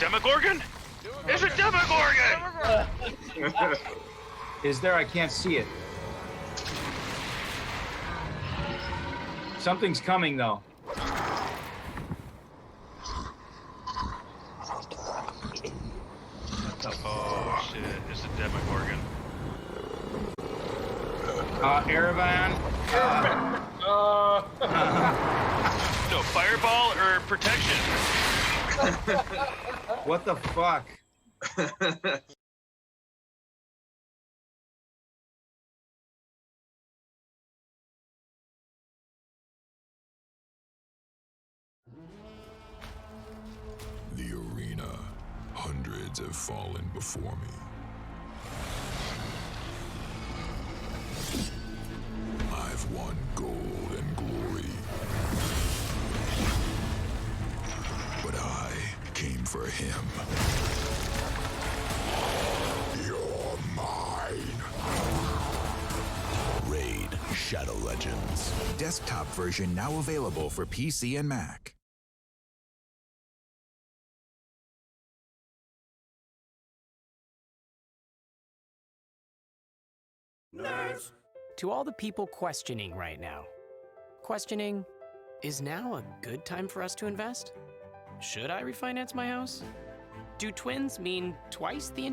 Demogorgon? It's a Demogorgon! Is there? I can't see it. Something's coming, though. Oh shit, it's a Demogorgon. Erevan? No, fireball or protection? What the fuck? The arena. Hundreds have fallen before me. I've won gold and glory. But I came for him. You're mine. Raid Shadow Legends. Desktop version now available for PC and Mac. Nerds. To all the people questioning right now. Questioning, is now a good time for us to invest? Should I refinance my house? Do twins mean twice the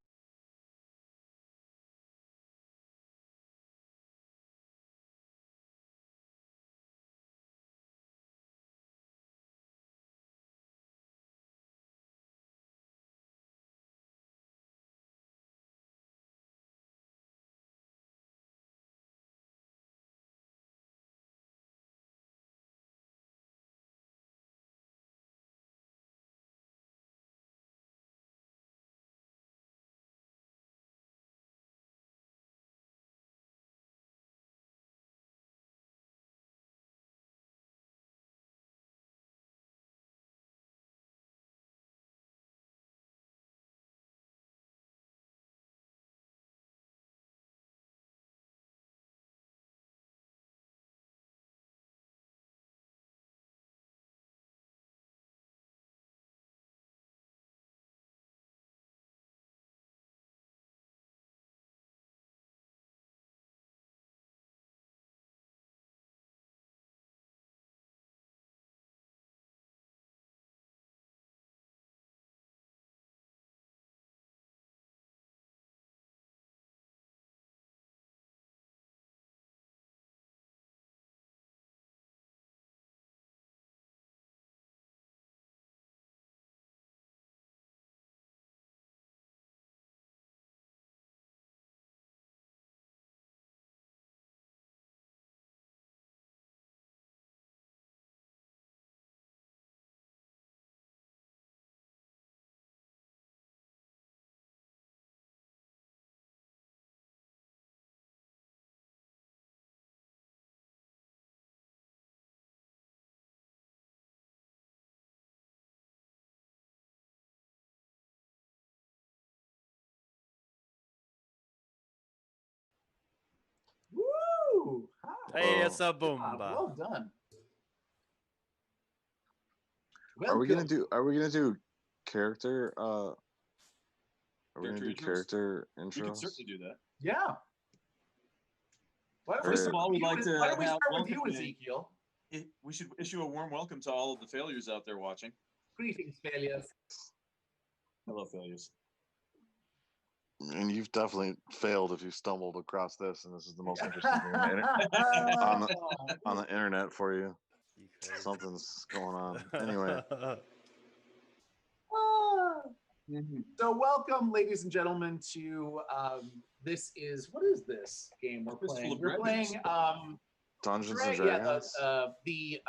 Woo! Hey, it's a Well boomba. done. Are we gonna do character? Are we gonna do character We intros? could certainly do that. Yeah. First of all, we'd like to why don't we have start with you, welcome- Ezekiel? We should issue a warm welcome to all of the failures out there watching. Greetings, failures. Hello, failures. And you've definitely failed if you stumbled across this, and this is the most interesting thing on the internet for you. Something's going on. Anyway. So welcome, ladies and gentlemen, to this is what is this game we're playing? We're playing Dungeons and Dragons. The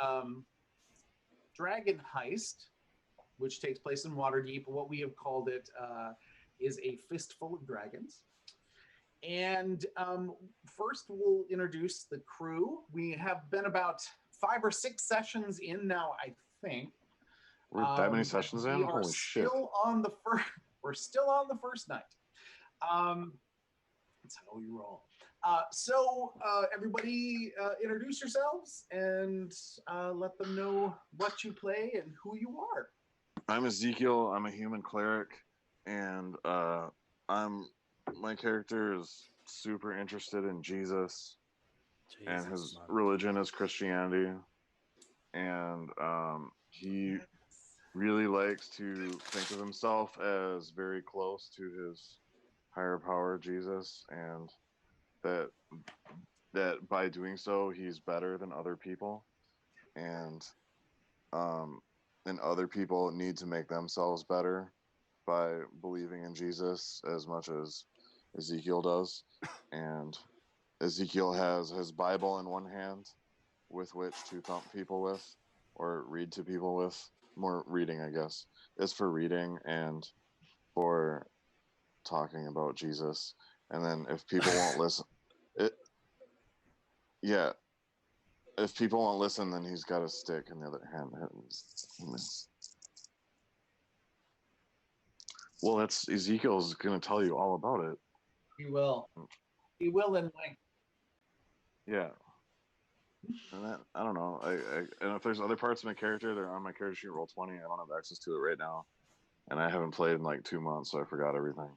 Dragon Heist, which takes place in Waterdeep. What we have called it is a fistful of dragons. And first, we'll introduce the crew. We have been about 5 or 6 sessions in now, I think. We're that many sessions in? Holy shit! We're still on the first night. That's how we roll. So everybody, introduce yourselves and let them know what you play and who you are. I'm Ezekiel. I'm a human cleric, and my character is super interested in Jesus, and his religion is Christianity, and he really likes to think of himself as very close to his higher power, Jesus, and that by doing so he's better than other people, and um, and other people need to make themselves better by believing in Jesus as much as Ezekiel does. And Ezekiel has his Bible in one hand with which to thump people with or read to people with. More reading, I guess. It's for reading and for talking about Jesus. And then if people won't listen, it, yeah, if people won't listen, then he's got a stick in the other hand. Well, that's Ezekiel's going to tell you all about it. He will. He will in length. Yeah. And that, I don't know. And if there's other parts of my character that are on my character sheet, roll 20. I don't have access to it right now, and I haven't played in like 2 months, so I forgot everything.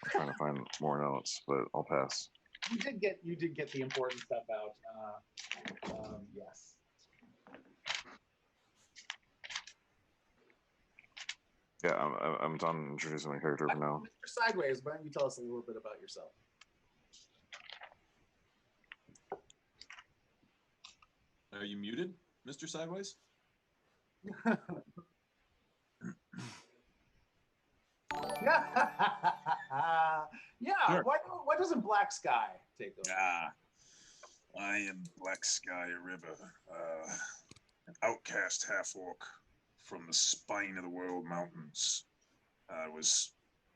I'm trying to find more notes, but I'll pass. You did get the important stuff out. Yes. Yeah, I'm done introducing my character for now. Mr. Sideways, why don't you tell us a little bit about yourself? Are you muted, Mr. Sideways? Yeah. Yeah. Sure. Why doesn't Black Sky take over? I am Black Sky River, an outcast half-orc from the spine of the world mountains. I was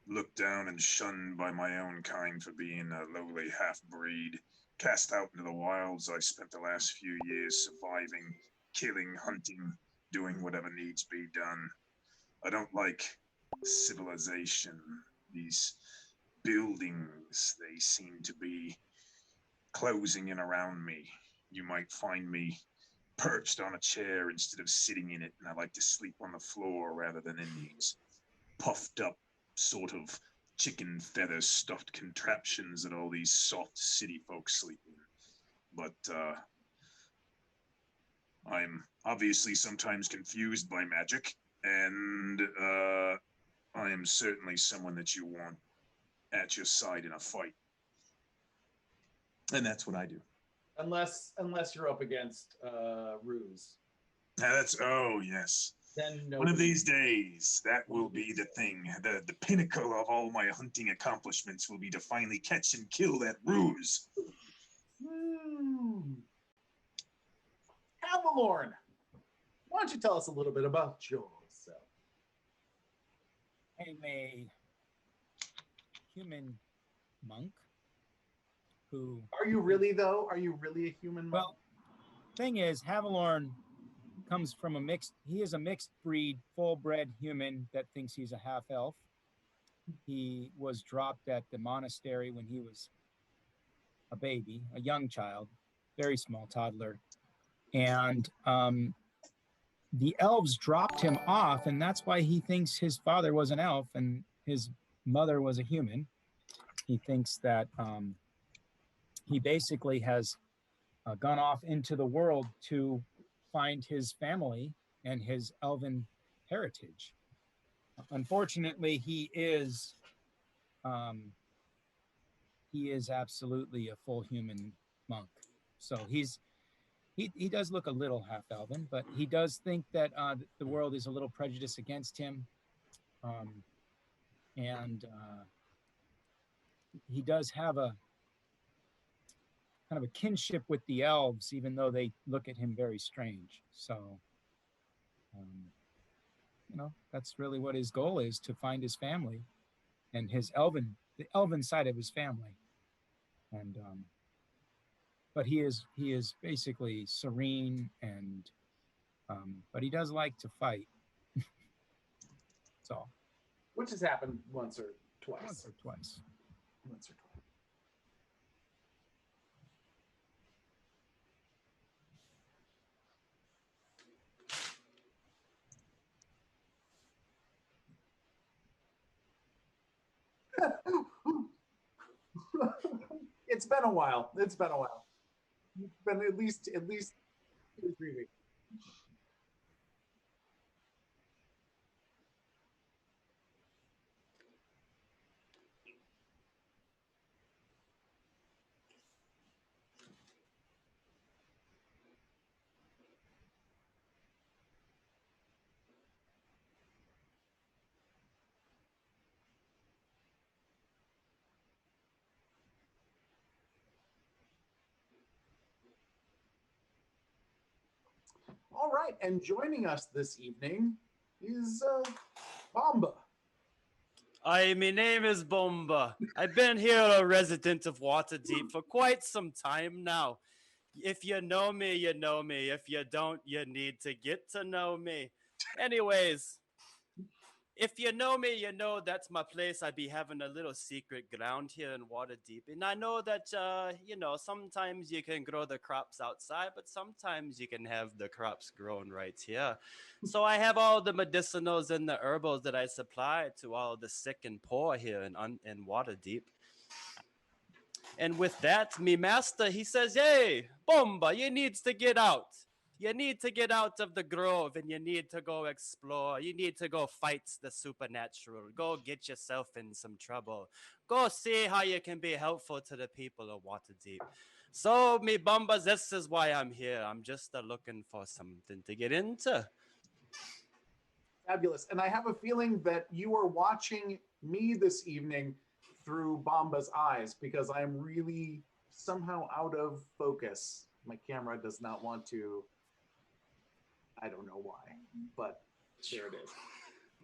looked down and shunned by my own kind for being a lowly half-breed. Cast out into the wilds, I spent the last few years surviving, killing, hunting, doing whatever needs be done. I don't like civilization. These buildings, they seem to be closing in around me. You might find me perched on a chair instead of sitting in it, and I like to sleep on the floor rather than in these puffed up sort of chicken feather stuffed contraptions that all these soft city folks sleep in. But I'm obviously sometimes confused by magic, and I am certainly someone that you want at your side in a fight. And that's what I do. Unless you're up against Ruse. Oh yes. Then no. One of these days, that will be the thing. The pinnacle of all my hunting accomplishments will be to finally catch and kill that Ruse. Avalorn, why don't you tell us a little bit about yourself? I'm a human monk who... Are you really, though? Are you really a human monk? Well, thing is, Avalorn comes from he is a mixed breed, full-bred human that thinks he's a half-elf. He was dropped at the monastery when he was a baby, a young child, very small toddler. And the elves dropped him off, and that's why he thinks his father was an elf and his mother was a human. He thinks that he basically has gone off into the world to find his family and his elven heritage. Unfortunately, he is absolutely a full human monk. So he does look a little half elven, but he does think that the world is a little prejudiced against him, and he does have a kind of a kinship with the elves, even though they look at him very strange. So, that's really what his goal is, to find his family and the elven side of his family. And, but he is basically serene and, but he does like to fight. That's all. Which has happened once or twice. Once or twice. It's been a while. It's been at least 2 or 3 weeks. All right, and joining us this evening is Bomba. Hi, my name is Bomba. I've been here a resident of Waterdeep for quite some time now. If you know me, you know me. If you don't, you need to get to know me. Anyways, if you know me, you know that's my place. I be having a little secret ground here in Waterdeep. And I know that, sometimes you can grow the crops outside, but sometimes you can have the crops grown right here. So I have all the medicinals and the herbals that I supply to all the sick and poor here in Waterdeep. And with that, me master, he says, hey, Bomba, you needs to get out. You need to get out of the grove and you need to go explore. You need to go fight the supernatural. Go get yourself in some trouble. Go see how you can be helpful to the people of Waterdeep. So, me Bombas, this is why I'm here. I'm just looking for something to get into. Fabulous. And I have a feeling that you are watching me this evening through Bomba's eyes because I'm really somehow out of focus. My camera does not want to. I don't know why, but there it is.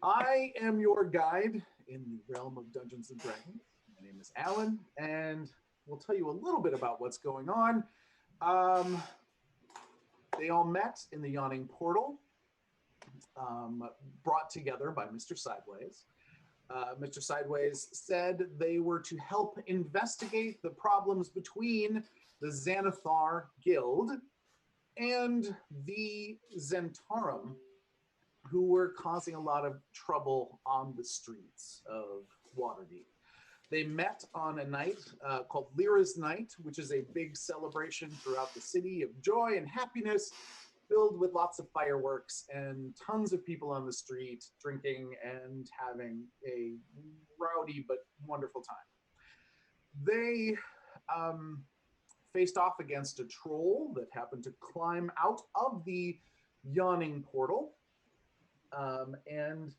I am your guide in the realm of Dungeons and Dragons. My name is Alan, and we'll tell you a little bit about what's going on. They all met in the Yawning Portal, brought together by Mr. Sideways. Mr. Sideways said they were to help investigate the problems between the Xanathar Guild and the Zentarum, who were causing a lot of trouble on the streets of Waterdeep. They met on a night called Lyra's Night, which is a big celebration throughout the city of joy and happiness, filled with lots of fireworks and tons of people on the street drinking and having a rowdy but wonderful time. They faced off against a troll that happened to climb out of the Yawning Portal and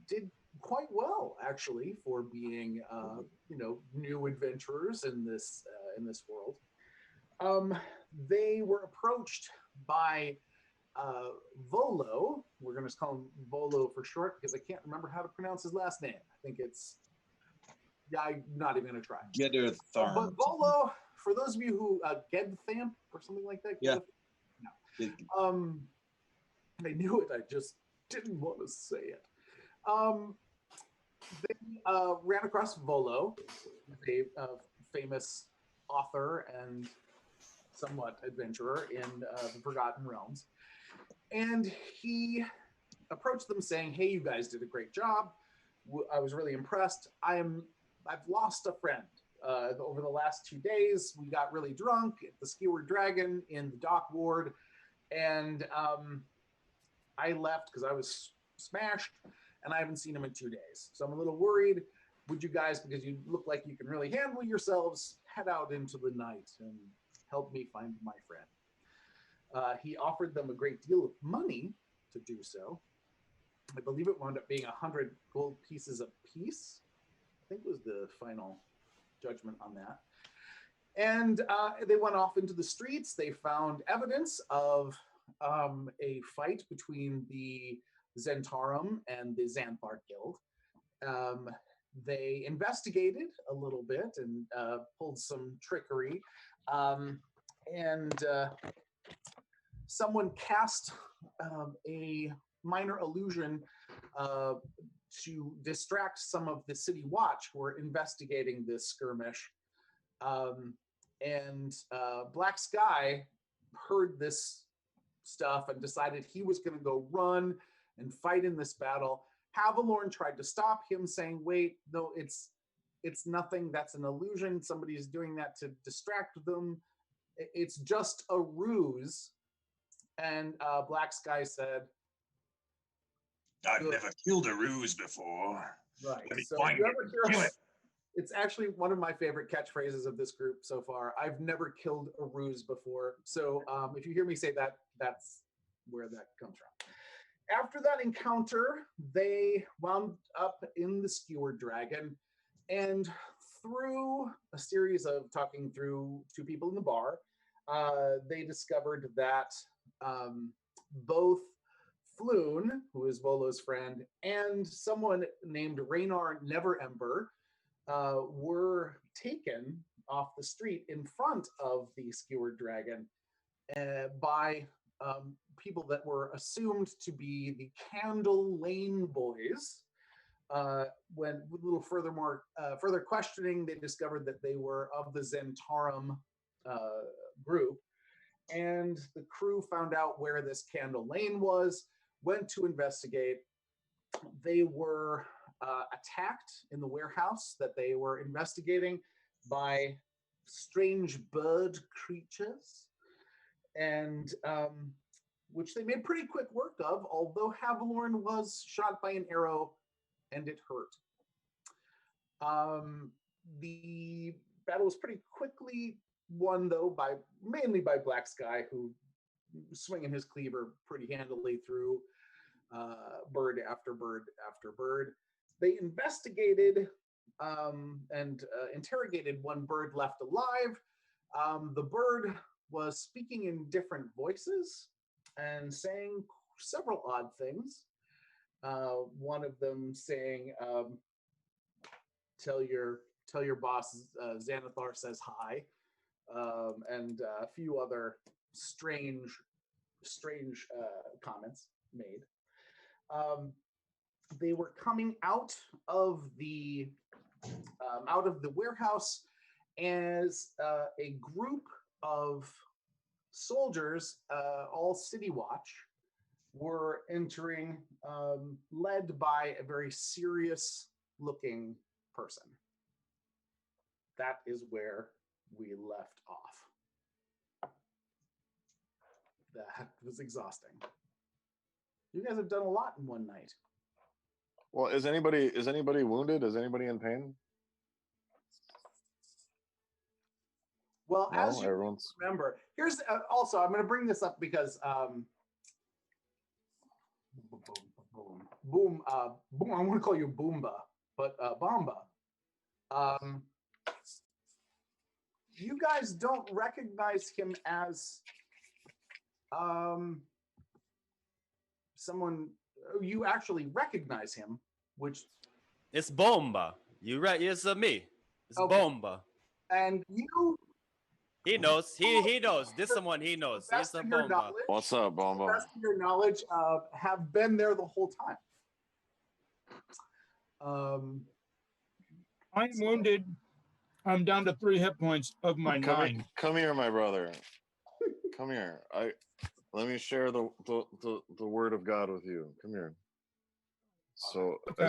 did quite well, actually, for being new adventurers in this world. They were approached by Volo. We're going to call him Volo for short because I can't remember how to pronounce his last name. I think it's, I'm not even going to try. Geddertharm. But Volo, for those of you who, Gedthamp or something like that? Yeah. No. I knew it, I just didn't want to say it. They ran across Volo, a famous author and somewhat adventurer in the Forgotten Realms. And he approached them saying, hey, you guys did a great job. I was really impressed. I've lost a friend. Over the last 2 days, we got really drunk at the Skewered Dragon in the dock ward. And I left because I was smashed and I haven't seen him in 2 days. So I'm a little worried. Would you guys, because you look like you can really handle yourselves, head out into the night and help me find my friend? He offered them a great deal of money to do so. I believe it wound up being 100 gold pieces a piece. I think was the final judgment on that. And they went off into the streets. They found evidence of a fight between the Zentarum and the Xanthar Guild. They investigated a little bit and pulled some trickery. And someone cast a minor illusion to distract some of the city watch who were investigating this skirmish. And Black Sky heard this stuff and decided he was going to go run and fight in this battle. Havalorn tried to stop him, saying, "Wait, no, it's nothing. That's an illusion. Somebody's doing that to distract them. It's just a ruse." And Black Sky said, I've never killed a ruse before. "Right. Let me So find if you it ever and hear kill us, it. it's actually one of my favorite catchphrases of this group so far. I've never killed a ruse before. So if you hear me say that, that's where that comes from." After that encounter, they wound up in the Skewered Dragon, and through a series of talking through two people in the bar, they discovered that both Floon, who is Volo's friend, and someone named Raynar Neverember were taken off the street in front of the Skewered Dragon by people that were assumed to be the Candle Lane Boys. When with a little further questioning, they discovered that they were of the Zentarum group, and the crew found out where this Candle Lane was, went to investigate. They were attacked in the warehouse that they were investigating by strange bird creatures, and which they made pretty quick work of, although Havalorn was shot by an arrow and it hurt. The battle was pretty quickly won, though, mainly by Black Sky, who swinging his cleaver pretty handily through bird after bird after bird. They investigated and interrogated one bird left alive. The bird was speaking in different voices and saying several odd things. One of them saying, "Tell your boss Xanathar says hi," and a few other strange comments made. They were coming out of the warehouse as a group of soldiers, all City Watch, were entering, led by a very serious-looking person. That is where we left off. That was exhausting. You guys have done a lot in one night. Well, is anybody wounded? Is anybody in pain? Well, No, as you everyone's remember, here's also, I'm going to bring this up because boom, I'm going to call you Boomba, but Bomba. You guys don't recognize him as someone. You actually recognize him, which It's Bomba. You right? It's me. It's Okay. Bomba. and you. He knows. He knows. This someone he knows. Best He's a of your Bomba. knowledge, What's up, Bomba? best of your knowledge, have been there the whole time. I'm wounded. I'm down to 3 hit points of my 9. Come here, my brother. Come here. Let me share the word of God with you. Come here. So Okay.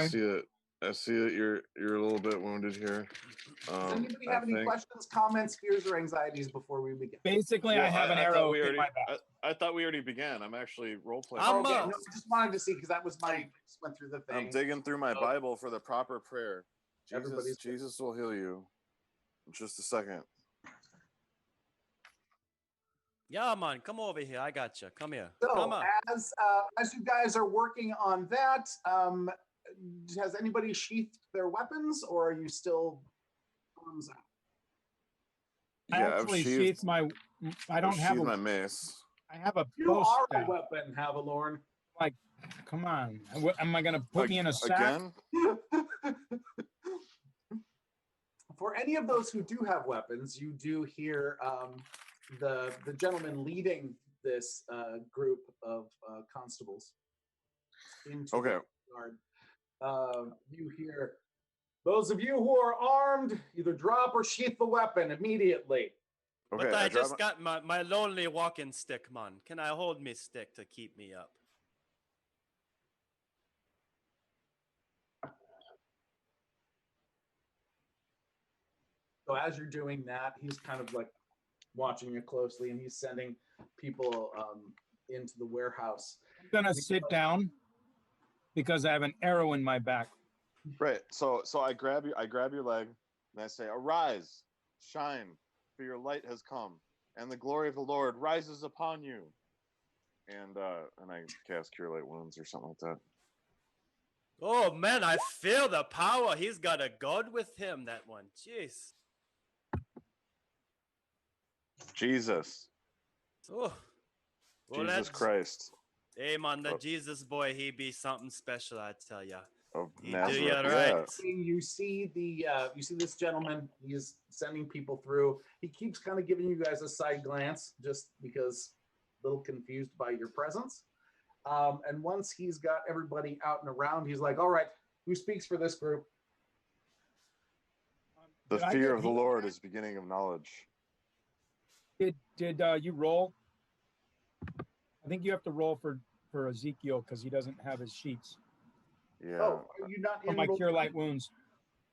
I see that you're a little bit wounded here. Does anybody have any questions, comments, fears, or anxieties before we begin? Basically, I have an arrow in my back. I thought we already began. I'm actually role playing. Okay, no, I just wanted to see because that was just went through the thing. I'm digging through my Bible for the proper prayer. Everybody's- Jesus will heal you. Just a second. Yeah, man, come over here. I got you. Come here. So Come on. as you guys are working on that, has anybody sheathed their weapons, or are you still arms out? I actually sheathed my. I don't have my mace. I have a You bow are staff. a weapon, Havalorn. Like, come on. Am I gonna put me in a sack? Again? For any of those who do have weapons, you do hear the gentleman leading this group of constables into the guard. You hear, "Those of you who are armed, either drop or sheath the weapon immediately." Okay, But I just got my lonely walking stick, man. Can I hold me stick to keep me up? So as you're doing that, he's kind of like watching you closely, and he's sending people into the warehouse. I'm gonna sit down because I have an arrow in my back. Right. So I grab your leg and I say, "Arise, shine, for your light has come, and the glory of the Lord rises upon you." And I cast Cure Light Wounds or something like that. Oh man, I feel the power. He's got a god with him. That one. Jeez. Jesus. Oh. Well, Jesus Christ. Hey man, the Oh. Jesus boy, he be something special, I tell ya. Of He do Nazareth, ya right. You see this gentleman. He's sending people through. He keeps kind of giving you guys a side glance, just because a little confused by your presence. And once he's got everybody out and around, he's like, "All right, who speaks for this group?" The fear of the Lord is beginning of knowledge. Did you roll? I think you have to roll for Ezekiel because he doesn't have his sheets. Yeah. Oh, are you not For my Cure Light Wounds.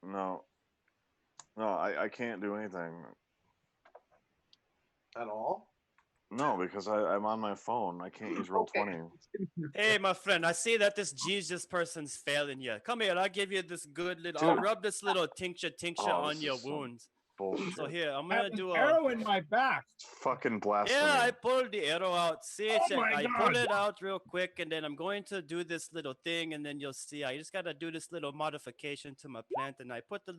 No, I can't do anything at all. No, because I'm on my phone. I can't use Roll20. Hey, my friend, I see that this Jesus person's failing you. Come here, I'll give you this good little. I'll Dude. rub this little tincture Oh, on this your is some wounds. bullshit. So here, I'm I have gonna an do a arrow in my back. Fucking blasphemy. Yeah, I pulled the arrow out. See, Oh my I God. pulled it out real quick, and then I'm going to do this little thing, and then you'll see. I just gotta do this little modification to my plant, and I put the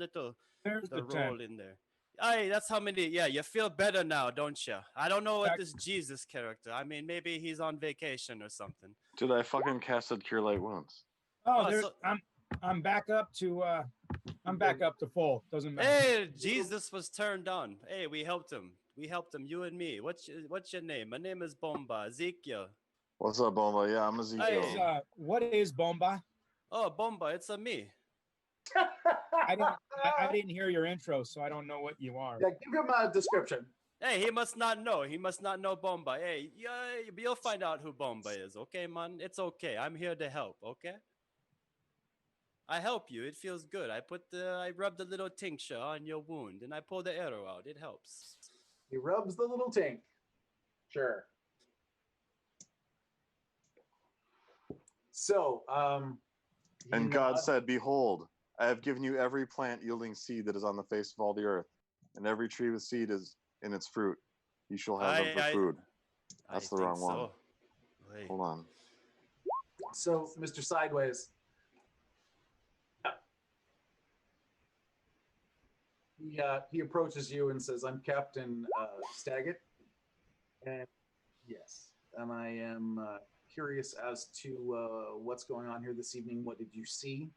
There's the roll 10. in there. Hey, that's how many. Yeah, you feel better now, don't you? I don't know what this Jesus character. I mean, maybe he's on vacation or something. Dude, I fucking casted Cure Light Wounds. Oh, Oh, there's so- I'm back up to full. Doesn't matter. Hey, Jesus was turned on. Hey, we helped him. You and me. What's your name? My name is Bomba Ezekiel. What's up, Bomba? Yeah, I'm Ezekiel. What is Bomba? Oh, Bomba, it's a me. I didn't hear your intro, so I don't know what you are. Yeah, give him a description. Hey, he must not know. He must not know Bomba. Hey, yeah, you'll find out who Bomba is, okay, man? It's okay. I'm here to help, okay? I help you. It feels good. I rubbed a little tincture on your wound, and I pull the arrow out. It helps. He rubs the little tink. Sure. So, And God said, "Behold, I have given you every plant yielding seed that is on the face of all the earth, and every tree with seed is in its fruit. You shall have them for food." That's the wrong one. Wait. Hold on. So, Mr. Sideways. He approaches you and says, "I'm Captain Staggett, and yes, and I am curious as to what's going on here this evening. What did you see?"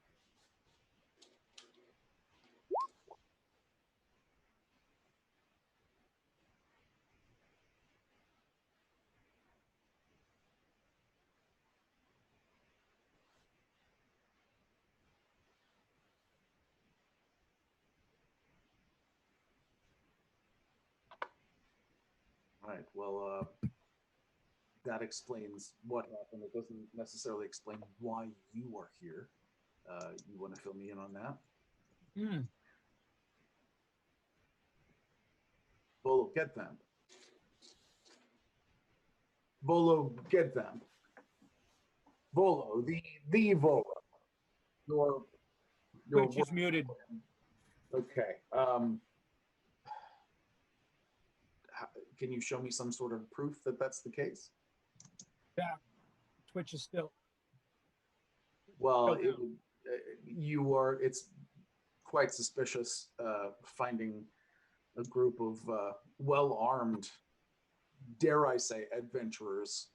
Right. Well, that explains what happened. It doesn't necessarily explain why you are here. You want to fill me in on that? Bolo, get them. Bolo, get them. Bolo, the Volo. Your Twitch is muted. Okay. Can you show me some sort of proof that that's the case? Yeah. Twitch is still. Well, it's quite suspicious finding a group of well-armed, dare I say, adventurers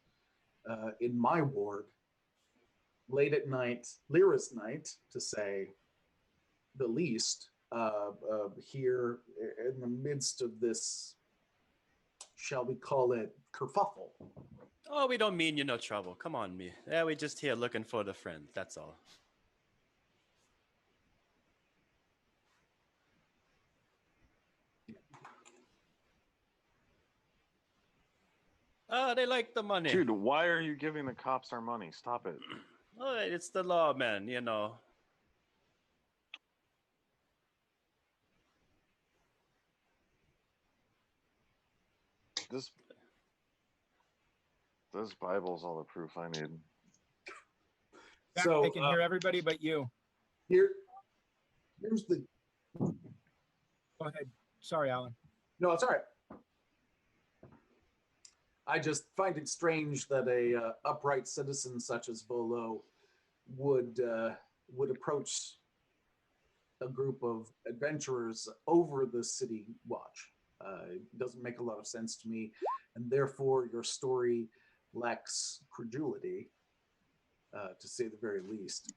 in my ward late at night, Lyra's night, to say the least, here in the midst of this, shall we call it, kerfuffle. Oh, we don't mean you no trouble. Come on, me. Yeah, we just here looking for the friend. That's all. Oh, they like the money. Dude, why are you giving the cops our money? Stop it. Oh, it's the law, man, you know. This Bible's all the proof I need. So I can hear everybody but you. here's the. Go ahead. Sorry, Alan. No, it's all right. I just find it strange that a upright citizen such as Volo would approach a group of adventurers over the city watch. It doesn't make a lot of sense to me, and therefore your story lacks credulity, to say the very least.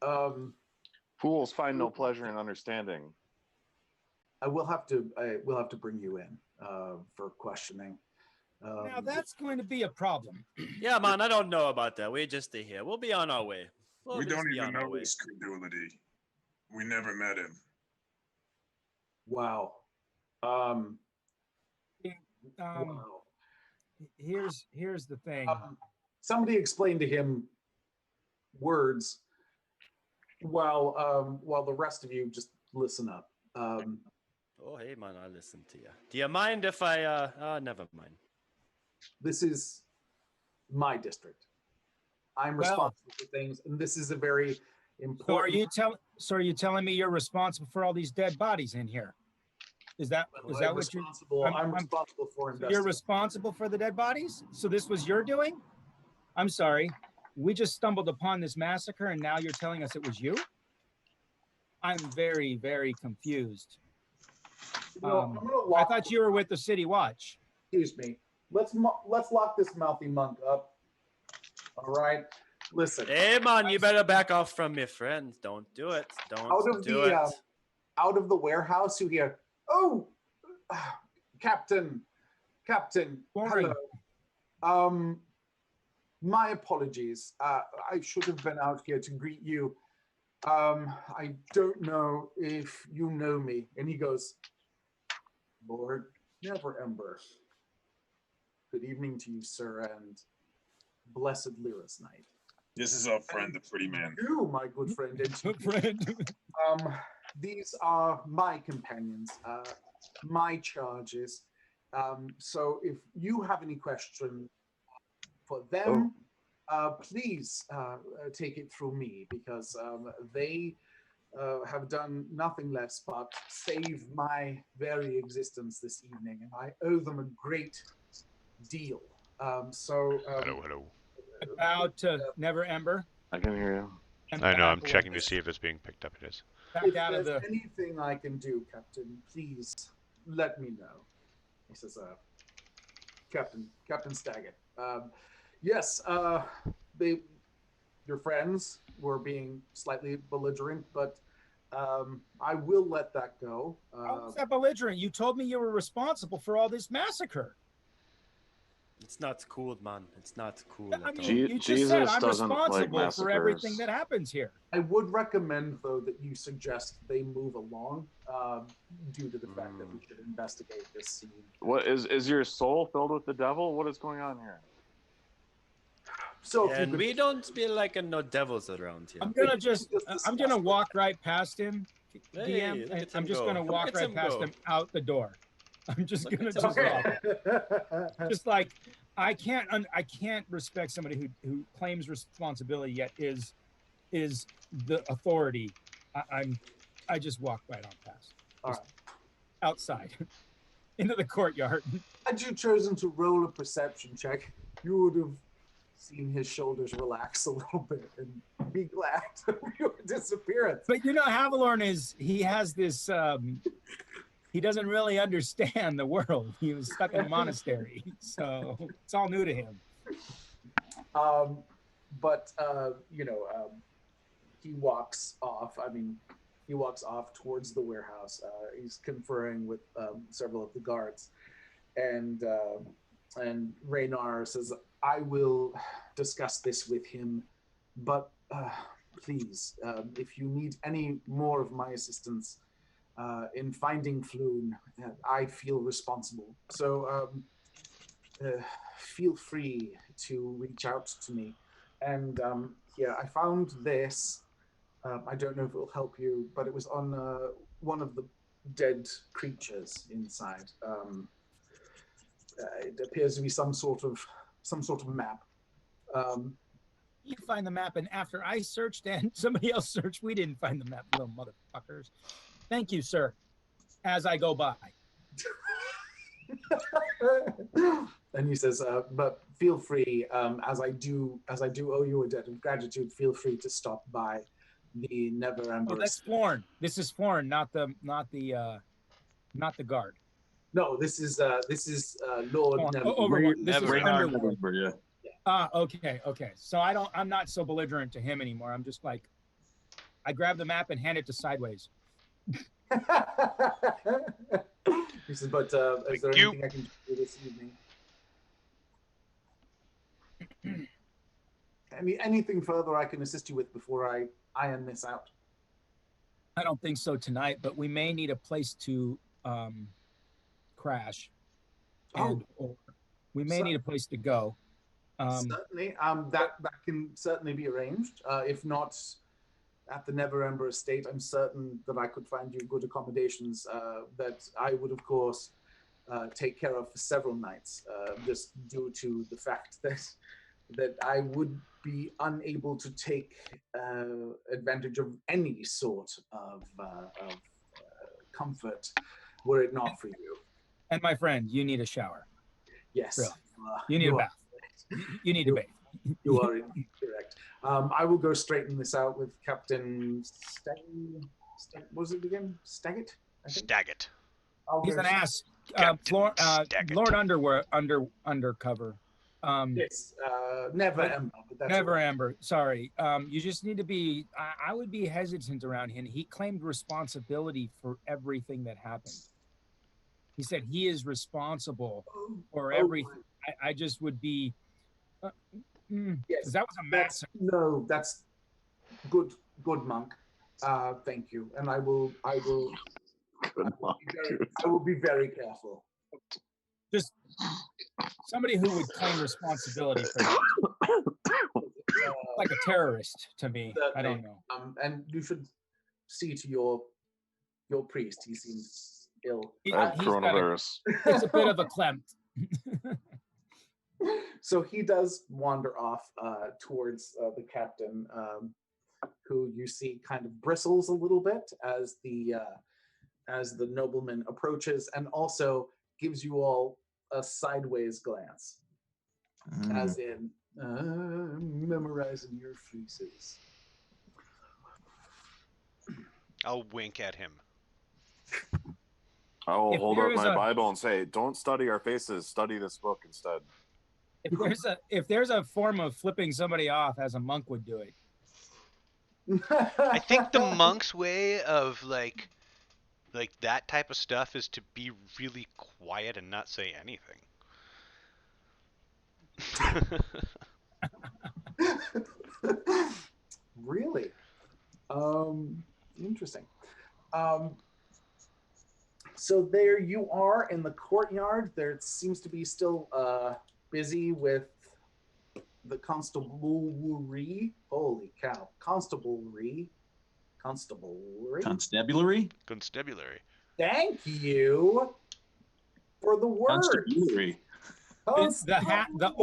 Fools find no pleasure in understanding. I will have to bring you in for questioning. Now that's going to be a problem. Yeah, man, I don't know about that. We just stay here. We'll be on our way. We don't even know his credulity. We never met him. Wow. Wow. Here's the thing. Somebody explained to him words while the rest of you just listen up. Oh, hey, man, I listen to you. Do you mind if I, never mind. This is my district. I'm responsible for things, and this is a very important. So are you telling me you're responsible for all these dead bodies in here? Is that what you're? I'm responsible for investigating. You're responsible for the dead bodies? So this was your doing? I'm sorry. We just stumbled upon this massacre, and now you're telling us it was you? I'm very, very confused. I thought you were with the City Watch. Excuse me. Let's lock this mouthy monk up. All right. Listen. Hey, man, you better back off from your friends. Don't do it. Don't do it. Out of the warehouse, you hear, "Oh, Captain, hello. My apologies. I should have been out here to greet you. I don't know if you know me." And he goes, "Lord Never Ember. Good evening to you, sir, and blessed Lyra's night." This is our friend, the pretty man. You, my good friend. These are my companions, my charges. So if you have any question for them, please take it through me, because they have done nothing less but save my very existence this evening, and I owe them a great deal. Hello. About Never Ember. I can hear you. I know, I'm checking to see if it's being picked up. It is. If there's anything I can do, Captain, please let me know. He says, Captain Staggett. Yes, your friends were being slightly belligerent, but I will let that go. How was that belligerent? You told me you were responsible for all this massacre. It's not cool, man. It's not cool. I mean, you just said I'm responsible for everything that happens here. I would recommend, though, that you suggest they move along due to the fact that we should investigate this scene. What is your soul filled with the devil? What is going on here? So and we don't feel like no devils around here. I'm gonna walk right past him, Hey, DM, and I'm just go. gonna walk right past him out the door. I'm just gonna just like I can't respect somebody who claims responsibility yet is the authority. I just walk right on past. All right. Outside into the courtyard. Had you chosen to roll a perception check, you would have seen his shoulders relax a little bit and be glad of your disappearance. But you know, Havalorn he has this he doesn't really understand the world. He was stuck in a monastery, so it's all new to him. He walks off. I mean, he walks off towards the warehouse. He's conferring with several of the guards, and Raynar says, "I will discuss this with him, but please, if you need any more of my assistance in finding Floon, I feel responsible. So feel free to reach out to me." And I found this. I don't know if it will help you, but it was on one of the dead creatures inside. It appears to be some sort of map. You find the map, and after I searched and somebody else searched, we didn't find the map, little motherfuckers. Thank you, sir. As I go by. And he says, but feel free, as I do owe you a debt of gratitude, feel free to stop by the Never Ember. Oh, that's Florin. This is Florin, not the guard. No, this is Lord Never. This is Underwood. Yeah. Okay. So I'm not so belligerent to him anymore. I'm just like, I grab the map and hand it to Sideways. He says, but is there anything I can do this evening? Anything further I can assist you with before I iron this out? I don't think so tonight, but we may need a place to crash. Or we may need a place to go. Certainly. That can certainly be arranged. If not at the Never Ember Estate, I'm certain that I could find you good accommodations that I would, of course, take care of for several nights, just due to the fact that I would be unable to take advantage of any sort of comfort were it not for you. And my friend, you need a shower. Yes. Really. You need a bath. You need to bathe. You are indeed correct. I will go straighten this out with Captain what was it again? Staggett? Staggett. He's an ass. Lord Undercover. Yes, Never Ember. Never Ember. Sorry. You just need to be. I would be hesitant around him. He claimed responsibility for everything that happened. He said he is responsible for everything. I just would be. Yes, that was a massive. No, that's good, monk. Thank you, and I will be very careful. Just somebody who would claim responsibility for that. Like a terrorist to me. I don't know. And you should see to your priest. He seems ill. He's coronavirus. It's a bit of a clempt. So he does wander off towards the captain, who you see kind of bristles a little bit as the nobleman approaches, and also gives you all a sideways glance, as in memorizing your fleeces. I'll wink at him. I will hold up my Bible and say, "Don't study our faces. Study this book instead." If there's a form of flipping somebody off as a monk would do it. I think the monk's way of like that type of stuff is to be really quiet and not say anything. Really? Interesting. So there you are in the courtyard. There seems to be still busy with the constabulary. Holy cow. Constabulary. Constabulary? Constabulary. Thank you for the word. Constabulary. The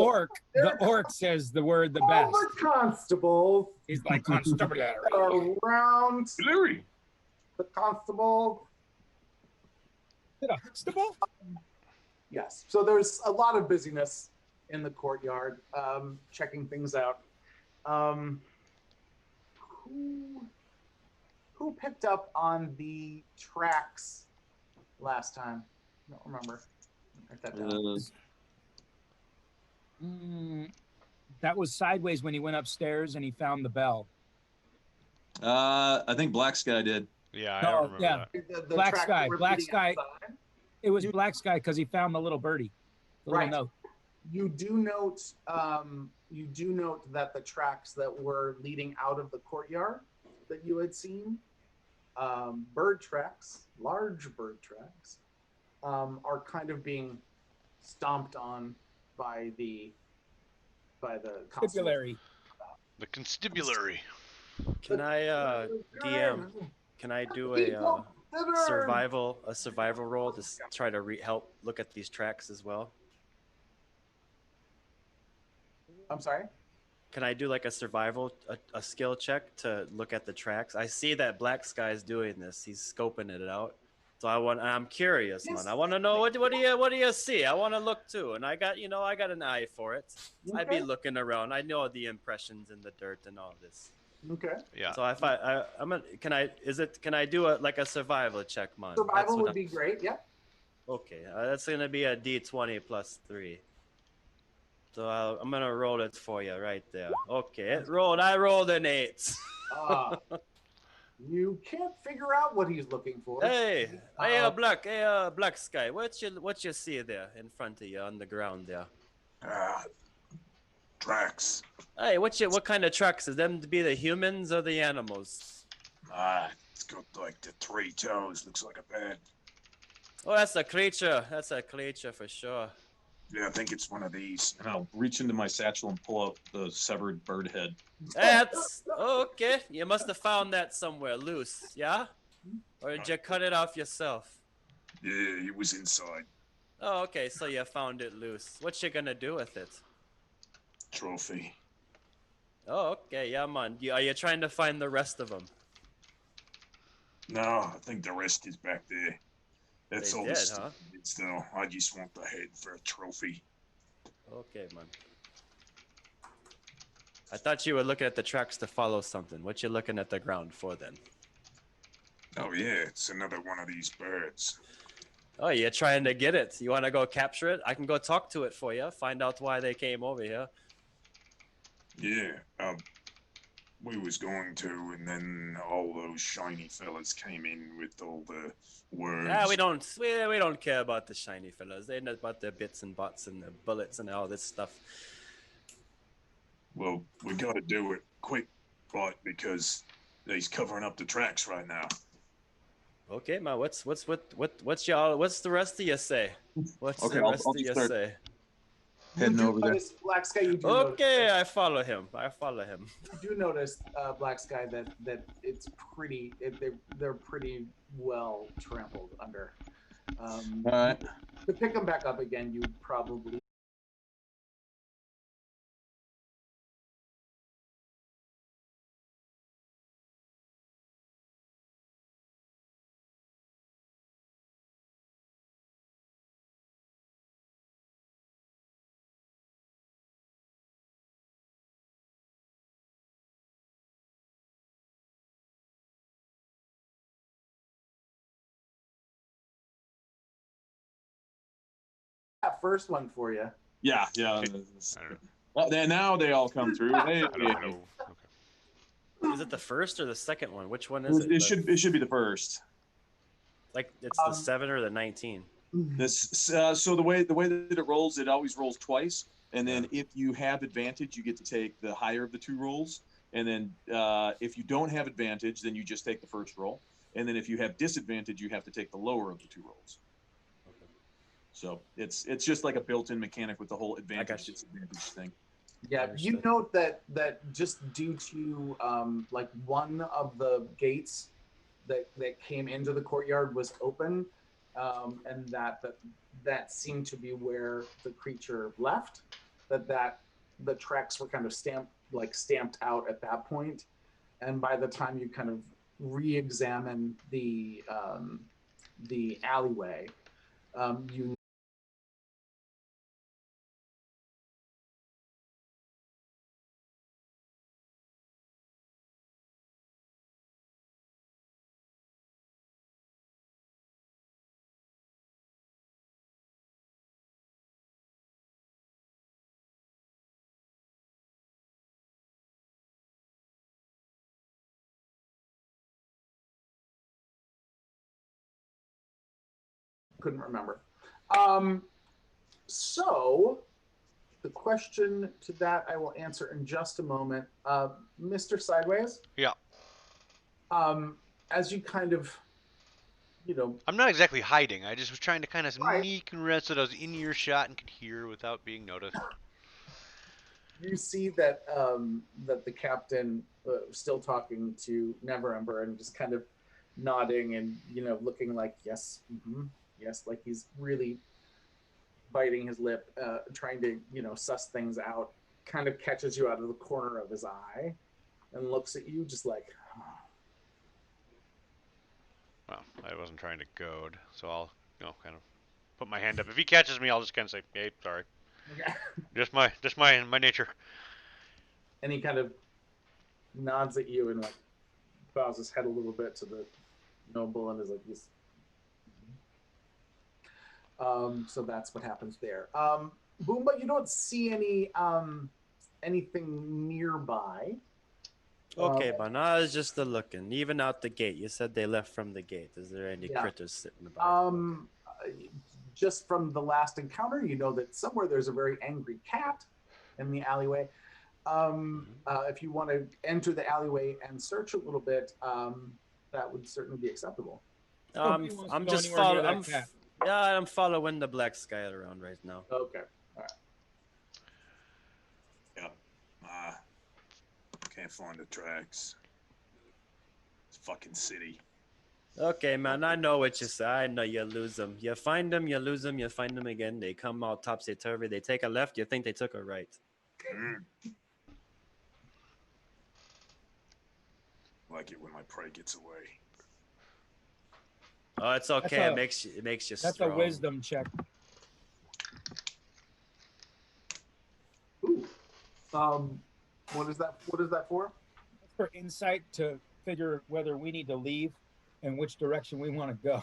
orc says the word the best. All the constables. He's like constabulary. Around the constable. Constable? Yes. So there's a lot of busyness in the courtyard, checking things out. Who picked up on the tracks last time? I don't remember. Write that down. That was Sideways when he went upstairs and he found the bell. I think Black Sky did. Yeah, I don't remember that. Black Sky. It was Black Sky because he found the little birdie. The little note. You do note that the tracks that were leading out of the courtyard that you had seen, bird tracks, large bird tracks, are kind of being stomped on by the constabulary. The constabulary. Can I DM? Can I do a survival roll to try to help look at these tracks as well? I'm sorry. Can I do like a survival, a skill check to look at the tracks? I see that Black Sky's doing this. He's scoping it out. So I'm curious, man. Yes, I want to know what do you see? I want to look too, and I got an eye for it. I'd be Okay. looking around. I know the impressions in the dirt and all this. Okay. Yeah. So if I'm a, can I do a survival check, man? That's Survival what would I'm, be great. Yeah. okay. That's gonna be a D20 plus 3. So I'm gonna roll it for you right there. Okay, it rolled. I rolled an 8. Uh, you can't figure out what he's looking for. Hey, Black Sky. What you see there in front of you on the ground there? Tracks. Hey, what kind of tracks? Is them to be the humans or the animals? It's got like the 3 toes. Looks like a bed. Oh, that's a creature. That's a creature for sure. Yeah, I think it's one of these. And I'll reach into my satchel and pull out the severed bird head. That's okay. You must have found that somewhere loose, yeah? Or did you cut it off yourself? Yeah, it was inside. Oh, okay. So you found it loose. What you gonna do with it? Trophy. Oh, okay. Yeah, man. Are you trying to find the rest of them? No, I think the rest is back there. That's They all did, the stuff huh? it's though. I just want the head for a trophy. Okay, man. I thought you were looking at the tracks to follow something. What you looking at the ground for then? Oh yeah, it's another one of these birds. Oh, you're trying to get it. You want to go capture it? I can go talk to it for you. Find out why they came over here. Yeah, we was going to, and then all those shiny fellas came in with all the words. Ah, we don't care about the shiny fellas. They know about their bits and bots and the bullets and all this stuff. Well, we gotta do it quick, but because he's covering up the tracks right now. Okay, man. What's the rest of you say? What's Okay, the I'll rest of just you start say? heading over there. Notice, Black Sky, you do Okay, notice, I follow him. you do notice, Black Sky, that it's pretty. They're pretty well trampled under. All right. To pick them back up again, you probably. That first one for you. Yeah. I don't know. Well, now they all come through. Hey, I don't know. Okay. Is it the first or the second one? Which one is it? it should be the first. Like it's the 7 or the 19. This so the way that it rolls, it always rolls twice, and then if you have advantage, you get to take the higher of the 2 rolls, and then if you don't have advantage, then you just take the first roll, and then if you have disadvantage, you have to take the lower of the 2 rolls. Okay. So it's just like a built-in mechanic with the whole advantage disadvantage thing. Yeah, you note that just due to like one of the gates that came into the courtyard was open, and that seemed to be where the creature left. That the tracks were kind of stamped out at that point, and by the time you kind of re-examine the alleyway, you couldn't remember. So the question to that I will answer in just a moment. Mr. Sideways, Yeah. as you kind of, I'm not exactly hiding. I just was trying to kind of Right. sneak and rest so that I was in earshot and could hear without being noticed. you see that that the captain still talking to Neverember and just kind of nodding and looking like yes, yes, like he's really biting his lip, trying to suss things out. kind of catches you out of the corner of his eye and looks at you just like, Well, I wasn't trying to goad, so I'll, kind of put my hand up. If he catches me, I'll just kind of say, "Hey, sorry." okay. Just my nature. And he kind of nods at you and like bows his head a little bit to the noble and is like, "Yes." So that's what happens there. Boomba, you don't see anything nearby. Okay, but now I was just looking. Even out the gate, you said they left from the gate. Is there any Yeah. critters sitting about? Just from the last encounter, you know that somewhere there's a very angry cat in the alleyway. If you want to enter the alleyway and search a little bit, that would certainly be acceptable. Nobody wants to I'm go just anywhere near following. that cat. Yeah, I'm following the black sky around right now. Okay. All right. Yep. Can't find the tracks. It's fucking city. Okay, man, I know what you say. I know you lose them. You find them, you lose them, you find them again. They come out topsy-turvy. They take a left, you think they took a right. Like it when my prey gets away. Oh, it's okay. a- It makes you That's strong. a wisdom check. Ooh. What is that? What is that for? That's for insight to figure whether we need to leave and which direction we want to go.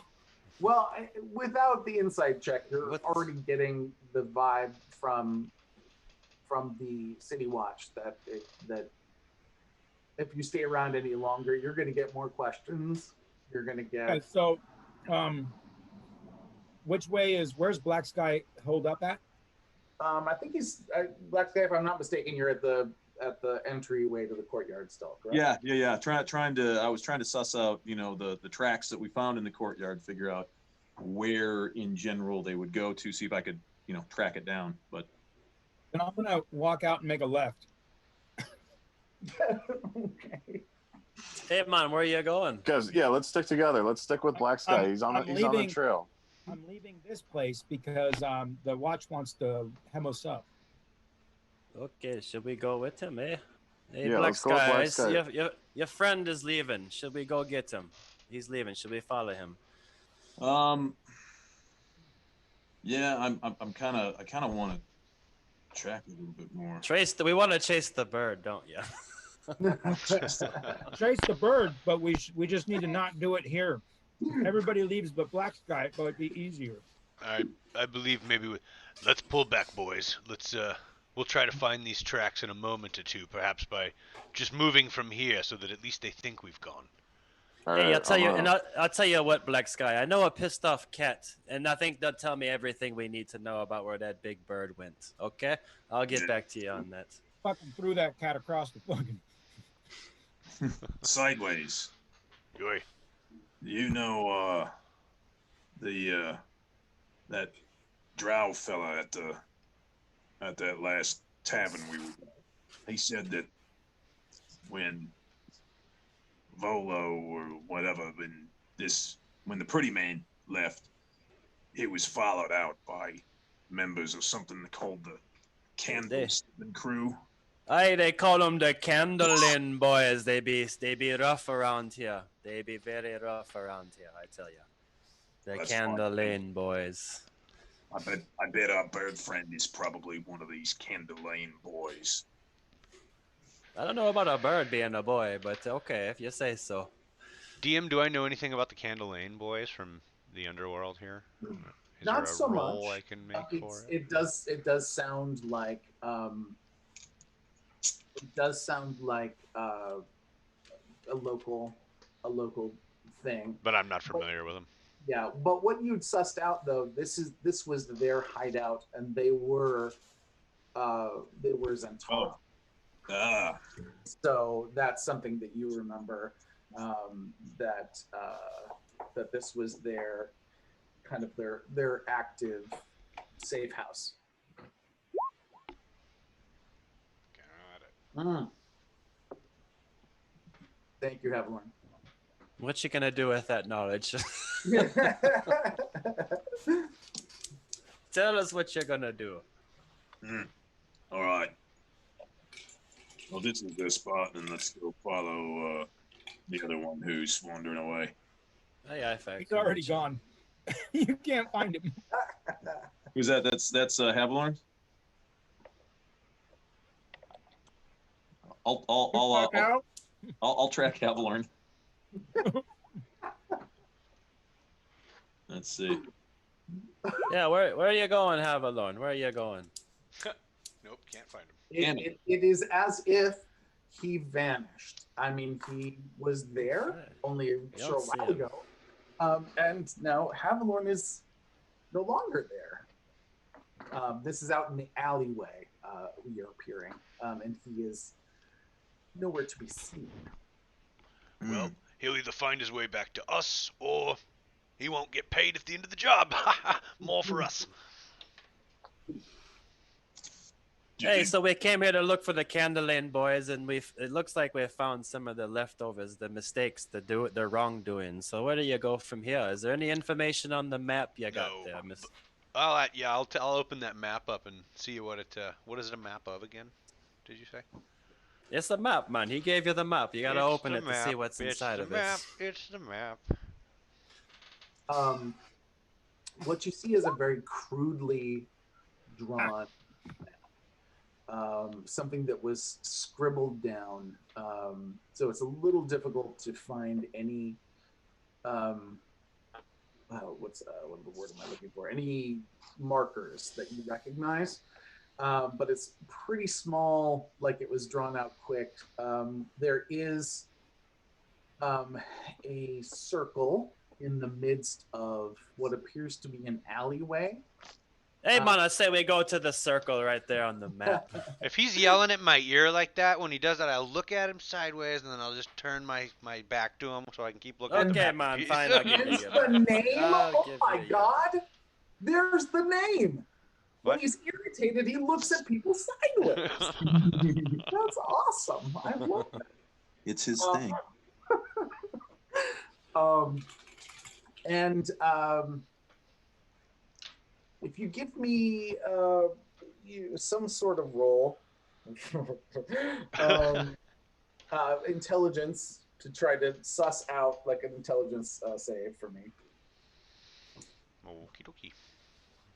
Well, without the insight check, you're What? already getting the vibe from the city watch that if you stay around any longer, you're going to get more questions. You're going to get. So, where's Black Sky holed up at? I think he's Black Sky. If I'm not mistaken, you're at the entryway to the courtyard still, correct? Yeah. I was trying to suss out, the tracks that we found in the courtyard, figure out where in general they would go to, see if I could, track it down. But Then I'm gonna walk out and make a left. Okay. Hey, man, where are you going? Guys, yeah, let's stick together. Let's stick with Black Sky. He's on the trail. I'm leaving this place because the watch wants to hem us up. Okay, should we go with him, eh? Hey, Yeah, Black let's go with Black Sky, Sky. your friend is leaving. Should we go get him? He's leaving. Should we follow him? yeah, I kind of want to track a little bit more. We want to chase the bird, don't you? Chase the bird, but we just need to not do it here. Everybody leaves but Black Sky, but it'd be easier. I believe maybe let's pull back, boys. We'll try to find these tracks in a moment or two, perhaps by just moving from here, so that at least they think we've gone. Hey, I'll tell you what, Black Sky. I know a pissed off cat, and I think they'll tell me everything we need to know about where that big bird went. Okay, I'll get back to you on that. Fucking threw that cat across the fucking. Sideways. Yoy. That drow fella at that last tavern he said that when Volo or whatever, when the pretty man left, he was followed out by members of something called the Candlestick Crew. Aye, they call them the Candlein boys. They be rough around here. They be very rough around here, I tell you. The That's Candlein boys. I bet our bird friend is probably one of these Candlein boys. I don't know about a bird being a boy, but okay, if you say so. DM, do I know anything about the Candle Lane boys from the underworld here? Is Not there a so role much. I can make for it? It does sound like a local thing. But I'm not familiar with them. Yeah, but what you'd sussed out though, this was their hideout, and they were Zentara. So that's something that you remember, that this was their kind of their active safe house. Got it. Thank you, Havilorn. What you gonna do with that knowledge? Tell us what you're gonna do. All right. Well, this is their spot, and let's go follow the other one who's wandering away. Aye, aye, fair. He's already gone. You can't find him. Who's that? That's Havilorn. I'll track Havilorn. Let's see. Yeah, where are you going, Havilorn? Where are you going? Nope, can't find him. It is as if he vanished. I mean, he was there only a short while ago. And now Havilorn is no longer there. This is out in the alleyway we are appearing, and he is nowhere to be seen. Well, he'll either find his way back to us, or he won't get paid at the end of the job. More for us. Hey, so we came here to look for the Candle Lane boys, and it looks like we found some of the leftovers, the mistakes, the wrongdoing. So where do you go from here? Is there any information on the map you got there, Miss? I'll open that map up and see what is it a map of again? Did you say? It's a map, man. He gave you the map. You gotta open it to see what's inside of it. It's the map. What you see is a very crudely drawn map. Something that was scribbled down. So it's a little difficult to find any what the word am I looking for? Any markers that you recognize. But it's pretty small, like it was drawn out quick. There is a circle in the midst of what appears to be an alleyway. Hey, man, I say we go to the circle right there on the map. If he's yelling at my ear like that, when he does that, I'll look at him sideways, and then I'll just turn my back to him so I can keep looking at him. Okay, man, fine, I'll give you the name? Oh, my God. There's the name. When he's irritated, he looks at people sideways. That's awesome. I love that. It's his thing. If you give me some sort of roll, intelligence to try to suss out like an intelligence save for me. Okie dokie.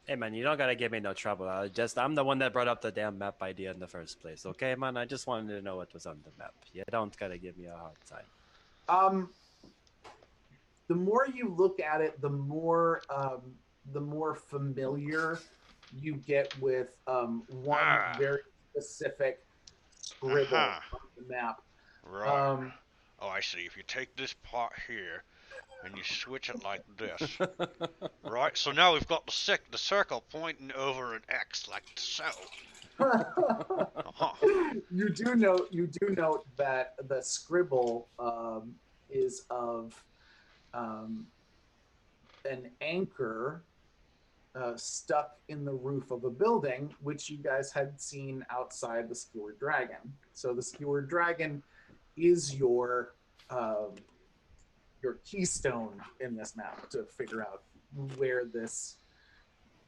Hey, man, you don't gotta give me no trouble. I'm the one that brought up the damn map idea in the first place. Okay, man? I just wanted to know what was on the map. You don't gotta give me a hard time. The more you look at it, the more familiar you get with one very specific scribble on the map. Right. I see. If you take this part here and you switch it like this, right? So now we've got the circle pointing over an X like so. You do note that the scribble is of an anchor stuck in the roof of a building, which you guys had seen outside the Skewered Dragon. So the Skewered Dragon is your keystone in this map to figure out where this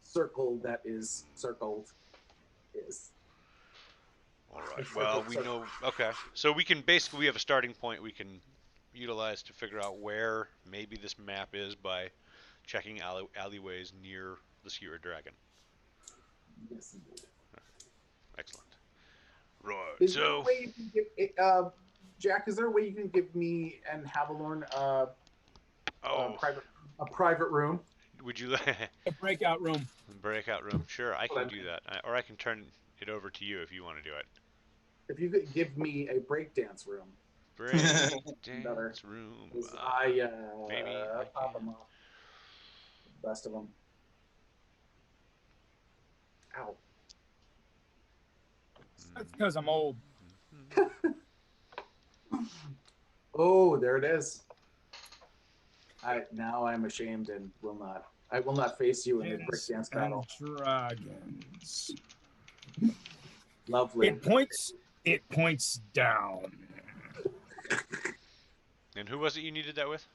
circle that is circled is. All right. Well, we know. Okay. So we have a starting point we can utilize to figure out where maybe this map is by checking alleyways near the Skewered Dragon. Yes, indeed. Excellent. Right. Is there a way you can give Jack? Is there a way you can give me and Havilorn a private room? Would you a breakout room? Breakout room. Sure, I can do that, or I can turn it over to you if you want to do it. If you could give me a breakdance room. Breakdance room. Maybe I pop them off. The best of them. Ow. That's because I'm old. Oh, there it is. Now I'm ashamed and I will not face you in the breakdance battle. Dragons. Lovely. It points down. And who was it you needed that with?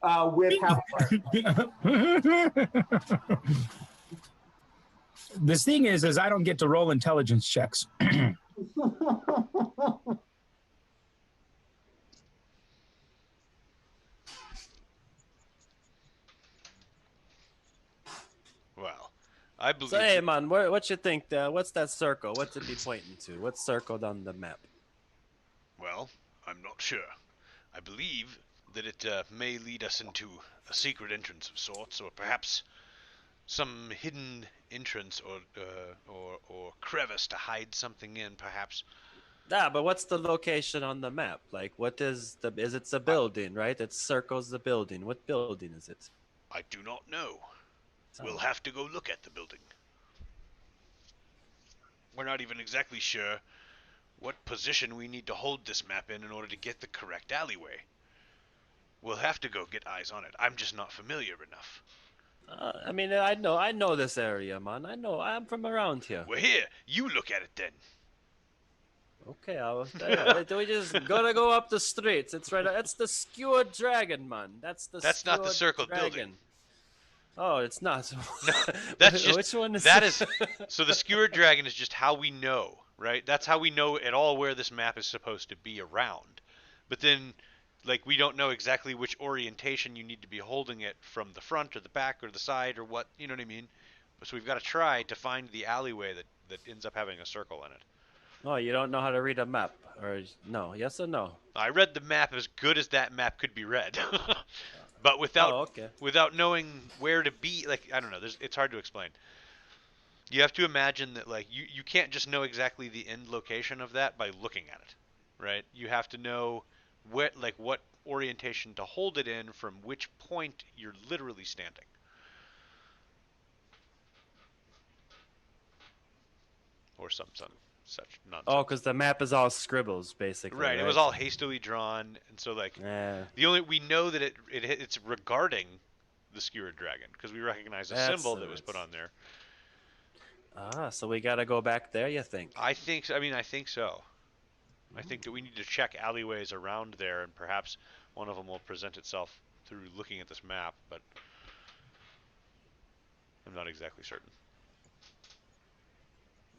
With Havilorn. The thing is I don't get to roll intelligence checks. I believe. So hey man, what you think? What's that circle? What's it be pointing to? What's circled on the map? Well, I'm not sure. I believe that it may lead us into a secret entrance of sorts, or perhaps some hidden entrance or crevice to hide something in, perhaps. Ah, but what's the location on the map? Like, what is the? Is it's a I, building, right? It circles the building. What building is it? I do not know. We'll Oh. have to go look at the building. We're not even exactly sure what position we need to hold this map in order to get the correct alleyway. We'll have to go get eyes on it. I'm just not familiar enough. I mean, I know this area, man. I know. I'm from around here. Well, here, you look at it then. Okay, we just gotta go up the streets. It's right. It's the skewered dragon, man. That's the. That's not the skewered circled dragon. building. Oh, it's not. No, that's just. Which one is that? Is so the skewered dragon is just how we know, right? That's how we know at all where this map is supposed to be around. But then, like, we don't know exactly which orientation you need to be holding it from, the front or the back or the side or what. You know what I mean? So we've got to try to find the alleyway that ends up having a circle in it. Oh, you don't know how to read a map, or no? Yes or no? I read the map as good as that map could be read, but without without knowing where to be. Like, I don't know. It's hard to explain. You have to imagine that, like, you can't just know exactly the end location of that by looking at it, right? You have to know what orientation to hold it in from which point you're literally standing. Or such nonsense. Oh, because the map is all scribbles, basically. Right. It was all hastily drawn, and so, like, we know that it's regarding the skewered dragon because we recognize a symbol that was put on there. Ah, so we gotta go back there, you think? I think so. I think so. I think that we need to check alleyways around there, and perhaps one of them will present itself through looking at this map, but I'm not exactly certain.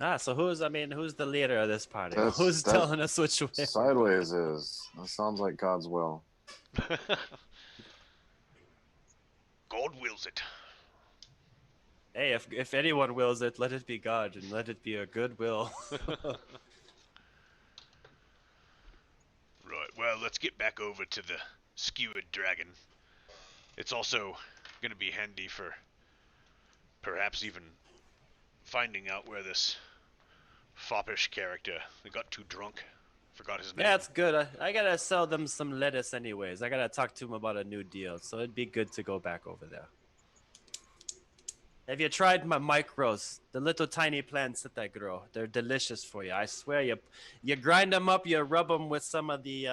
Ah, so who's the leader of this party? Who's telling us which way? Sideways is. That sounds like God's will. God wills it. Hey, if anyone wills it, let it be God, and let it be a good will. Right, well, let's get back over to the skewered dragon. It's also going to be handy for perhaps even finding out where this foppish character that got too drunk, forgot his name. Yeah, it's good. I gotta sell them some lettuce anyways. I gotta talk to him about a new deal, so it'd be good to go back over there. Have you tried my micros? The little tiny plants that I grow. They're delicious for you. I swear you grind them up, you rub them with some of the,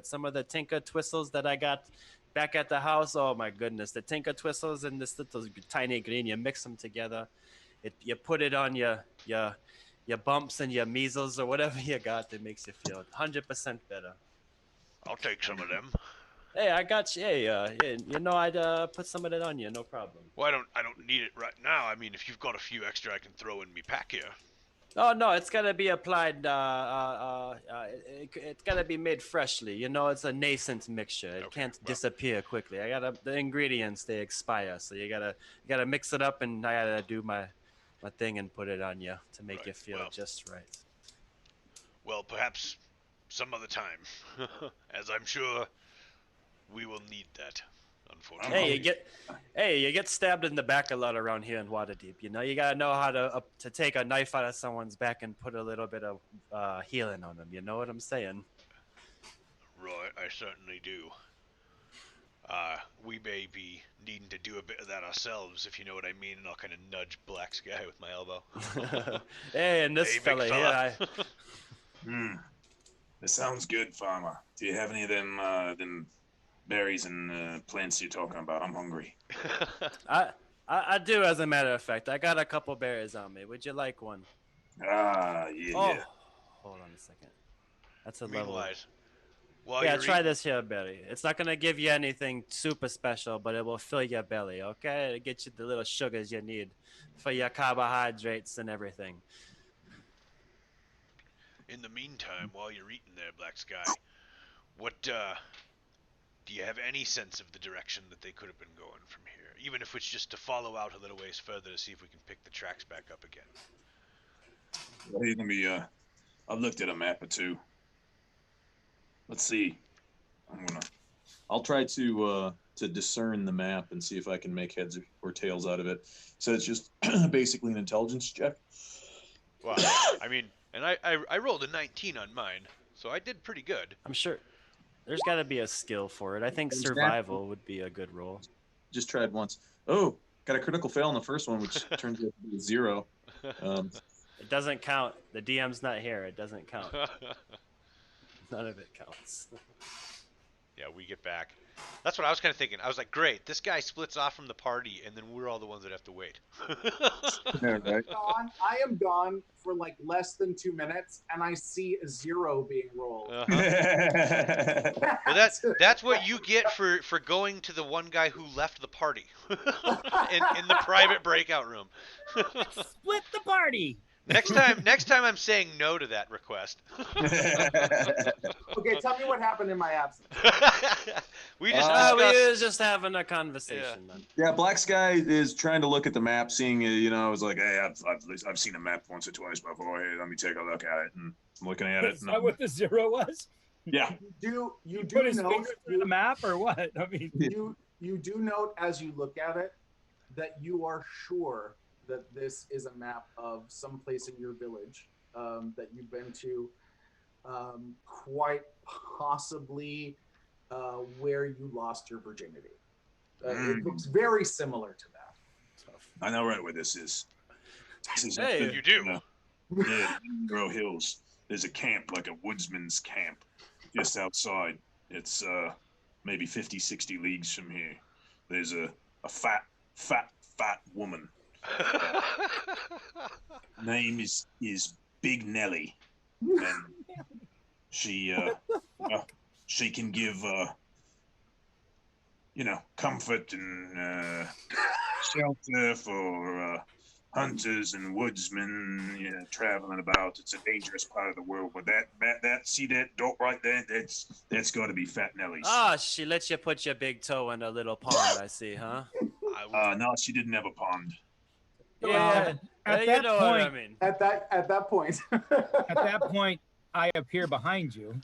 some of the Tinker Twistles that I got back at the house. Oh my goodness. The Tinker Twistles and this little tiny green, you mix them together. You put it on your bumps and your measles or whatever you got that makes you feel 100% better. I'll take some of them. Hey, I got you. Hey, I'd put some of that on you, no problem. Well, I don't need it right now. I mean, if you've got a few extra, I can throw in me pack here. Oh no, it's gotta be applied. It's gotta be made freshly. You know, it's a nascent mixture. It can't disappear quickly. The ingredients they expire, so you gotta mix it up, and I gotta do my thing and put it on you to make you feel just right. Well, perhaps some other time, as I'm sure we will need that. Unfortunately. You get stabbed in the back a lot around here in Waterdeep. You know, you gotta know how to take a knife out of someone's back and put a little bit of healing on them. You know what I'm saying? Right, I certainly do. We may be needing to do a bit of that ourselves, if you know what I mean, and I'll kind of nudge Black Sky with my elbow. Hey, and this fella here, That sounds good, farmer. Do you have any of them berries and plants you're talking about? I'm hungry. I do, as a matter of fact. I got a couple berries on me. Would you like one? Yeah. Oh, hold on a second. That's a level. Yeah, try this here berry. It's not gonna give you anything super special, but it will fill your belly. Okay, it'll get you the little sugars you need for your carbohydrates and everything. In the meantime, while you're eating there, Black Sky, what Do you have any sense of the direction that they could have been going from here? Even if it's just to follow out a little ways further to see if we can pick the tracks back up again. Hey, let me. I've looked at a map or two. Let's see. I'll try to discern the map and see if I can make heads or tails out of it. So it's just basically an intelligence check. Well, I mean, and I rolled a 19 on mine, so I did pretty good. I'm sure there's got to be a skill for it. I think survival would be a good roll. Just tried once. Oh, got a critical fail on the first one, which turns out to be a 0. It doesn't count. The DM's not here. It doesn't count. None of it counts. Yeah, we get back. That's what I was kind of thinking. I was like, great, this guy splits off from the party, and then we're all the ones that have to wait. Yeah, right. I am gone for like less than 2 minutes, and I see a 0 being rolled. Well, that's what you get for going to the one guy who left the party in the private breakout room. Split the party. Next time I'm saying no to that request. Okay, tell me what happened in my absence. we just we was just having a conversation. Yeah. Then. Yeah, Black Sky is trying to look at the map, seeing I was like, hey, I've seen a map once or twice before. Hey, let me take a look at it. And I'm looking at it. Is that what the 0 was? Yeah. You Put his note finger through the map or what? I mean, you do note as you look at it that you are sure that this is a map of some place in your village that you've been to, quite possibly where you lost your virginity. It looks very similar to that. I know right where this is. Hey, you do. Yeah, Monroe Hills. There's a camp, like a woodsman's camp, just outside. It's maybe 50, 60 leagues from here. There's a fat woman. Name is Big Nelly, and she can give comfort and shelter for hunters and woodsmen traveling about. It's a dangerous part of the world, but that see that dope right there, that's got to be Fat Nelly's. Ah, she lets you put your big toe in a little pond. I see, huh? No, she didn't have a pond. Yeah, at you that know point, what I mean. At that point, at that point, I appear behind you,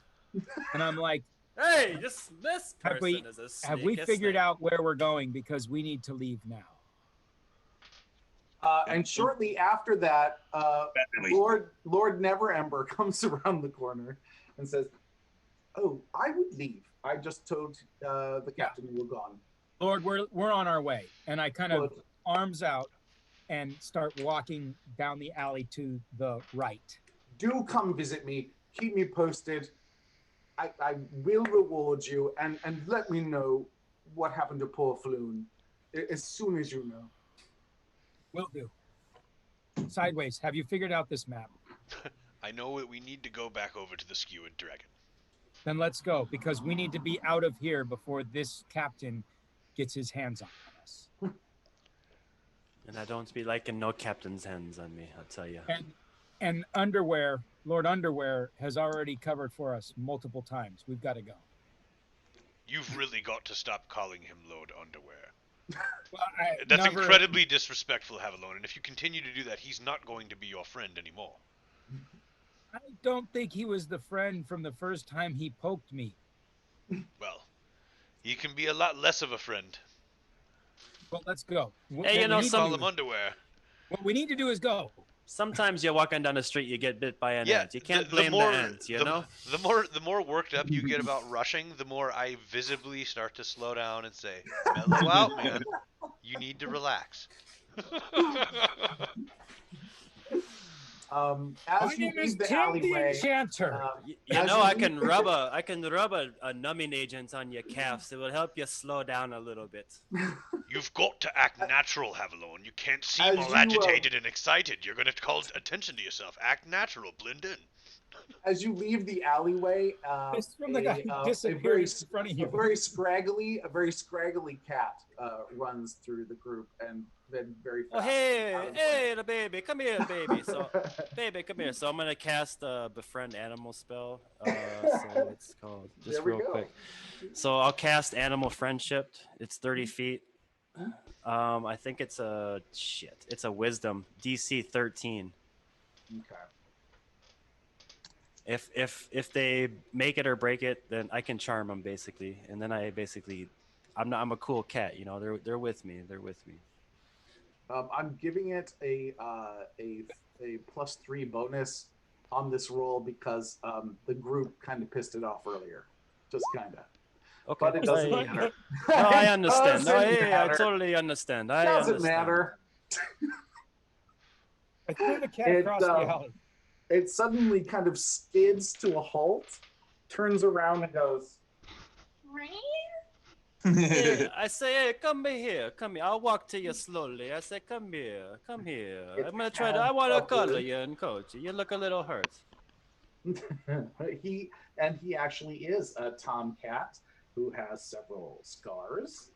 and I'm like, hey, this person is a snake. have we figured out where we're going? Because we need to leave now. And shortly after that, Lord Neverember comes around the corner and says, "Oh, I would leave. I just told the captain you were gone." Lord, we're on our way, and I kind of arms out and start walking down the alley to the right. Do come visit me. Keep me posted. I will reward you, and let me know what happened to poor Floon as soon as you know. Will do. Sideways, have you figured out this map? I know that we need to go back over to the Skewered Dragon. Then let's go, because we need to be out of here before this captain gets his hands on us. And I don't be liking no captain's hands on me, I'll tell you. And Underwear, Lord Underwear, has already covered for us multiple times. We've got to go. You've really got to stop calling him Lord Underwear. Well, That's incredibly disrespectful, Havalon, and if you continue to do that, he's not going to be your friend anymore. I don't think he was the friend from the first time he poked me. Well, he can be a lot less of a friend. Well, let's go. Hey, call him Underwear. What we need to do is go. Sometimes you're walking down the street, you get bit by an ant. You can't blame the ants, you know? The more worked up you get about rushing, the more I visibly start to slow down and say, mellow out, man. You need to relax. As you leave the alleyway, you know, I can rub a numbing agent on your calves. It will help you slow down a little bit. You've got to act natural, Havalon. You can't seem all agitated and excited. You're going to call attention to yourself. Act natural. Blend in. as you leave the alleyway, It's from the guy who a disappeared very, in front of you. a very scraggly cat runs through the group and then very fast. Oh, hey, the baby, come here, baby. So, baby, come here. So I'm gonna cast a befriend animal spell. So it's called just There we real go. quick. So I'll cast animal friendship. It's 30 feet. I think it's a It's a wisdom DC 13. Okay. If they make it or break it, then I can charm them basically, and then I'm a cool cat. You know, they're with me. They're with me. I'm giving it a +3 bonus on this roll because the group kind of pissed it off earlier. Just kind of. Okay. But it doesn't matter. No, I understand. No, Doesn't hey, I matter. totally understand. Doesn't matter. I threw the cat across the alley. It suddenly kind of skids to a halt, turns around and goes. Hey, I say, hey, come here, come here. I'll walk to you slowly. I say, come here, come here. I'm gonna try to. I want to cuddle you and coach you. You look a little hurt. He actually is a tomcat who has several scars.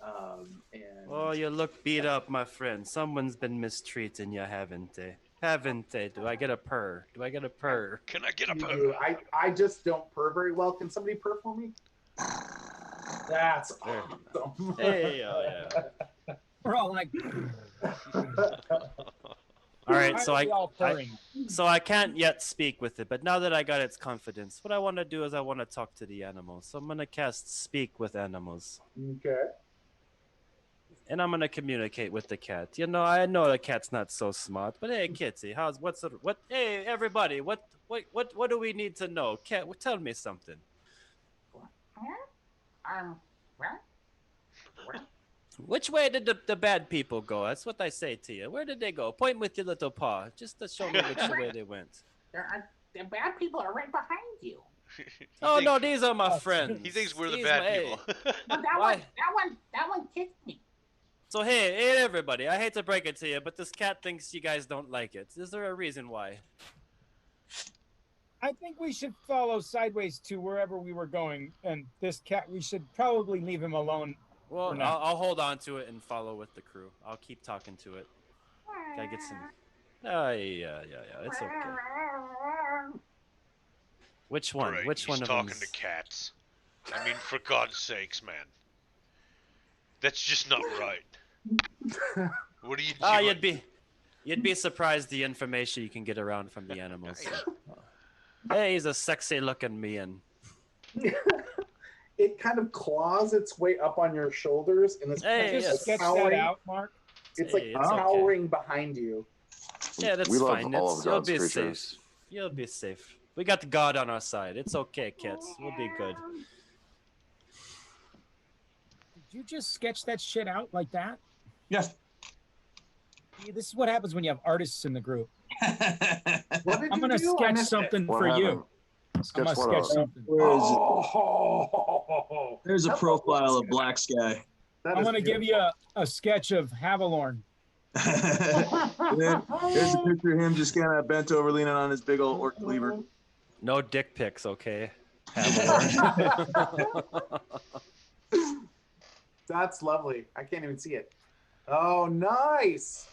And Oh, you look beat up, my friend. Someone's been mistreating you, haven't they? Haven't they? Do I get a purr? Do I get a purr? Can I get a you purr? do. I just don't purr very well. Can somebody purr for me? That's awesome. Hey, oh yeah. We're all like, All right, so Why are we all purring? so I can't yet speak with it, but now that I got its confidence, what I want to do is I want to talk to the animals. So I'm gonna cast Speak with Animals, Okay. and I'm gonna communicate with the cat. You know, I know the cat's not so smart, but hey, kitty, what? Hey, everybody, what do we need to know? Cat, tell me something. Which way did the bad people go? That's what I say to you. Where did they go? Point with your little paw, just to show me which way they went. The bad people are right behind you. Oh no, these are my friends. He thinks we're the These bad my- people. But Why? that one kicked me. So hey, everybody, I hate to break it to you, but this cat thinks you guys don't like it. Is there a reason why? I think we should follow sideways to wherever we were going, and this cat, we should probably leave him alone. Well, for now. I'll hold on to it and follow with the crew. I'll keep talking to it. Gotta get some. Oh yeah, it's okay. Which one? Great, Which he's one of talking them? to cats. I mean, for God's sakes, man. That's just not right. What are you doing? You'd be surprised the information you can get around from the animals. Hey, he's a sexy looking man. It kind of claws its way up on your shoulders and it's Hey, kind of Just sketch that cowering. out, Mark. It's Hey, like it's okay. cowering behind you. Yeah, that's We love fine. all of You'll God's be creatures. safe. You'll be safe. We got the God on our side. It's okay, kids. We'll be good. Did you just sketch that shit out like that? Yes. Yeah, this is what happens when you have artists in the group. What did I'm you gonna do? I sketch missed it. something What for happened? you. I'm Sketch gonna what sketch out? something. Where is it? Oh, There's a Hello, profile of Black Black Sky. That I'm is gonna give you a sketch of Havalorn. And then there's a picture of him just kind of bent over, leaning on his big old orc cleaver. No dick pics, okay? That's lovely. I can't even see it. Oh, nice.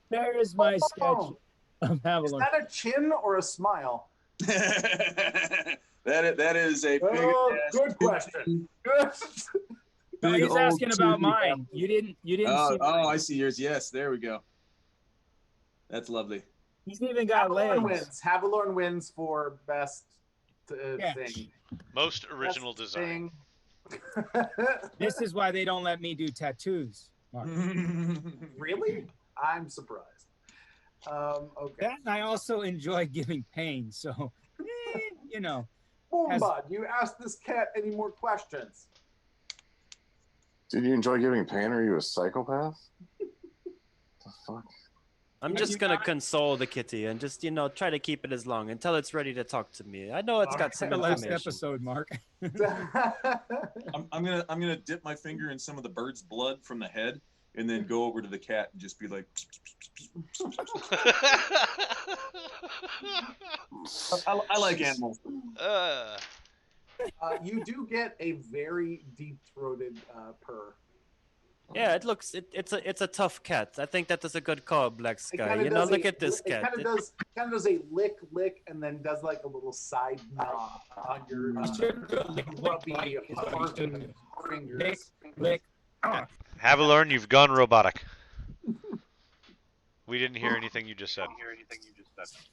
There is my sketch Oh. of Is Havalorn. that a chin or a smile? that is a big Oh, ass good question. Good. No, big he's old asking about titty mine. You didn't Oh, see mine. I see yours. Yes, there we go. That's lovely. He's even got Havalorn legs. wins. Havalorn wins for best Yeah. thing. Most original Best design. thing. This is why they don't let me do tattoos, Mark. Really? I'm surprised. Okay. That and I also enjoy giving pain, so you know. Boomba, do you ask this cat any more questions? Did you enjoy giving pain? Are you a psychopath? The fuck? I'm just gonna console the kitty and just try to keep it as long until it's ready to talk to me. I know it's got some The last information. episode, Mark. I'm gonna dip my finger in some of the bird's blood from the head and then go over to the cat and just be like, I like animals. You do get a very deep-throated purr. Yeah, it's a tough cat. I think that is a good call, Black Sky. You know, does look a- at this It cat. kind of does a lick, and then does like a little side knob on your grubby fingers. Lick. Havilorn, you've gone robotic. We didn't hear anything you just said.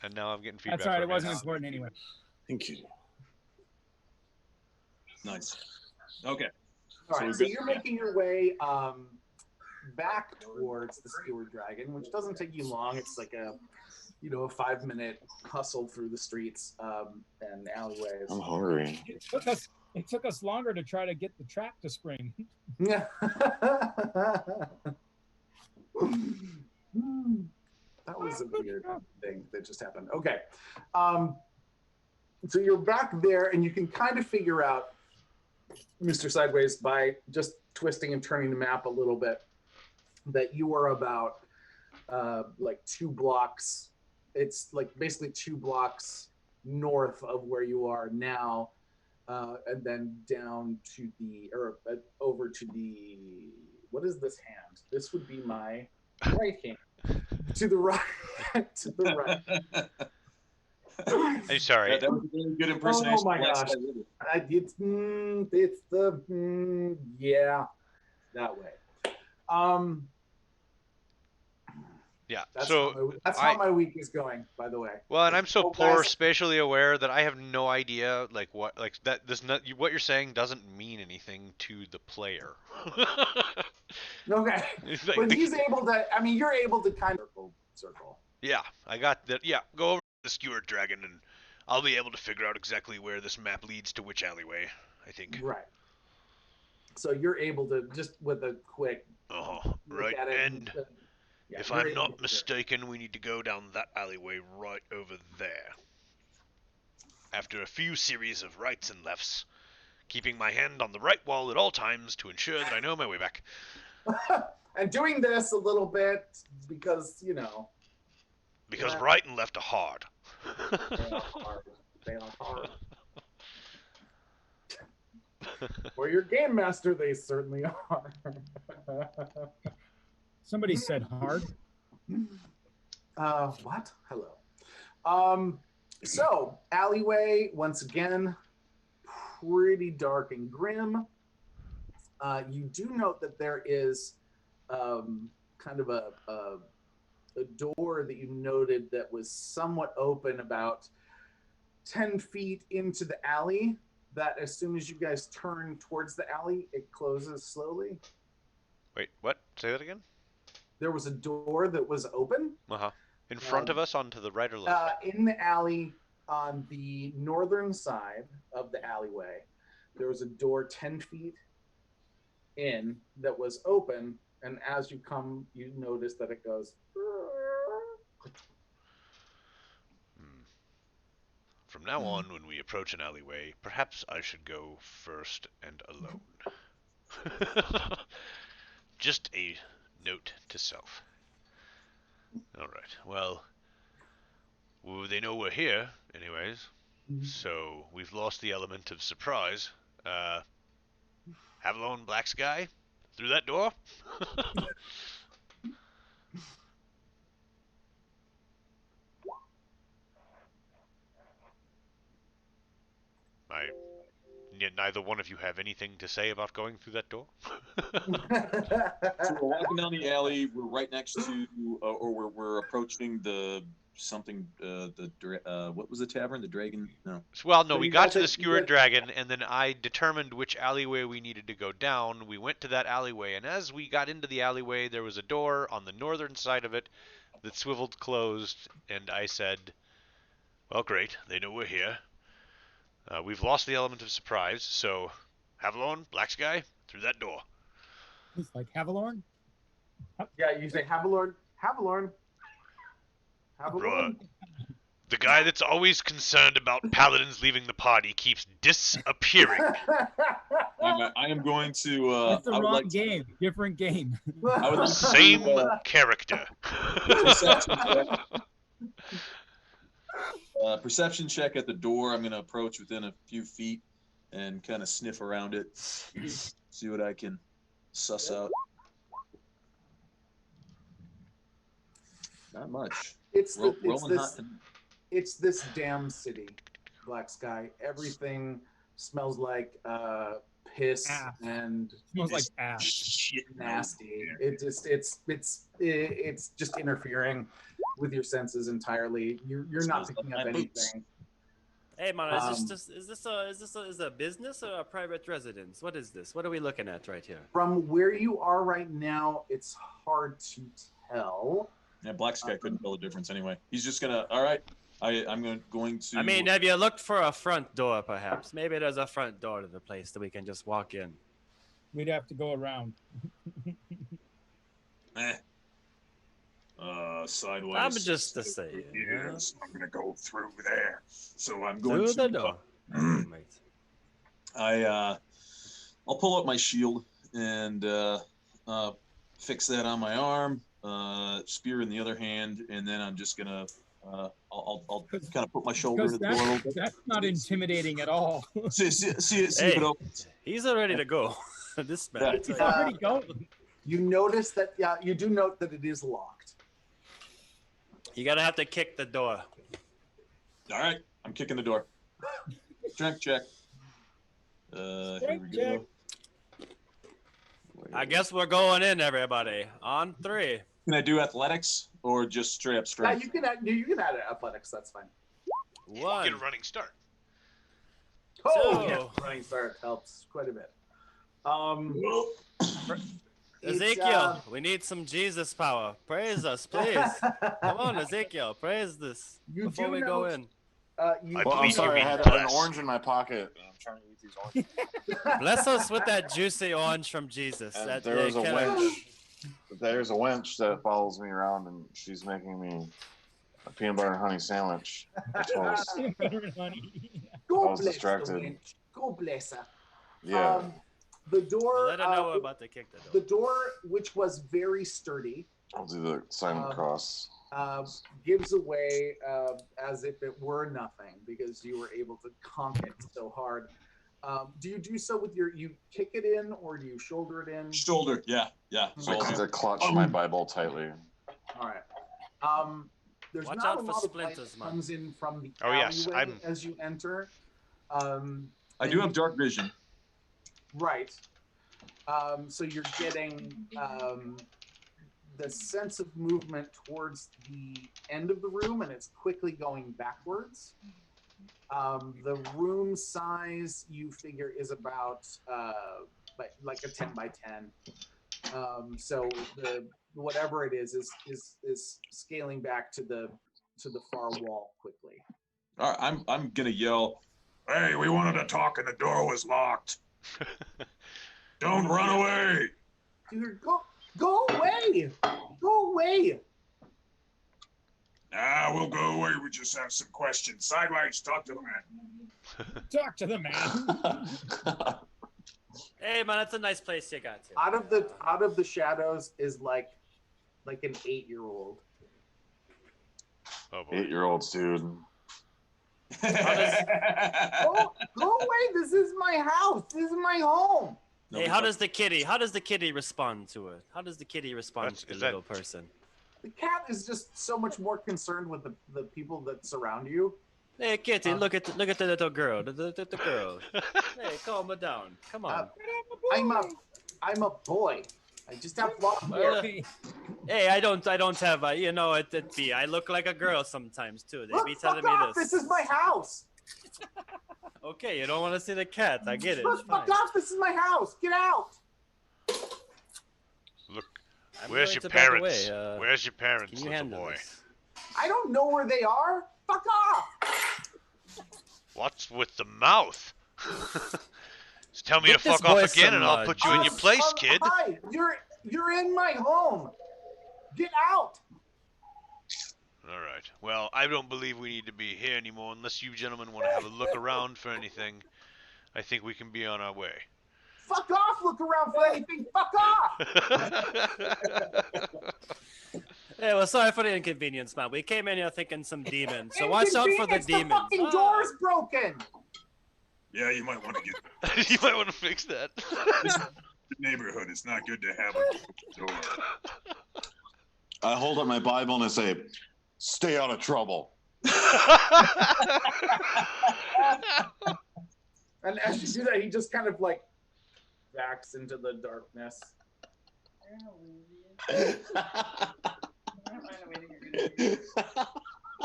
And now I'm getting feedback. That's all right. It from you. wasn't important anyway. Thank you. Nice. Okay. All right, we've so got- you're making your way back towards the skewered dragon, which doesn't take you long. It's like a 5-minute hustle through the streets and alleyways. I'm hungry. It took us longer to try to get the trap to spring. Yeah. That was a weird thing that just happened. Okay. So you're back there, and you can kind of figure out, Mr. Sideways, by just twisting and turning the map a little bit, that you are about like 2 blocks. It's like basically 2 blocks north of where you are now, and then down to over to the, what is this hand? This would be my right hand. To the right. To the right. I'm sorry. That was a really good impersonation. Oh my of Black gosh. Sky River. It's the yeah, that way. Yeah. That's So how my week is going, by the way. well, and I'm so Oh, poor guys. spatially aware that I have no idea what you're saying doesn't mean anything to the player. Okay. It's like But the- he's able to, I mean, you're able to kind of circle. Yeah, I got that. Yeah, go over to the skewered dragon, and I'll be able to figure out exactly where this map leads to which alleyway. I think. Right. So you're able to just with a quick look Right. at it. And Yeah, if you're I'm able to not figure it. mistaken, we need to go down that alleyway right over there. After a few series of rights and lefts, keeping my hand on the right wall at all times to ensure that I know my way back. And doing this a little bit because, Because Yeah. right and left are hard. they are hard. They are hard. For your game master, they certainly are. Somebody said hard. What? Hello. So alleyway once again, pretty dark and grim. You do note that there is kind of a door that you noted that was somewhat open about 10 feet into the alley, that as soon as you guys turn towards the alley, it closes slowly. Wait, what? Say that again? There was a door that was open In front of us, onto the right or left? in the alley on the northern side of the alleyway. There was a door 10 feet in that was open, and as you come, you notice that it goes. From now on, when we approach an alleyway, perhaps I should go first and alone. Just a note to self. Alright, well, they know we're here, anyways. So, we've lost the element of surprise. Avalon, Black Sky? Through that door? Neither one of you have anything to say about going through that door? So we're walking down the alley. We're right next to, or we're approaching what was the tavern? The Dragon? No. Well, no, So we you got guys to the had- Skewered Dragon, and then I determined which alleyway we needed to go down. We went to that alleyway, and as we got into the alleyway, there was a door on the northern side of it that swiveled closed, and I said, well, great, they know we're here. We've lost the element of surprise, so Havilorn, Black Sky, through that door. It's like Havilorn. Yeah, you say Havilorn, Havilorn, Havilorn. The guy that's always concerned about paladins leaving the party keeps disappearing. I am going to. It's the I would wrong like game. Different game. I would like to Same do, character. perception check at the door. I'm going to approach within a few feet and kind of sniff around it, see what I can suss out. Not much. It's this damn city, Black Sky. Everything smells like piss and smells like ass. Shit, nasty. It's just interfering with your senses entirely. You're not picking up anything. Hey man, is this a business or a private residence? What is this? What are we looking at right here? From where you are right now, it's hard to tell. Yeah, Black Sky couldn't tell the difference anyway. He's just gonna. All right, I'm going to. I mean, have you looked for a front door, perhaps? Maybe there's a front door to the place that we can just walk in. We'd have to go around. Sideways. I'm just to say. Yes, I'm gonna go through there. So I'm going Through to. the door. I'll pull up my shield and fix that on my arm. Spear in the other hand, and then I'm just gonna. I'll kind of put my shoulder to the door a little bit. That's not intimidating at all. see if it opens. He's ready to go. This man. He's already going. You notice that, you do note that it is locked. You're gonna have to kick the door. All right, I'm kicking the door. Strength check. Here we go. I guess we're going in, everybody. On 3. Can I do athletics or just straight up strength? Yeah, you can add athletics. That's fine. 1. Get a running start. Oh, 2. yeah, running start helps quite a bit. Ezekiel, we need some Jesus power. Praise us, please. Come on, Ezekiel, praise this before we go in. I'm sorry, I had an orange in my pocket. I'm trying to eat these oranges. Bless us with that juicy orange from Jesus. And there's a wench. There's a wench that follows me around, and she's making me a peanut butter and honey sandwich. I was distracted. Go bless her. Yeah. The door. Let her know we're about to kick the door. The door, which was very sturdy, I'll do the silent cross. gives away as if it were nothing because you were able to conk it so hard. Do you do so with you kick it in or do you shoulder it in? Shoulder, yeah. I clutch my Bible tightly. All right. There's Watch not out a for lot splinters, of light man. comes in from the Oh, yes, alleyway as you enter. I do have dark vision. Right. So you're getting the sense of movement towards the end of the room, and it's quickly going backwards. The room size you figure is about like a 10 by 10. So the whatever it is scaling back to the far wall quickly. All right, I'm gonna yell. Hey, we wanted to talk and the door was locked. Don't run away. Dude, go away! Go away! We'll go away. We just have some questions. Sideways, talk to the man. Talk to the man. Hey man, that's a nice place you got to. Out of the shadows is like an 8-year-old. Oh boy. 8-year-olds, dude. Go away! This is my house. This is my home. Hey, how does the kitty respond to it? How does the kitty respond to the little person? The cat is just so much more concerned with the people that surround you. Hey kitty, look at the little girl. The girl. Hey, calm her down. Come on. I'm a boy. I just have long hair. Hey, I don't have I look like a girl sometimes too. They be telling me off. this. This is my house. Okay, you don't want to see the cat. I get it. Fuck off. This is my house. Get out. Look, I'm where's going your to back parents? away. Where's your Can parents, you little handle boy? this? I don't know where they are. Fuck off. What's with the mouth? Just tell me Get to this fuck off boy again some, and I'll put you in your place, kid. Hi. You're in my home. Get out. All right. Well, I don't believe we need to be here anymore unless you gentlemen want to have a look around for anything. I think we can be on our way. Fuck off! Look around for anything. Fuck off! Hey, well, sorry for the inconvenience, man. We came in here thinking some demons, so watch out for the Inconvenience, demons. The fucking door's broken. Yeah, you might want to get. You might want to fix that. This neighborhood. It's not good to have a door. I hold up my Bible and I say, "Stay out of trouble." And as you do that, he just kind of like backs into the darkness.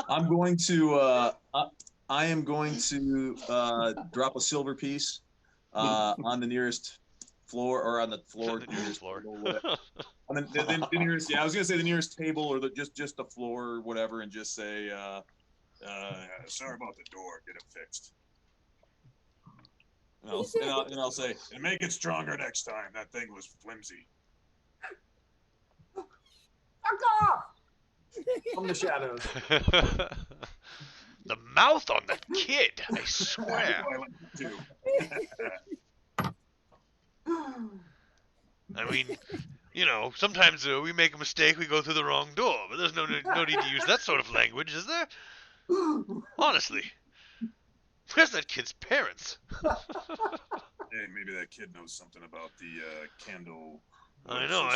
I'm going to. I am going to drop a silver piece on the nearest floor, or on the floor. The nearest floor. On the nearest, yeah, I was gonna say the nearest table, or just the floor, or whatever, and just say, Sorry about the door. Get it fixed. and I'll say, And make it stronger next time. That thing was flimsy. Fuck off! From the shadows. The mouth on the kid, I swear. I mean, you know, sometimes we make a mistake, we go through the wrong door, but there's no need to use that sort of language, is there? Honestly. Where's that kid's parents? Hey, maybe that kid knows something about the candle. I know,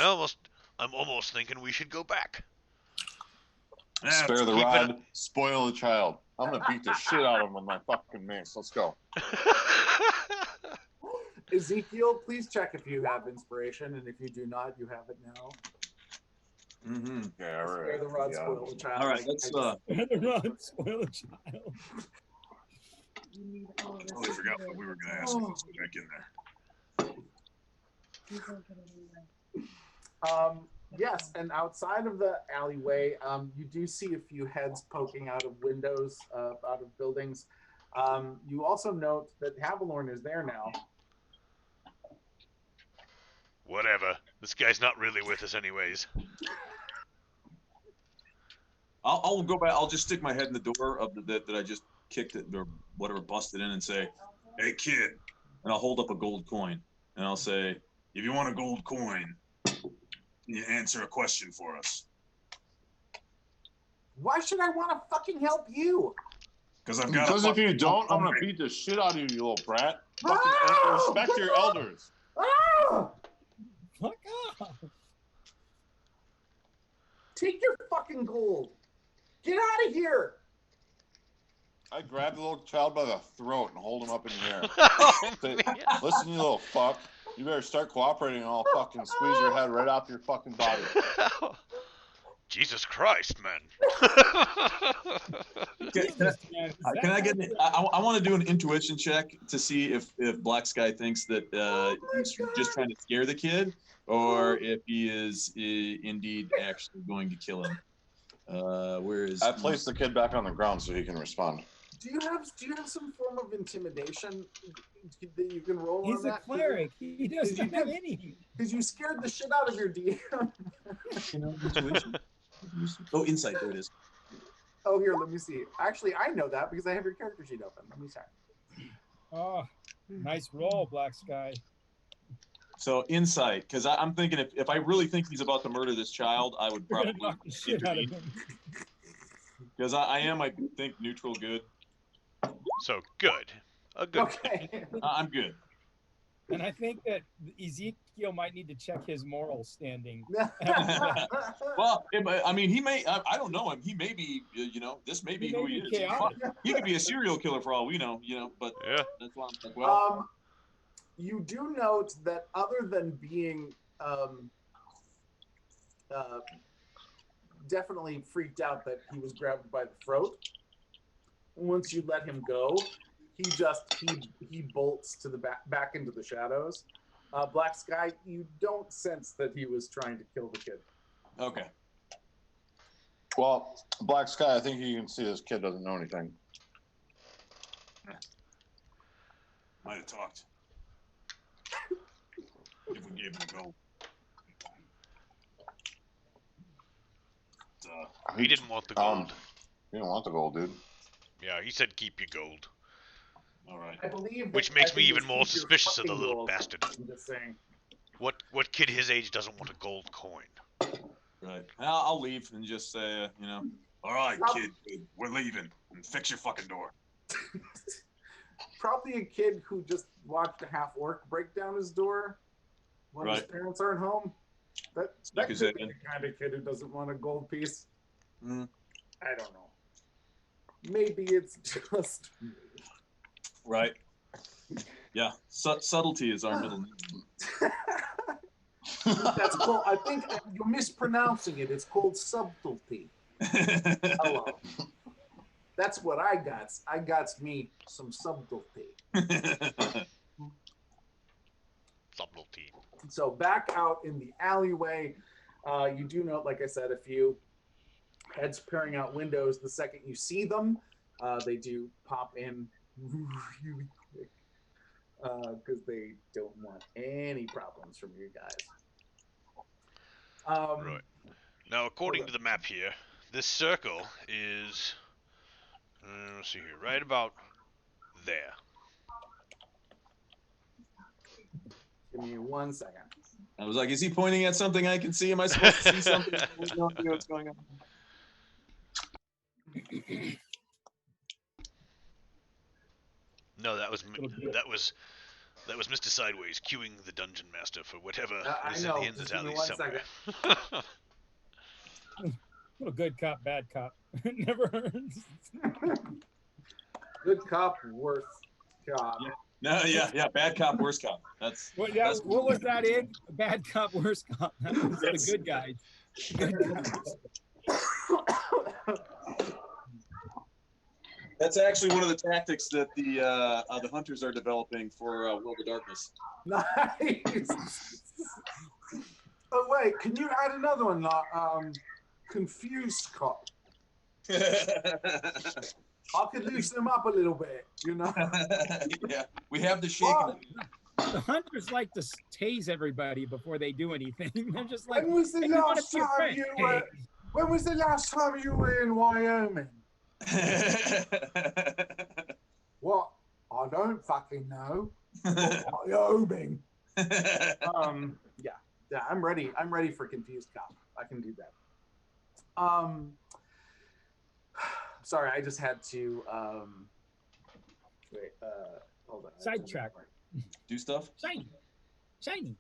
I'm almost thinking we should go back. Spare the rod, spoil the child. I'm gonna beat the shit out of him with my fucking mace. Let's go. Ezekiel, please check if you have inspiration, and if you do not, you have it now. mm-hmm. Yeah, all right. Spare the rod, spoil the child. All right, let's. Spare the rod, spoil the child. I totally forgot what we were going to ask. Let's go back in there. Yes, and outside of the alleyway, you do see a few heads poking out of windows, out of buildings. You also note that Havilorn is there now. Whatever. This guy's not really with us anyways. I'll go back. I'll just stick my head in the door of that I just kicked it or whatever, busted in, and say, "Hey, kid," and I'll hold up a gold coin, and I'll say, "If you want a gold coin, you answer a question for us." Why should I want to fucking help you? Because if you don't, I'm gonna beat the shit out of you, you little brat. Fucking respect your elders. Fuck off. Take your fucking gold. Get out of here. I grab the little child by the throat and hold him up in the air. Oh, Say, listen, you little fuck. You better start cooperating, and I'll fucking squeeze your head right off your fucking body. Jesus Christ, man. Can I get? I want to do an intuition check to see if Black Sky thinks that he's just trying to scare the kid, or if he is indeed actually going to kill him. Where is? I placed the kid back on the ground so he can respond. Do you have some form of intimidation that you can roll He's on a that? cleric. He doesn't have any. Because you scared the shit out of your DM. Intuition? Oh, insight. There it is. Oh, here, let me see. Actually, I know that because I have your character sheet open. Let me check. Oh, nice roll, Black Sky. So insight, because I'm thinking if I really think he's about to murder this child, I would You're gonna probably knock the shit out of him. because I think neutral good. So good. A good. Okay. I'm good. And I think that Ezekiel might need to check his moral standing. Well, I mean, he may. I don't know him. He may be. This may be who he is. He could be a serial killer for all we know. But yeah, that's why I'm like, well. You do note that other than being definitely freaked out that he was grabbed by the throat, once you let him go, he bolts to the back into the shadows. Black Sky, you don't sense that he was trying to kill the kid. Okay. Well, Black Sky, I think you can see this kid doesn't know anything. Might have talked. If we gave him a go. He didn't want the gold. You don't want the gold, dude. Yeah, he said keep your gold. All right. I believe. Which makes me even more suspicious of the little bastard. I'm just saying. What kid his age doesn't want a gold coin? Right. I'll leave and just say, all right, kid, we're leaving. And fix your fucking door. Probably a kid who just watched a half orc break down his door when his parents aren't home. That could be the kind of kid who doesn't want a gold piece. Mm. I don't know. Maybe it's just me. Right. Yeah. Subtlety is our middle name. That's called. I think you're mispronouncing it. It's called subtlety. Hello. That's what I got. I got me some subtlety. Subtlety. So back out in the alleyway, you do note, like I said, a few heads peering out windows. The second you see them, they do pop in really quick because they don't want any problems from you guys. Right. Now, according to the map here, this circle is, let's see here, right about there. Give me 1 second. I was like, is he pointing at something I can see? Am I supposed to see something? We don't know what's going on. No, that was Mr. Sideways queuing the dungeon master for whatever is in the ends of alley somewhere. Little good cop, bad cop. Never hurts. Good cop, worse cop. No, yeah, bad cop, worse cop. That's what was that in? Bad cop, worse cop. That was the good guys. That's actually one of the tactics that the hunters are developing for World of Darkness. Nice. Oh wait, can you add another one? Confused cop. I could loosen them up a little bit, Yeah, we have the shaking. The hunters like to tase everybody before they do anything. They're just like, when was the last time you were? When was the last time you were in Wyoming? What? I don't fucking know. Wyoming. Yeah, I'm ready. I'm ready for confused cop. I can do that. Sorry, I just had to wait, hold on. Sidetrack. Do stuff? Shiny.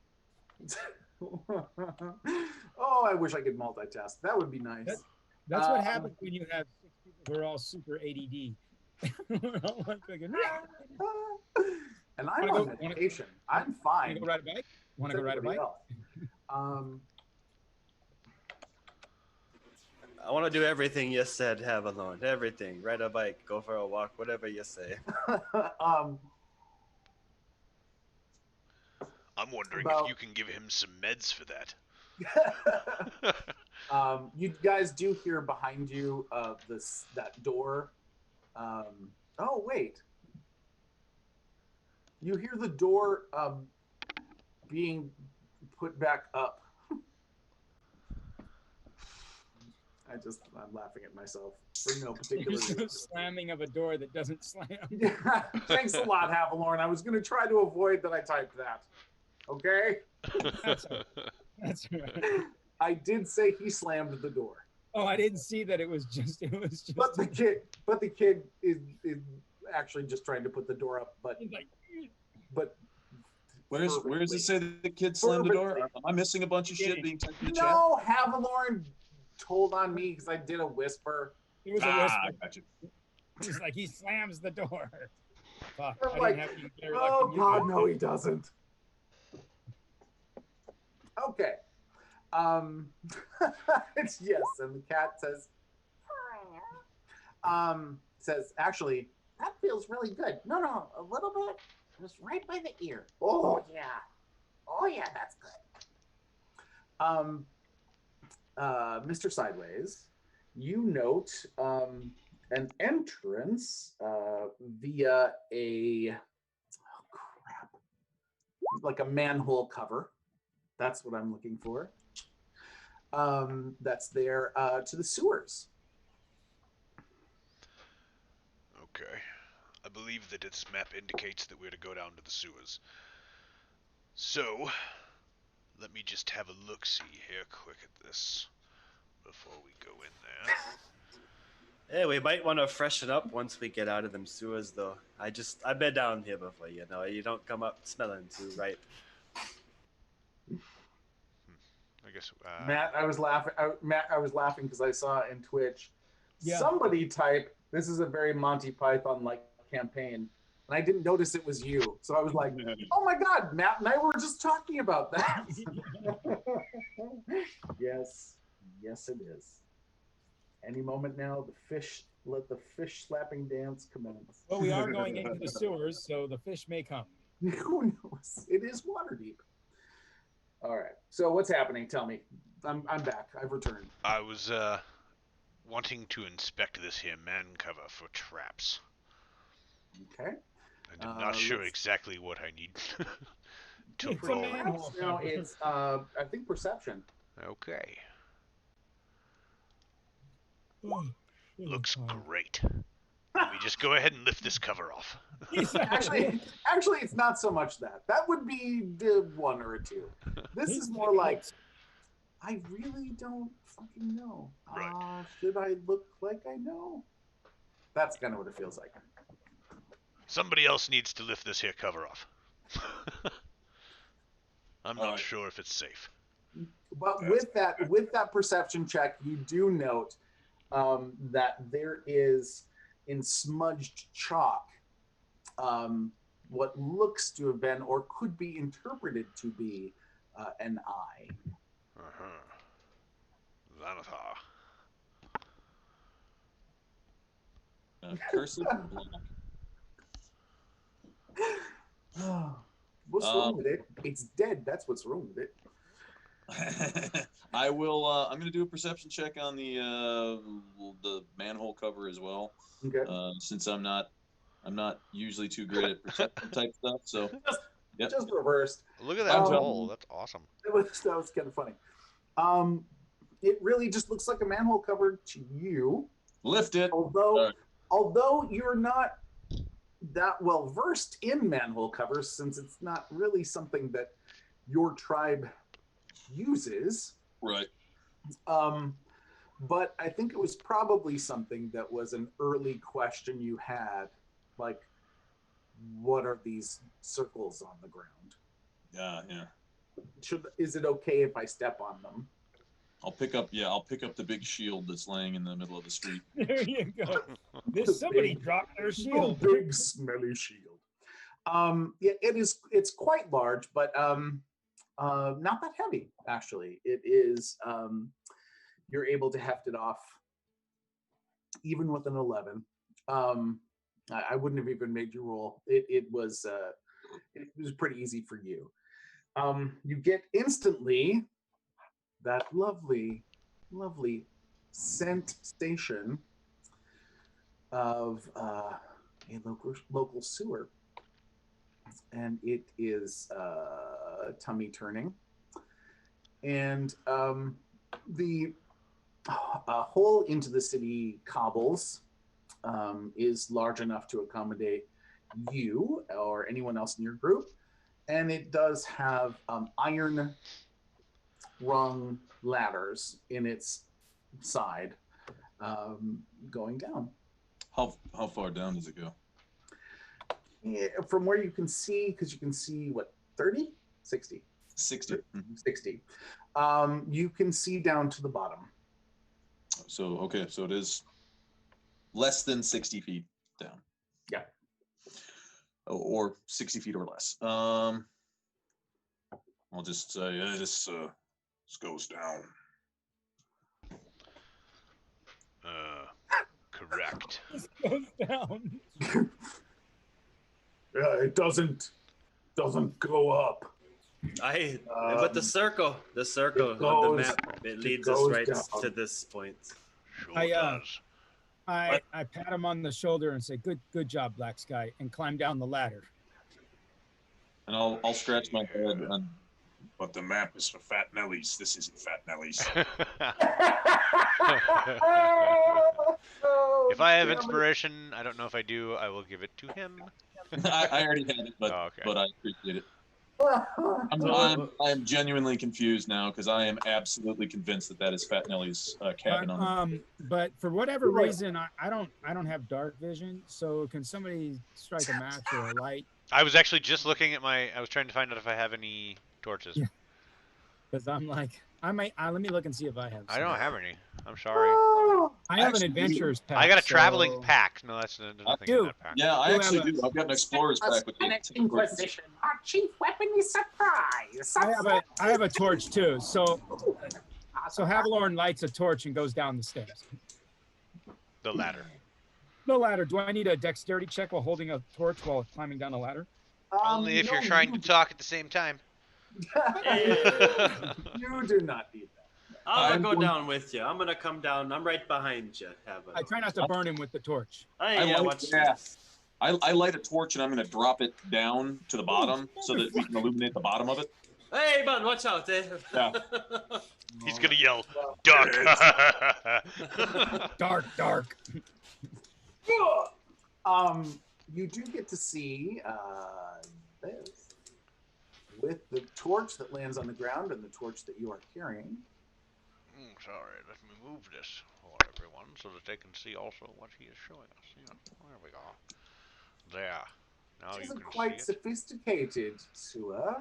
Oh, I wish I could multitask. That would be nice. That's what happens when you have 6 people who are all super ADD. We're all like, and I'm on medication. I'm fine. Want to go ride a bike? I want to do everything you said, Avalon. Everything. Ride a bike, go for a walk, whatever you say. I'm wondering if you can give him some meds for that. You guys do hear behind you that door. Oh wait, you hear the door being put back up. I'm laughing at myself for no particular reason. Slamming of a door that doesn't slam. Yeah, thanks a lot, Havalorn. I was going to try to avoid that I typed that. Okay? That's right. I did say he slammed the door. Oh, I didn't see that. It was just. But the kid is actually just trying to put the door up, but where does it say that the kid slammed the door? Am I missing a bunch of shit being typed in the chat? No, Havalorn told on me because I did a whisper. It was a whisper. I got you. He's like, he slams the door. Fuck, I'm like, oh God, no, he doesn't. Okay. It's yes, and the cat says, actually, that feels really good. No, a little bit, just right by the ear. Oh yeah, that's good. Mr. Sideways, you note an entrance via like a manhole cover. That's what I'm looking for. that's there to the sewers. Okay. I believe that its map indicates that we're to go down to the sewers. So, let me just have a look-see here quick at this before we go in there. Hey, we might want to freshen up once we get out of them sewers, though. I've been down here before, you know. You don't come up smelling too ripe. I guess. Matt, I was laughing. I was laughing because I saw in Twitch Yeah. somebody type, "This is a very Monty Python like campaign," and I didn't notice it was you. So I was like, "Oh my God, Matt and I were just talking about that." Yes, yes, it is. Any moment now, let the fish slapping dance commence. Well, we are going into the sewers, so the fish may come. Who knows? It is water deep. All right. So what's happening? Tell me. I'm back. I've returned. I was wanting to inspect this here man cover for traps. Okay. And I'm not sure exactly what I need to It's roll. a manhole No, cover. it's I think perception. Okay. Oh, Looks oh. great. Let me just go ahead and lift this cover off. Actually, it's not so much that. That would be the one or a two. This is more like, I really don't fucking know. Right. Should I look like I know? That's kind of what it feels like. Somebody else needs to lift this here cover off. I'm not sure if it's safe. But with that perception check, you do note that there is in smudged chalk what looks to have been or could be interpreted to be an eye. Xanathar. Cursive. What's wrong with it? It's dead. That's what's wrong with it. I will. I'm going to do a perception check on the manhole cover as well. Okay. Since I'm not usually too great at perception type stuff. So, yep. Just reversed. Look at that hole. That's awesome. That was kind of funny. It really just looks like a manhole cover to you. Lift it. Although you're not that well versed in manhole covers, since it's not really something that your tribe uses. Right. But I think it was probably something that was an early question you had, like, what are these circles on the ground? Yeah. Is it okay if I step on them? I'll pick up the big shield that's laying in the middle of the street. There you go. Somebody dropped their shield. Big smelly shield. Yeah, it's quite large, but not that heavy, actually. It is you're able to heft it off even with an 11. I wouldn't have even made you roll. It was pretty easy for you. You get instantly that lovely sensation of a local sewer, and it is tummy turning, and the hole into the city cobbles is large enough to accommodate you or anyone else in your group, and it does have iron rung ladders in its side going down. How far down does it go? Yeah, from where you can see, because you can see what, 30? 60. 60. Mm-hmm. 60. You can see down to the bottom. So it is less than 60 feet down. Yeah. Or 60 feet or less. I'll just say this goes down. Correct. This goes down. It doesn't go up. But the circle on the map, it leads us right to this point. Sure I pat him on the shoulder and say, "Good job, Black Sky," and climb down the ladder. And I'll scratch my head But the map is for Fat Nellies. This isn't Fat Nellies. If I have inspiration, I don't know if I do, I will give it to him. I already had it, but Oh, okay. but I appreciate it. I'm genuinely confused now because I am absolutely convinced that is Fat Nelly's cabin on it. But for whatever reason, I don't have dark vision. So can somebody strike a match or a light? I was actually just looking at I was trying to find out if I have any torches. Because I'm like, let me look and see if I have. I don't have any. I'm sorry. I have an adventurer's pack. I got a traveling pack. No, that's nothing in that pack. Yeah, I actually do. I've got an explorer's pack with the Inquisition. Our chief weapon is surprise. I have a torch too. So Havalorn lights a torch and goes down the stairs. The ladder. No ladder. Do I need a dexterity check while holding a torch while climbing down a ladder? Only if you're trying to talk at the same time. You do not need that. I'm gonna go down with you. I'm gonna come down. I'm right behind you. I try not to burn him with the torch. I light a torch and I'm gonna drop it down to the bottom so that we can illuminate the bottom of it. Hey, man, watch out, eh? Yeah. He's gonna yell, "Dark!" Dark. You do get to see this with the torch that lands on the ground and the torch that you are carrying. Sorry, let me move this for everyone so that they can see also what he is showing us. Yeah, there we go. There. Now It you isn't can quite see it. sophisticated, sewer.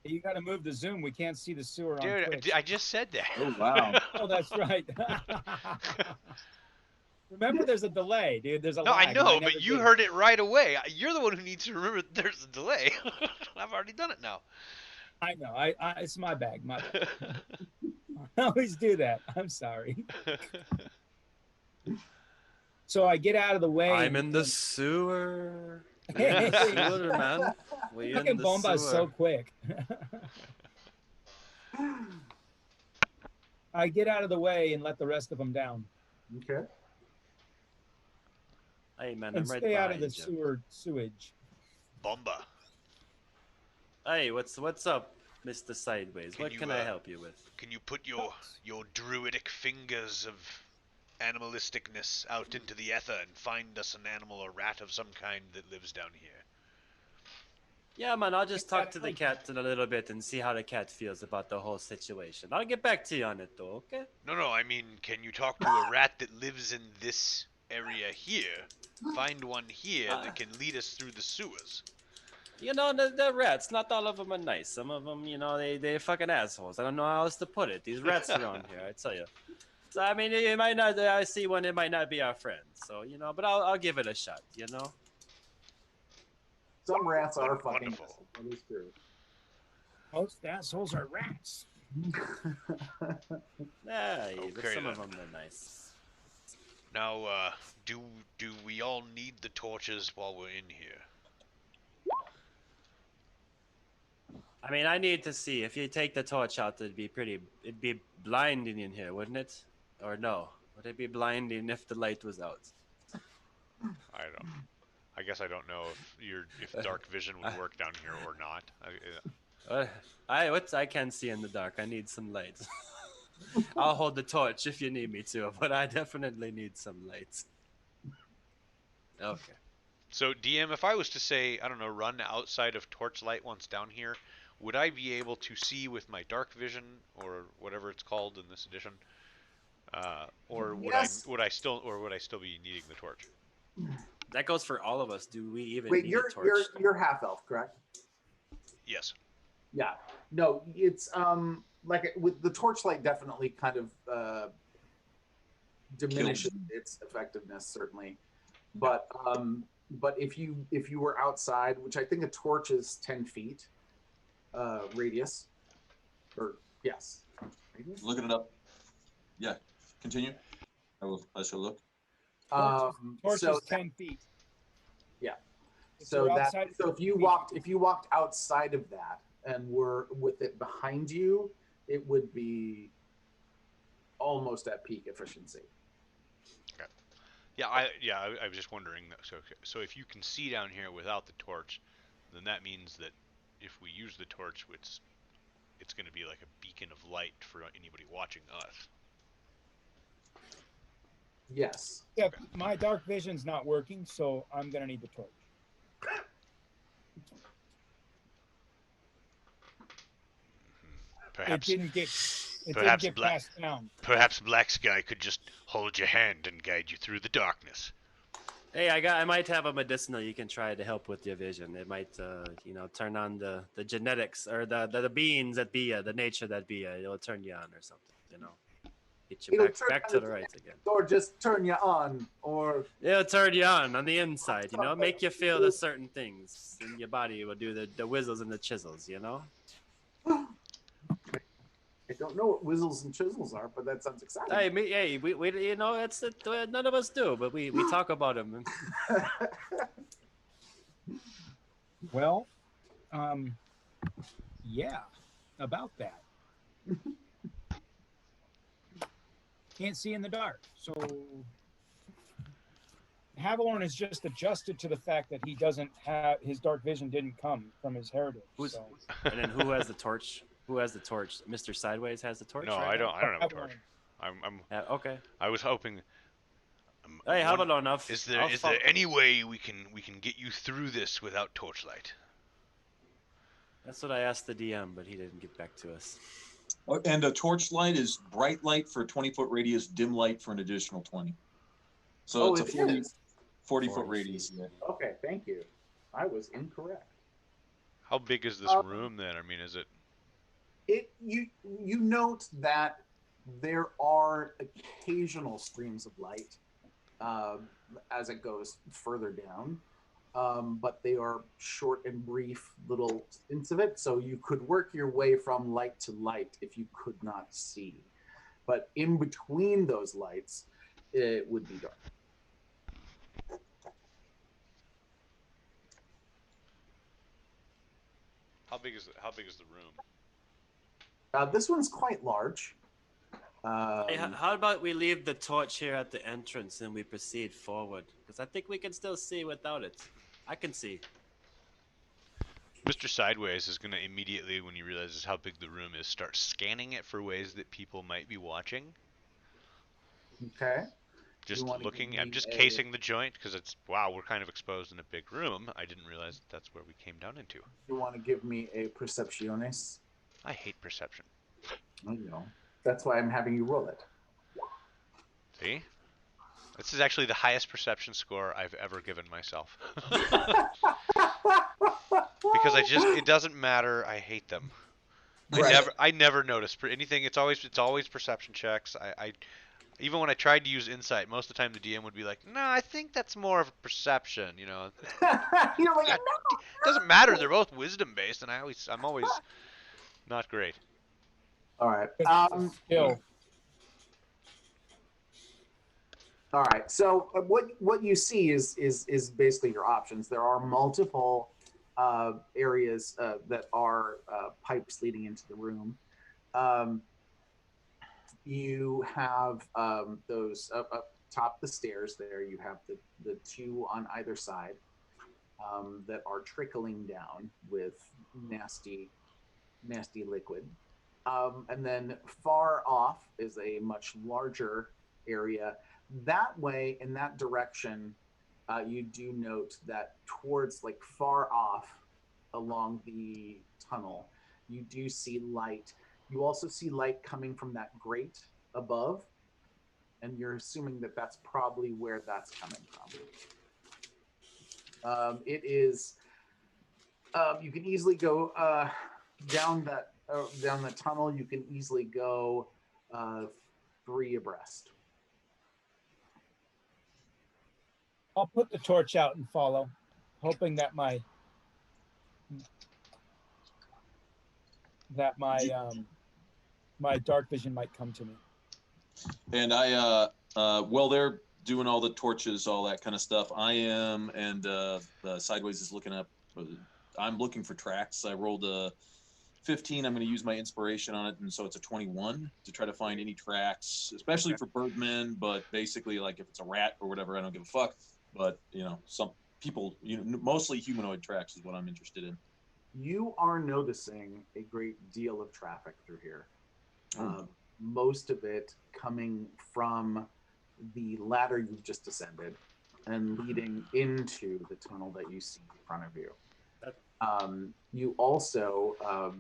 You got to move the zoom. We can't see the sewer on Dude, Twitch. I just said that. Oh, wow. Oh, that's right. Remember, there's a delay, dude. There's a No, lag, I and know, never but you did. heard it right away. You're the one who needs to remember that there's a delay. I've already done it now. I know. I it's my bag. My bad. I always do that. I'm sorry. So I get out of the way. I'm in the sewer. Hey, Sewer, man. We in fucking the Bomba is so sewer. quick. I get out of the way and let the rest of them down. Okay. Hey, man, And I'm right stay out of behind the you. sewage. Bomba. Hey, what's up, Mr. Sideways? What you, can I help you with? Can you put your druidic fingers of animalisticness out into the ether and find us an animal or rat of some kind that lives down here? Yeah, man, I'll just talk to the cat in a little bit and see how the cat feels about the whole situation. I'll get back to you on it, though, okay? No, I mean, can you talk to a rat that lives in this area here? Find one here that can lead us through the sewers. You know, the rats, not all of them are nice. Some of them, you know, they're fucking assholes. I don't know how else to put it. These rats around here, I tell you. So, I mean, it might not, I see one, it might not be our friend. So, you know, but I'll give it a shot, you know? Some rats are fucking Wonderful. assholes. That is true. Most assholes are rats. Yeah, but Okay, some of then. them are nice. Now, do we all need the torches while we're in here? I mean, I need to see. If you take the torch out, it'd be blinding in here, wouldn't it? Or no? Would it be blinding if the light was out? I guess I don't know if dark vision would work down here or not. I can't see in the dark. I need some light. I'll hold the torch if you need me to, but I definitely need some light. Okay. So, DM, if I was to say, I don't know, run outside of torchlight once down here, would I be able to see with my dark vision or whatever it's called in this edition, or Yes. would I still be needing the torch? That goes for all of us. Do we even Wait, need a torch? you're half elf, correct? Yes. Yeah. No, it's like with the torchlight definitely kind of diminishes its effectiveness certainly. But if you were outside, which I think a torch is 10 feet radius, or yes. Radius? Looking it up. Yeah. Continue. I shall look. Torch So is 10 feet. yeah. If So you're that outside, so if you walked outside of that and were with it behind you, it would be almost at peak efficiency. Okay. Yeah, I was just wondering. So if you can see down here without the torch, then that means that if we use the torch, it's going to be like a beacon of light for anybody watching us. Yes. Yeah, my dark vision's not working, so I'm gonna need the torch. Perhaps It didn't perhaps get passed down. perhaps Black Sky could just hold your hand and guide you through the darkness. Hey, I might have a medicinal you can try to help with your vision. It might, turn on the genetics or the beings that be the nature that be it'll turn you on or something. Get you back to the right again. Or just turn you on, or It'll turn you on the inside. Make you feel the certain things in your body. It will do the whizzles and the chisels. I don't know what whizzles and chisels are, but that sounds exciting. Hey, we it's none of us do, but we talk about them. Well, yeah, about that. Can't see in the dark, so Havilorn is just adjusted to the fact that he doesn't have his dark vision didn't come from his heritage. And then who has the torch? Who has the torch? Mr. Sideways has the torch. No, right I don't. now? I don't have a torch. I'm. Okay. I was hoping. Hey, how about enough? Is there any way we can get you through this without torchlight? That's what I asked the DM, but he didn't get back to us. Oh, and a torch light is bright light for a 20-foot radius, dim light for an additional 20. So it's a 40-foot radius. Yeah. Okay, thank you. I was incorrect. How big is this room then? I mean, is it? You note that there are occasional streams of light as it goes further down, but they are short and brief little stints of it. So you could work your way from light to light if you could not see, but in between those lights, it would be dark. How big is the room? This one's quite large. Hey, how about we leave the torch here at the entrance and we proceed forward? Because I think we can still see without it. I can see. Mr. Sideways is going to immediately, when he realizes how big the room is, start scanning it for ways that people might be watching. Okay. Just looking. I'm just casing the joint because we're kind of exposed in a big room. I didn't realize that's where we came down into. You want to give me a perceptiones? I hate perception. I know. That's why I'm having you roll it. See? This is actually the highest perception score I've ever given myself. Because it doesn't matter. I hate them. Right. I never notice anything. It's always perception checks. I even when I tried to use insight, most of the time the DM would be like, "No, I think that's more of a perception." You're like, no. It doesn't matter. They're both wisdom based, and I'm always not great. All right. Still. All right. So what you see is basically your options. There are multiple areas that are pipes leading into the room. You have those up top the stairs there. You have the two on either side that are trickling down with nasty liquid. And then far off is a much larger area. That way, in that direction, you do note that towards like far off along the tunnel, you do see light. You also see light coming from that grate above, and you're assuming that that's probably where that's coming from. It is. You can easily go down the tunnel. You can easily go 3 abreast. I'll put the torch out and follow, hoping that my dark vision might come to me. And while they're doing all the torches, all that kind of stuff, I am, and Sideways is looking up. I'm looking for tracks. I rolled a 15. I'm going to use my inspiration on it, and so it's a 21 to try to find any tracks, especially for birdmen. But basically, like if it's a rat or whatever, I don't give a fuck. But some people, mostly humanoid tracks is what I'm interested in. you are noticing a great deal of traffic through here. Oh. Most of it coming from the ladder you've just descended and leading into the tunnel that you see in front of you. You also,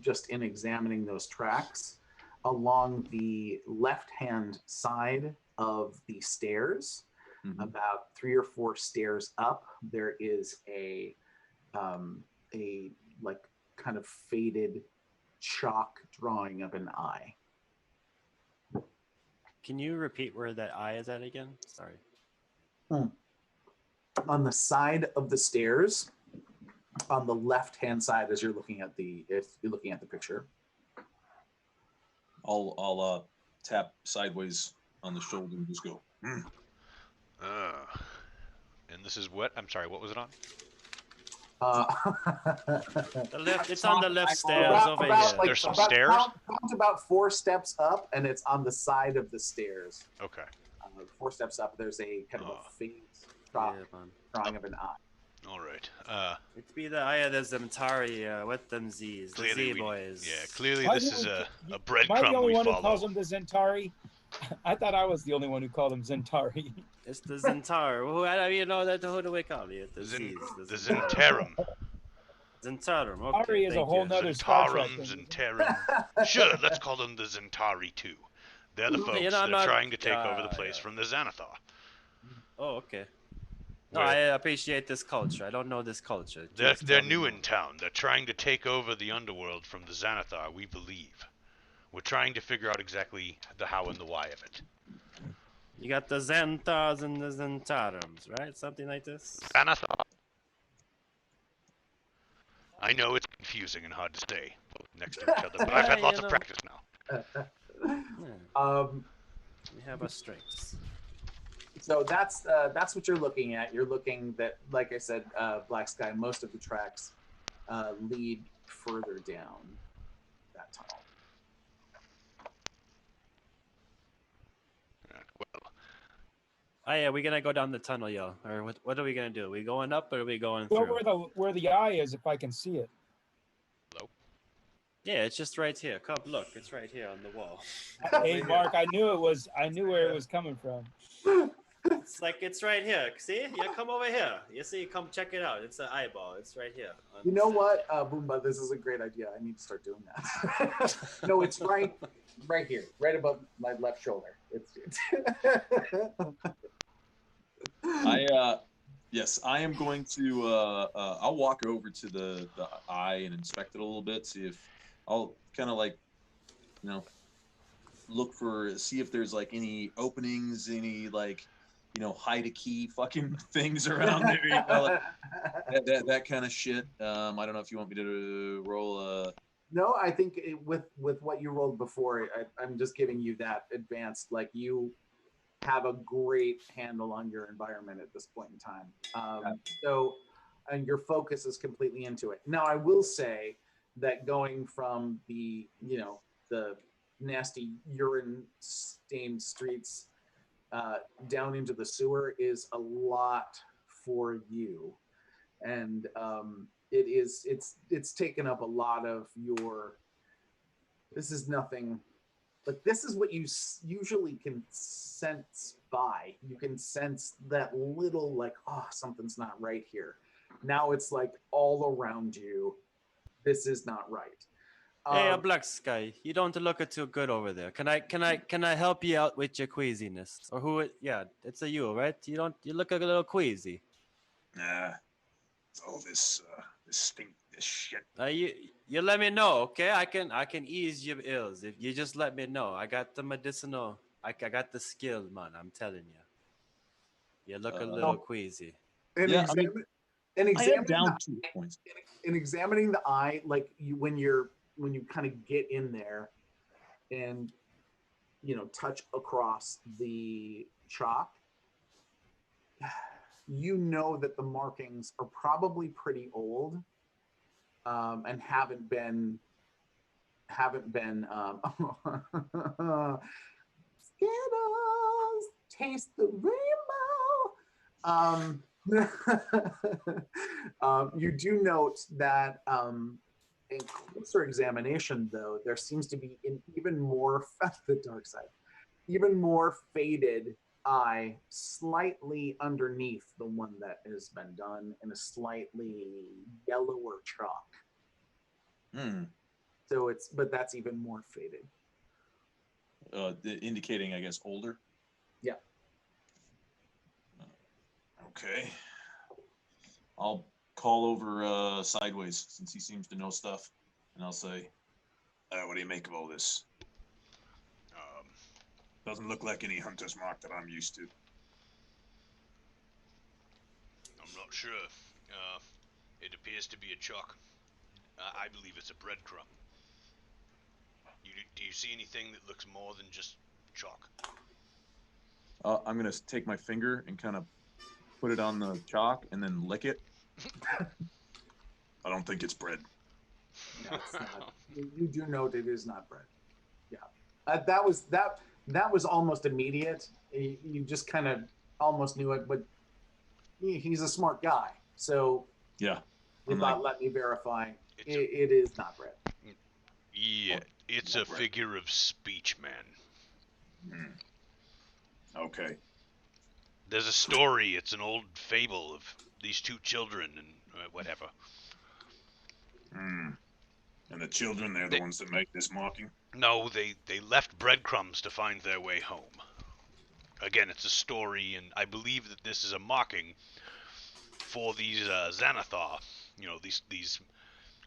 just in examining those tracks, along the left-hand side of the stairs, about 3 or 4 stairs up, there is a like kind of faded chalk drawing of an eye. Can you repeat where that eye is at again? Sorry. On the side of the stairs, on the left-hand side, as you're looking at the picture. I'll tap sideways on the shoulder and just go. And this is what? I'm sorry. What was it on? The left. It's on the left stairs over here. Like, There's some stairs. Count about 4 steps up, and it's on the side of the stairs. Okay. 4 steps up, there's a kind of a faint drawing of an eye. All right. It's be the eye of the Zentari with them Z's, the Z boys. Yeah, clearly Why this do is we- a Am I the breadcrumb only we one who follow. calls them the Zentari? I thought I was the only one who called them Zentari. It's the Zentar. Who I don't even know that. Who do we call it? The Z's. The Zentarum. Zentarum. Zentari Okay, is a thank whole you. nother Star Trek Zentarum, thing. Zentarum. Sure, let's call them the Zentari too. They're the folks You know, that I'm are not- trying to take over the place from the Xanathar. Oh, okay. No, Where- I appreciate this culture. I don't know this culture. They're Please tell me new more. in town. They're trying to take over the underworld from the Xanathar, we believe. We're trying to figure out exactly the how and the why of it. You got the Zentars and the Zentarums, right? Something like this. Xanathar. I know it's confusing and hard to say next to each other, but I've had Yeah, lots you of know. practice now. We have our strengths. So that's what you're looking at. You're looking that, like I said, Black Sky. Most of the tracks lead further down that tunnel. Oh yeah, we're gonna go down the tunnel, yo. Or what are we gonna do? We going up or are we going Well, through? where the eye is, if I can see it. Yeah, it's just right here. Come look, it's right here on the wall. Hey, Mark, I knew where it was coming from. It's like it's right here. See? Yeah, come over here. You see? Come check it out. It's an eyeball. It's right here. You know what, Boomba? This is a great idea. I need to start doing that. No, it's right here, right above my left shoulder. It's Yes, I am going to. I'll walk over to the eye and inspect it a little bit. See if I'll kind of like, see if there's like any openings, any like, hide a key fucking things around there. Like, that kind of shit. I don't know if you want me to roll. No, I think with what you rolled before, I'm just giving you that advanced. Like, you have a great handle on your environment at this point in time. And your focus is completely into it. Now, I will say that going from the nasty urine stained streets down into the sewer is a lot for you, and it's taken up a lot of your. This is nothing. Like, this is what you usually can sense by. You can sense that little, like, oh, something's not right here. Now it's like all around you. This is not right. Hey, Black Sky, you don't look too good over there. Can I help you out with your queasiness? Or who? Yeah, it's a you, right? You look a little queasy. Nah, it's all this stink, this shit. You let me know, okay? I can ease your ills if you just let me know. I got the medicinal. I got the skill, man. I'm telling you. You look a little queasy. In points. examining the eye, like when you kind of get in there and touch across the chalk, you know that the markings are probably pretty old, and haven't been Skittles, taste the rainbow. You do note that in closer examination, though, there seems to be an even more the dark side, even more faded eye, slightly underneath the one that has been done, in a slightly yellower chalk. Hmm. So but that's even more faded. Indicating, I guess, older. Yeah. Okay. I'll call over Sideways since he seems to know stuff, and I'll say, What do you make of all this? Doesn't look like any hunter's mark that I'm used to. I'm not sure. It appears to be a chalk. I believe it's a breadcrumb. Do you see anything that looks more than just chalk? I'm gonna take my finger and kind of put it on the chalk and then lick it. I don't think it's bread. No, it's not. You do note it is not bread. Yeah, that was almost immediate. You just kind of almost knew it, but he's a smart guy, so yeah. You thought, let me verify. It is not bread. Yeah, it's a figure of speech, man. Okay. There's a story. It's an old fable of these two children and whatever. And the children, they're the ones that make this marking? No, they left breadcrumbs to find their way home. Again, it's a story, and I believe that this is a mocking for these Xanathar. You know, these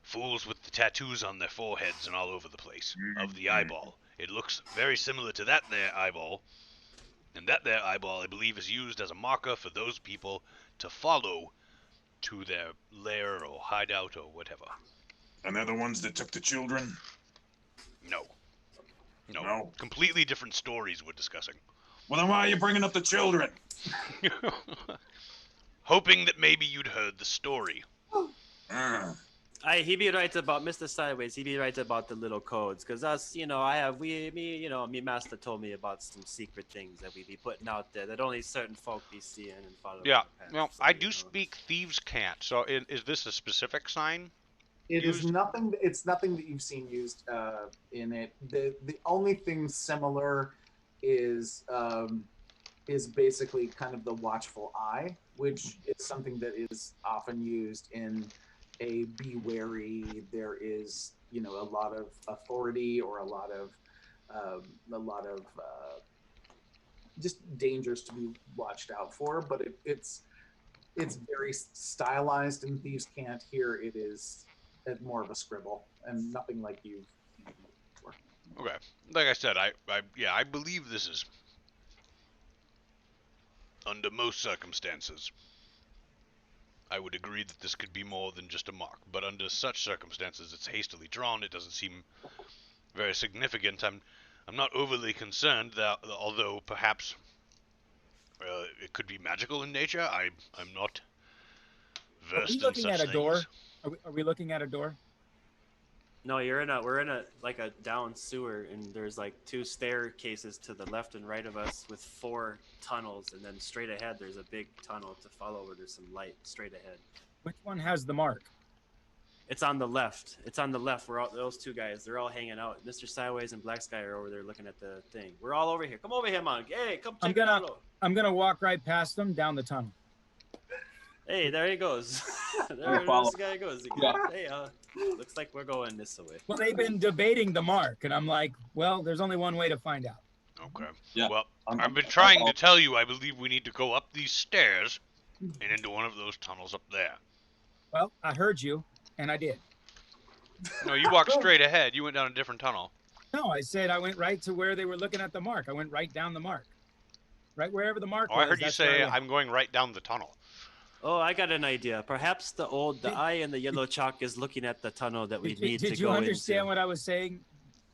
fools with the tattoos on their foreheads and all over the place of the eyeball. It looks very similar to that there eyeball, and that there eyeball, I believe, is used as a marker for those people to follow to their lair or hideout or whatever. And they're the ones that took the children? No. No. Completely different stories we're discussing. Well, then why are you bringing up the children? Hoping that maybe you'd heard the story. He be right about Mr. Sideways. He be right about the little codes, cause us, me, master told me about some secret things that we be putting out there that only certain folk be seeing and following. Yeah, well, I do speak thieves' cant. So, is this a specific sign? It is nothing. It's nothing that you've seen used in it. The only thing similar is basically kind of the watchful eye, which is something that is often used in a be wary. There is a lot of authority or a lot of just dangers to be watched out for. But it's very stylized in Thieves' Cant. Here it is more of a scribble and nothing like you've seen before. Okay, like I said, I believe this is under most circumstances. I would agree that this could be more than just a mark, but under such circumstances, it's hastily drawn. It doesn't seem very significant. I'm not overly concerned that, although perhaps it could be magical in nature. I'm not versed in such things. Door? Are we looking at a door? No, we're in a like a down sewer, and there's like 2 staircases to the left and right of us with 4 tunnels, and then straight ahead there's a big tunnel to follow where there's some light straight ahead. Which one has the mark? It's on the left. It's on the left. We're all those 2 guys. They're all hanging out. Mr. Sideways and Black Sky are over there looking at the thing. We're all over here. Come over here, man. Hey, come check it out. I'm gonna walk right past them down the tunnel. Hey, there he goes. There this guy goes again. Yeah. Hey, looks like we're going this way. Well, they've been debating the mark, and I'm like, well, there's only one way to find out. Okay. Yeah. Well, I've been trying to tell you. I believe we need to go up these stairs and into one of those tunnels up there. Well, I heard you, and I did. No, you walked straight ahead. You went down a different tunnel. No, I said I went right to where they were looking at the mark. I went right down the mark. Right wherever the mark was. I heard you say I'm going right down the tunnel. Oh, I got an idea. Perhaps the eye in the yellow chalk is looking at the tunnel that we need to go into. Did you understand what I was saying,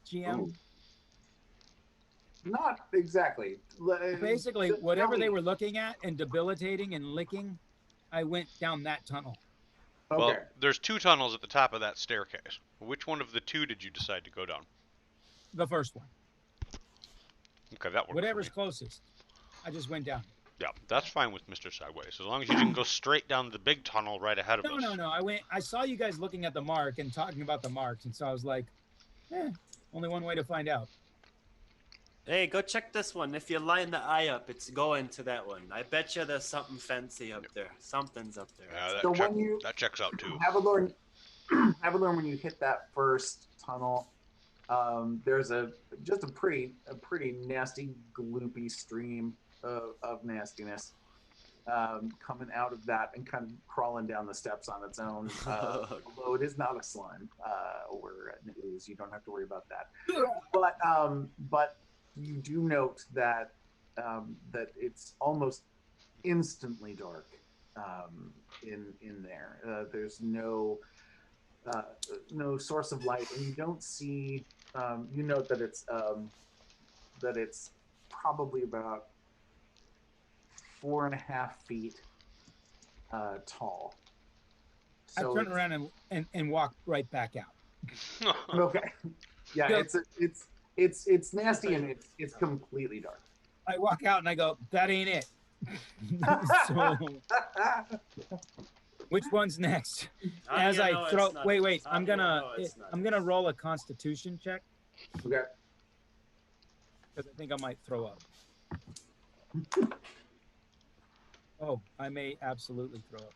GM? Ooh. Not exactly. Basically, whatever they were looking at and debilitating and licking, I went down that tunnel. Okay. Well, there's 2 tunnels at the top of that staircase. Which one of the 2 did you decide to go down? The first one. Okay, that one. Whatever's closest. I just went down. Yeah, that's fine with Mr. Sideways, as long as you didn't go straight down the big tunnel right ahead of us. No. I saw you guys looking at the mark and talking about the marks, and so I was like, only one way to find out. Hey, go check this one. If you line the eye up, it's going to that one. I bet you there's something fancy up there. Something's up there. Yeah, So when you that checks out too. Avalorn, when you hit that first tunnel, there's just a pretty nasty, gloopy stream of nastiness coming out of that and kind of crawling down the steps on its own. Although it is not a slime or an ooze, you don't have to worry about that. But you do note that that it's almost instantly dark in there. There's no source of light, and you don't see. You note that it's probably about 4.5 feet tall. So I turn around and walk right back out. Okay. Yeah, it's nasty and it's completely dark. I walk out and I go, that ain't it. So, which one's next? As I throw, wait, I'm gonna roll a Constitution check. Okay. Because I think I might throw up. Oh, I may absolutely throw up.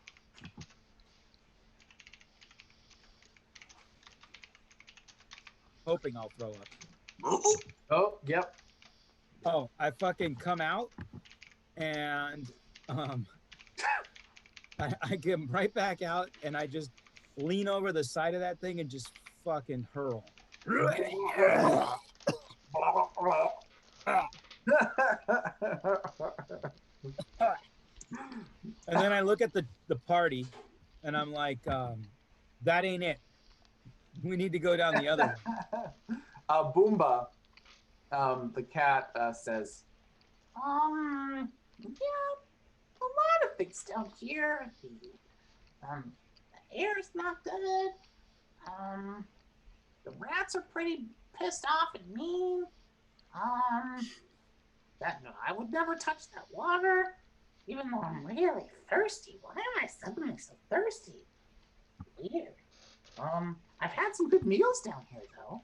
Hoping I'll throw up. Oh, yep. Oh, I fucking come out and I come right back out and I just lean over the side of that thing and just fucking hurl. And then I look at the party and I'm like, that ain't it. We need to go down the other one. Boomba, the cat, says, yeah, a lot of things down here. The air's not good. The rats are pretty pissed off and mean. I would never touch that water, even though I'm really thirsty. Why am I suddenly so thirsty? Weird. I've had some good meals down here, though.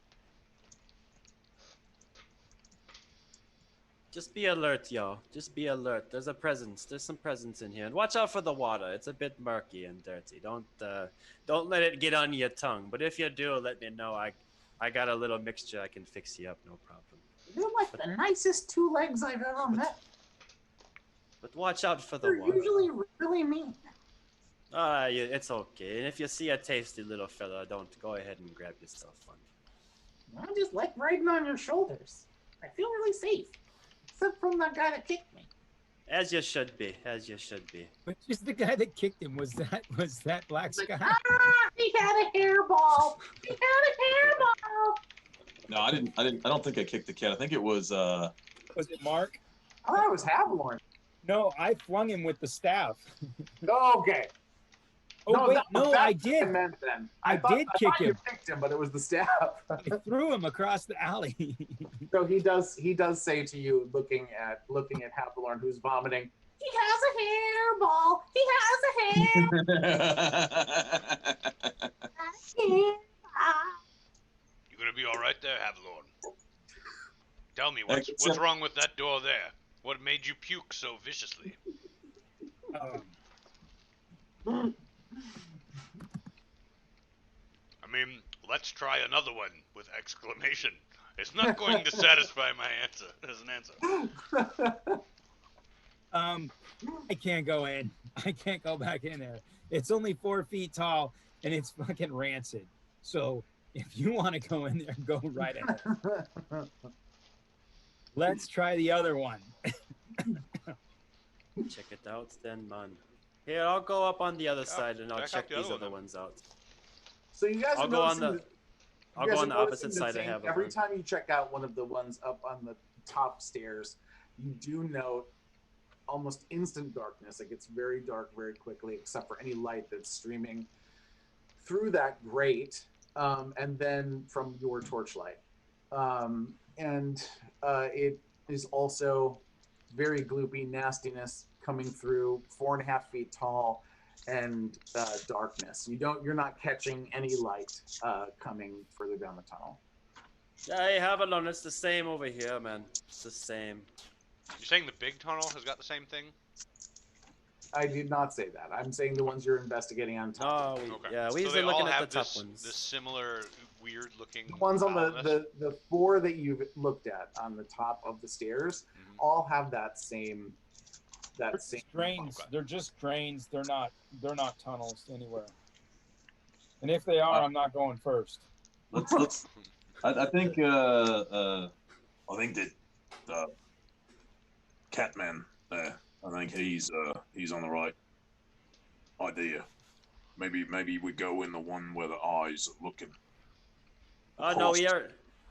Just be alert, yo. Just be alert. There's a presence. There's some presence in here, and watch out for the water. It's a bit murky and dirty. Don't let it get on your tongue. But if you do, let me know. I got a little mixture. I can fix you up, no problem. You're like the nicest two legs I've ever met. But watch out for the You're water. usually really mean. Yeah, it's okay. And if you see a tasty little fella, don't go ahead and grab yourself one. I just like riding on your shoulders. I feel really safe. Except from that guy that kicked me. As you should be. As you should be. Which is the guy that kicked him? Was that Black Sky? He had a hairball. He had a hairball. No, I didn't. I don't think I kicked the cat. I think it was. Was it Mark? I thought it was Havilorn. No, I flung him with the staff. Okay. Oh, wait, no, I that's what did. I meant then. I did kick you him. kicked him, but it was the staff. I threw him across the alley. So he does say to you, looking at Havilorn, who's vomiting, He has a hairball. He has a hair. You gonna be all right there, Havilorn? Tell me what's wrong with that door there? What made you puke so viciously? I mean, let's try another one with exclamation. It's not going to satisfy my answer as an answer. I can't go in. I can't go back in there. It's only 4 feet tall and it's fucking rancid. So if you want to go in there, go right ahead. Let's try the other one. Check it out then, man. Here, I'll go up on the other side and I'll check these other ones out. So you guys I'll are go on noticing I'll you guys go are on the noticing opposite side of same- Havilorn. Every time you check out one of the ones up on the top stairs, you do note almost instant darkness. It gets very dark very quickly, except for any light that's streaming through that grate, and then from your torchlight. It is also very gloopy nastiness coming through, 4.5 feet tall, and darkness. You're not catching any light coming further down the tunnel. Yeah, hey, have alone. It's the same over here, man. It's the same. You're saying the big tunnel has got the same thing? I did not say that. I'm saying the ones you're investigating on top. No, Okay. yeah, we So usually they all looking at the have top this ones. similar weird looking The ones on foulness? the 4 that you've looked at on the top of the stairs all have that same drains. They're just drains. They're not tunnels anywhere. And if they are, I'm not going first. Let's. I think that Catman there. I think he's on the right idea. Maybe we go in the one where the eyes are looking. Oh no,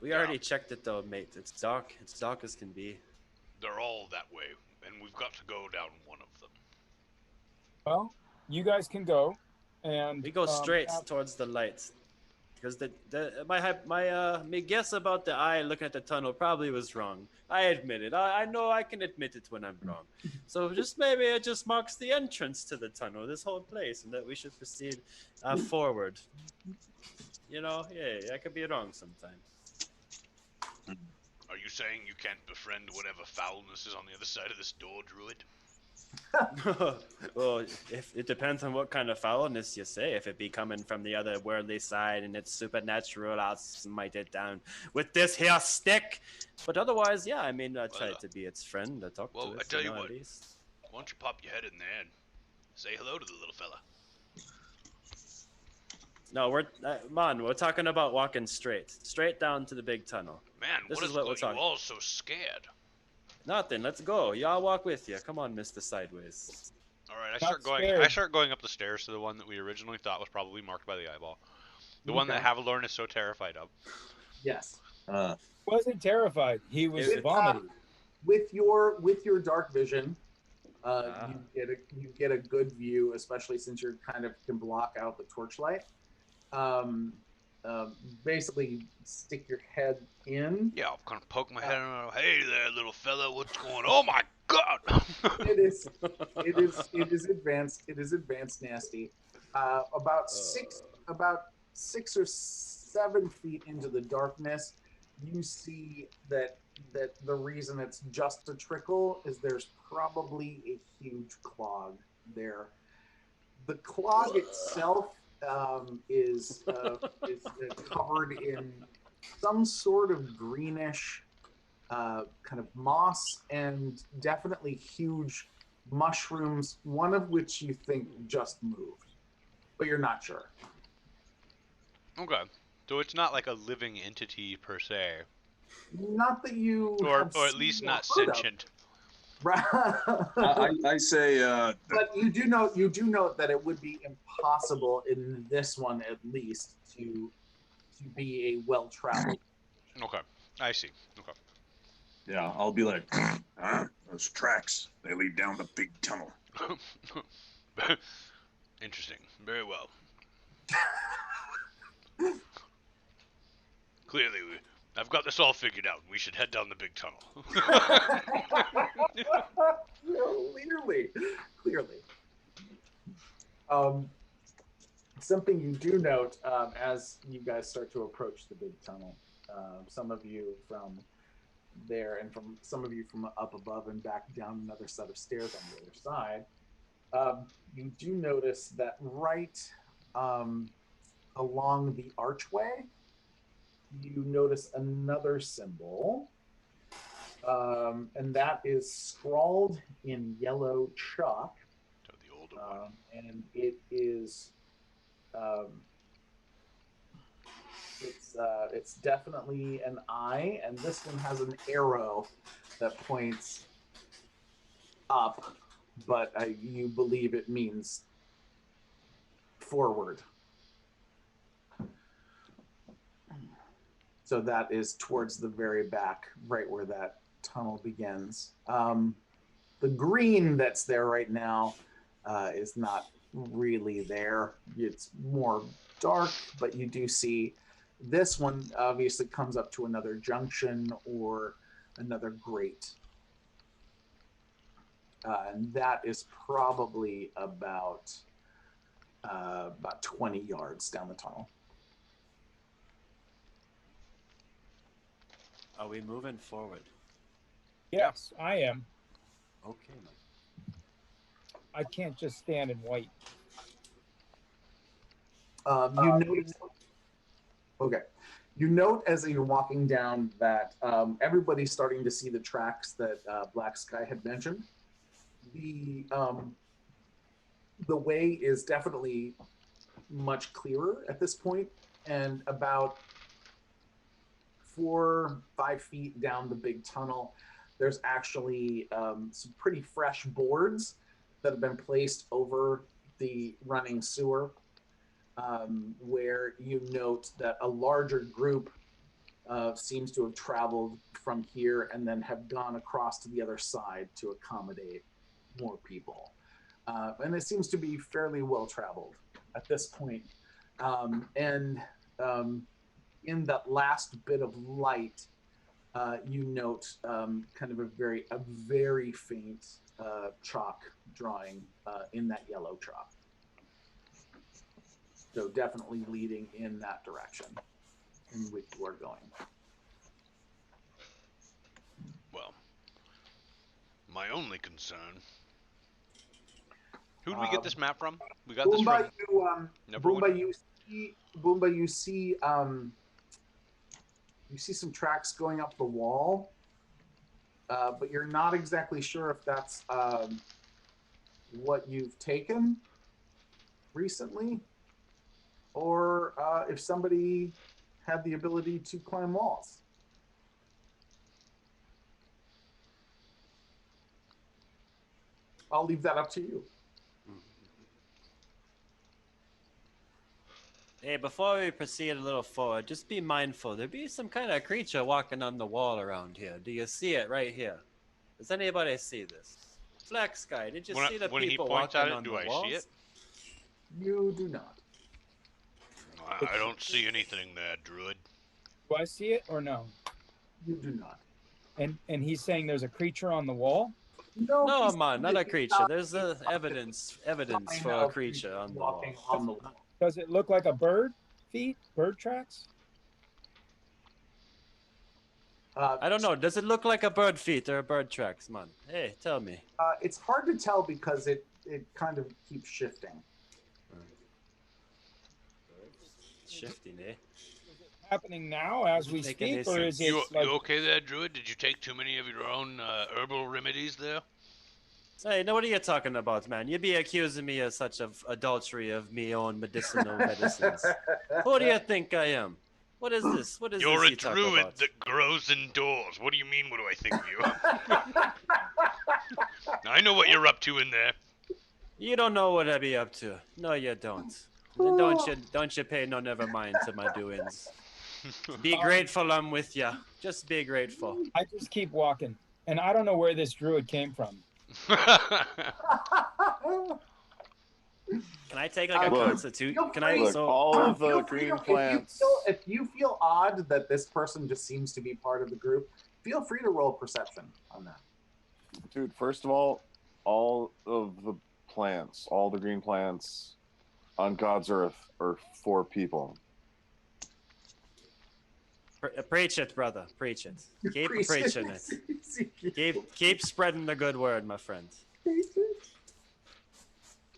we already checked it though, mate. It's dark. It's dark as can be. They're all that way, and we've got to go down one of them. Well, you guys can go, and we go straight towards the lights. Because my guess about the eye looking at the tunnel probably was wrong. I admit it. I know I can admit it when I'm wrong. So just maybe it just marks the entrance to the tunnel, this whole place, and that we should proceed forward. You know, yeah, I could be wrong sometimes. Are you saying you can't befriend whatever foulness is on the other side of this door, Druid? Well, if it depends on what kind of foulness you say. If it be coming from the other worldly side and it's supernatural, I'll smite it down with this here stick. But otherwise, yeah, I mean, I try to be its friend. I talk to it. Well, I tell you what. At least. Why don't you pop your head in there and say hello to the little fella? No, we're talking about walking straight down to the big tunnel. Man, this what is has what we're got you talking. all so scared? Nothing. Let's go. Y'all walk with you. Come on, Mr. Sideways. All right, I start going up the stairs to the one that we originally thought was probably marked by the eyeball. The one that Havilorn is so terrified of. Yes. Wasn't terrified. He was vomiting. With your dark vision, you get a good view, especially since you're kind of can block out the torchlight. Basically stick your head in. Yeah, I'll kind of poke my head in. Hey there, little fella, what's going on? Oh my God! It is advanced. It is advanced nasty. About 6 or 7 feet into the darkness, you see that the reason it's just a trickle is there's probably a huge clog there. The clog itself is covered in some sort of greenish kind of moss and definitely huge mushrooms, one of which you think just moved, but you're not sure. Okay, so it's not like a living entity per se. Not that you or at least not sentient. I say, but you do note that it would be impossible in this one at least to be a well-traveled. Okay, I see. Okay. Yeah, I'll be like, those tracks, they lead down the big tunnel. Interesting. Very well. Clearly, I've got this all figured out. We should head down the big tunnel. Clearly. Something you do note as you guys start to approach the big tunnel, some of you from there and from some of you from up above and back down another set of stairs on the other side, you do notice that right along the archway, you notice another symbol, and that is scrawled in yellow chalk. The older one. And it is it's definitely an eye, and this one has an arrow that points up, but you believe it means forward. So that is towards the very back, right where that tunnel begins. The green that's there right now is not really there. It's more dark, but you do see this one obviously comes up to another junction or another grate. and that is probably about 20 yards down the tunnel. Are we moving forward? Yes, I am. Okay, man. I can't just stand and wait. You notice. Okay. You note as you're walking down that everybody's starting to see the tracks that Black Sky had mentioned. The way is definitely much clearer at this point, and about 4-5 feet down the big tunnel, there's actually some pretty fresh boards that have been placed over the running sewer, where you note that a larger group seems to have traveled from here and then have gone across to the other side to accommodate more people. And it seems to be fairly well traveled at this point. In that last bit of light, you note kind of a very faint chalk drawing in that yellow chalk. So definitely leading in that direction in which you are going. Well, my only concern. Who did we get this map from? We got Boomba, this from Boomba, you see some tracks going up the wall, but you're not exactly sure if that's what you've taken recently, or if somebody had the ability to climb walls. I'll leave that up to you. Hey, before we proceed a little forward, just be mindful. There be some kind of creature walking on the wall around here. Do you see it right here? Does anybody see this? Black Sky, did you see the when people he points walking at it, on do the I walls? see it? You do not. I don't see anything there, Druid. Do I see it or no? You do not. And he's saying there's a creature on the wall? No, man, not a creature. There's evidence for a creature on the wall. Does it look like a bird feet? Bird tracks? I don't know. Does it look like a bird feet or a bird tracks, man? Hey, tell me. It's hard to tell because it kind of keeps shifting. Shifting, eh? Happening now as we Make any speak, or is sense. it like... You okay there, Druid? Did you take too many of your own herbal remedies there? Hey, now what are you talking about, man? You be accusing me of such of adultery of me own medicinal medicines. Who do you think I am? What is this? What is You're this a you talk druid about? that grows indoors. What do you mean, what do I think of you? I know what you're up to in there. You don't know what I be up to. No, you don't. And don't you pay no never mind to my doings. Be grateful I'm with ya. Just be grateful. I just keep walking, and I don't know where this druid came from. Can I take like a constitute? Can I? Look, all of the green plants. If you feel odd that this person just seems to be part of the group, feel free to roll perception on that. Dude, first of all of the plants, all the green plants on God's earth are for people. Preach it, brother. Preach it. Keep preaching it. Keep spreading the good word, my friend.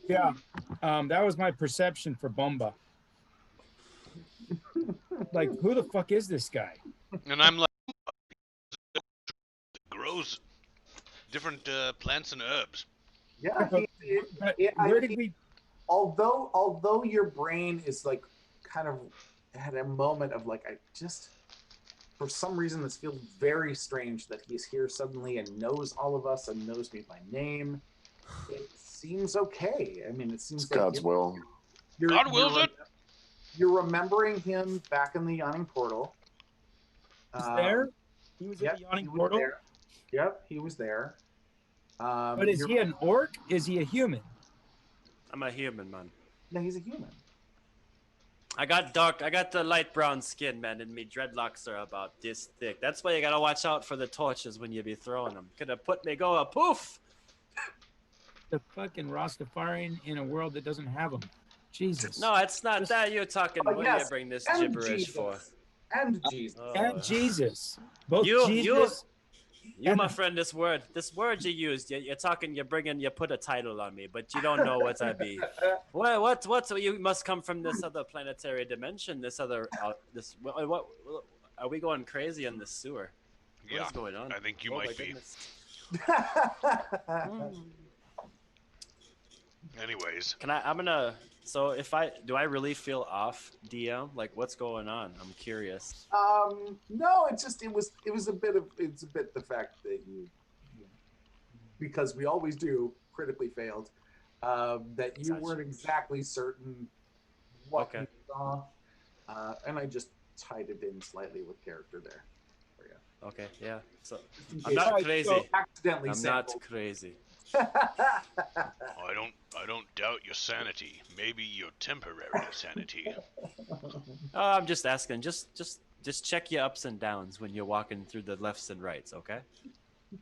Yeah, that was my perception for Bomba. Like, who the fuck is this guy? And I'm like, grows different plants and herbs. Yeah. Where did we? Although your brain is like kind of had a moment of like, I just, for some reason, this feels very strange that he's here suddenly and knows all of us and knows me by name. It seems okay. I mean, it seems It's like God's will. God wills it. You're remembering him back in the yawning portal. He's there? He was at the yawning portal? There. Yep, he was there. But is he an orc? Is he a human? I'm a human, man. No, he's a human. I got the light brown skin, man, and me dreadlocks are about this thick. That's why you gotta watch out for the torches when you be throwing them. Could have put me go a poof. the fucking Rastafarian in a world that doesn't have them. Jesus. No, it's not that. You're talking. Oh, What do you yes, bring this and gibberish for? Jesus. And Jesus. And Jesus. Both You, Jesus. you, my friend. This word you used. You're talking. You put a title on me, but you don't know what I be. What? You must come from this other planetary dimension. This other. What? Are we going crazy in the sewer? Yeah, What is going on? I think you Oh, my might be. goodness. Anyways, I'm gonna. So do I really feel off, DM? Like, what's going on? I'm curious. No, it was a bit the fact that you because we always do critically failed, that you weren't exactly certain what Okay. you saw, and I just tied it in slightly with character there for you. Okay, yeah. So in I'm case not you crazy. accidentally I'm not sampled. crazy. I don't doubt your sanity. Maybe your temporary sanity. Oh, I'm just asking. Just check your ups and downs when you're walking through the lefts and rights. Okay.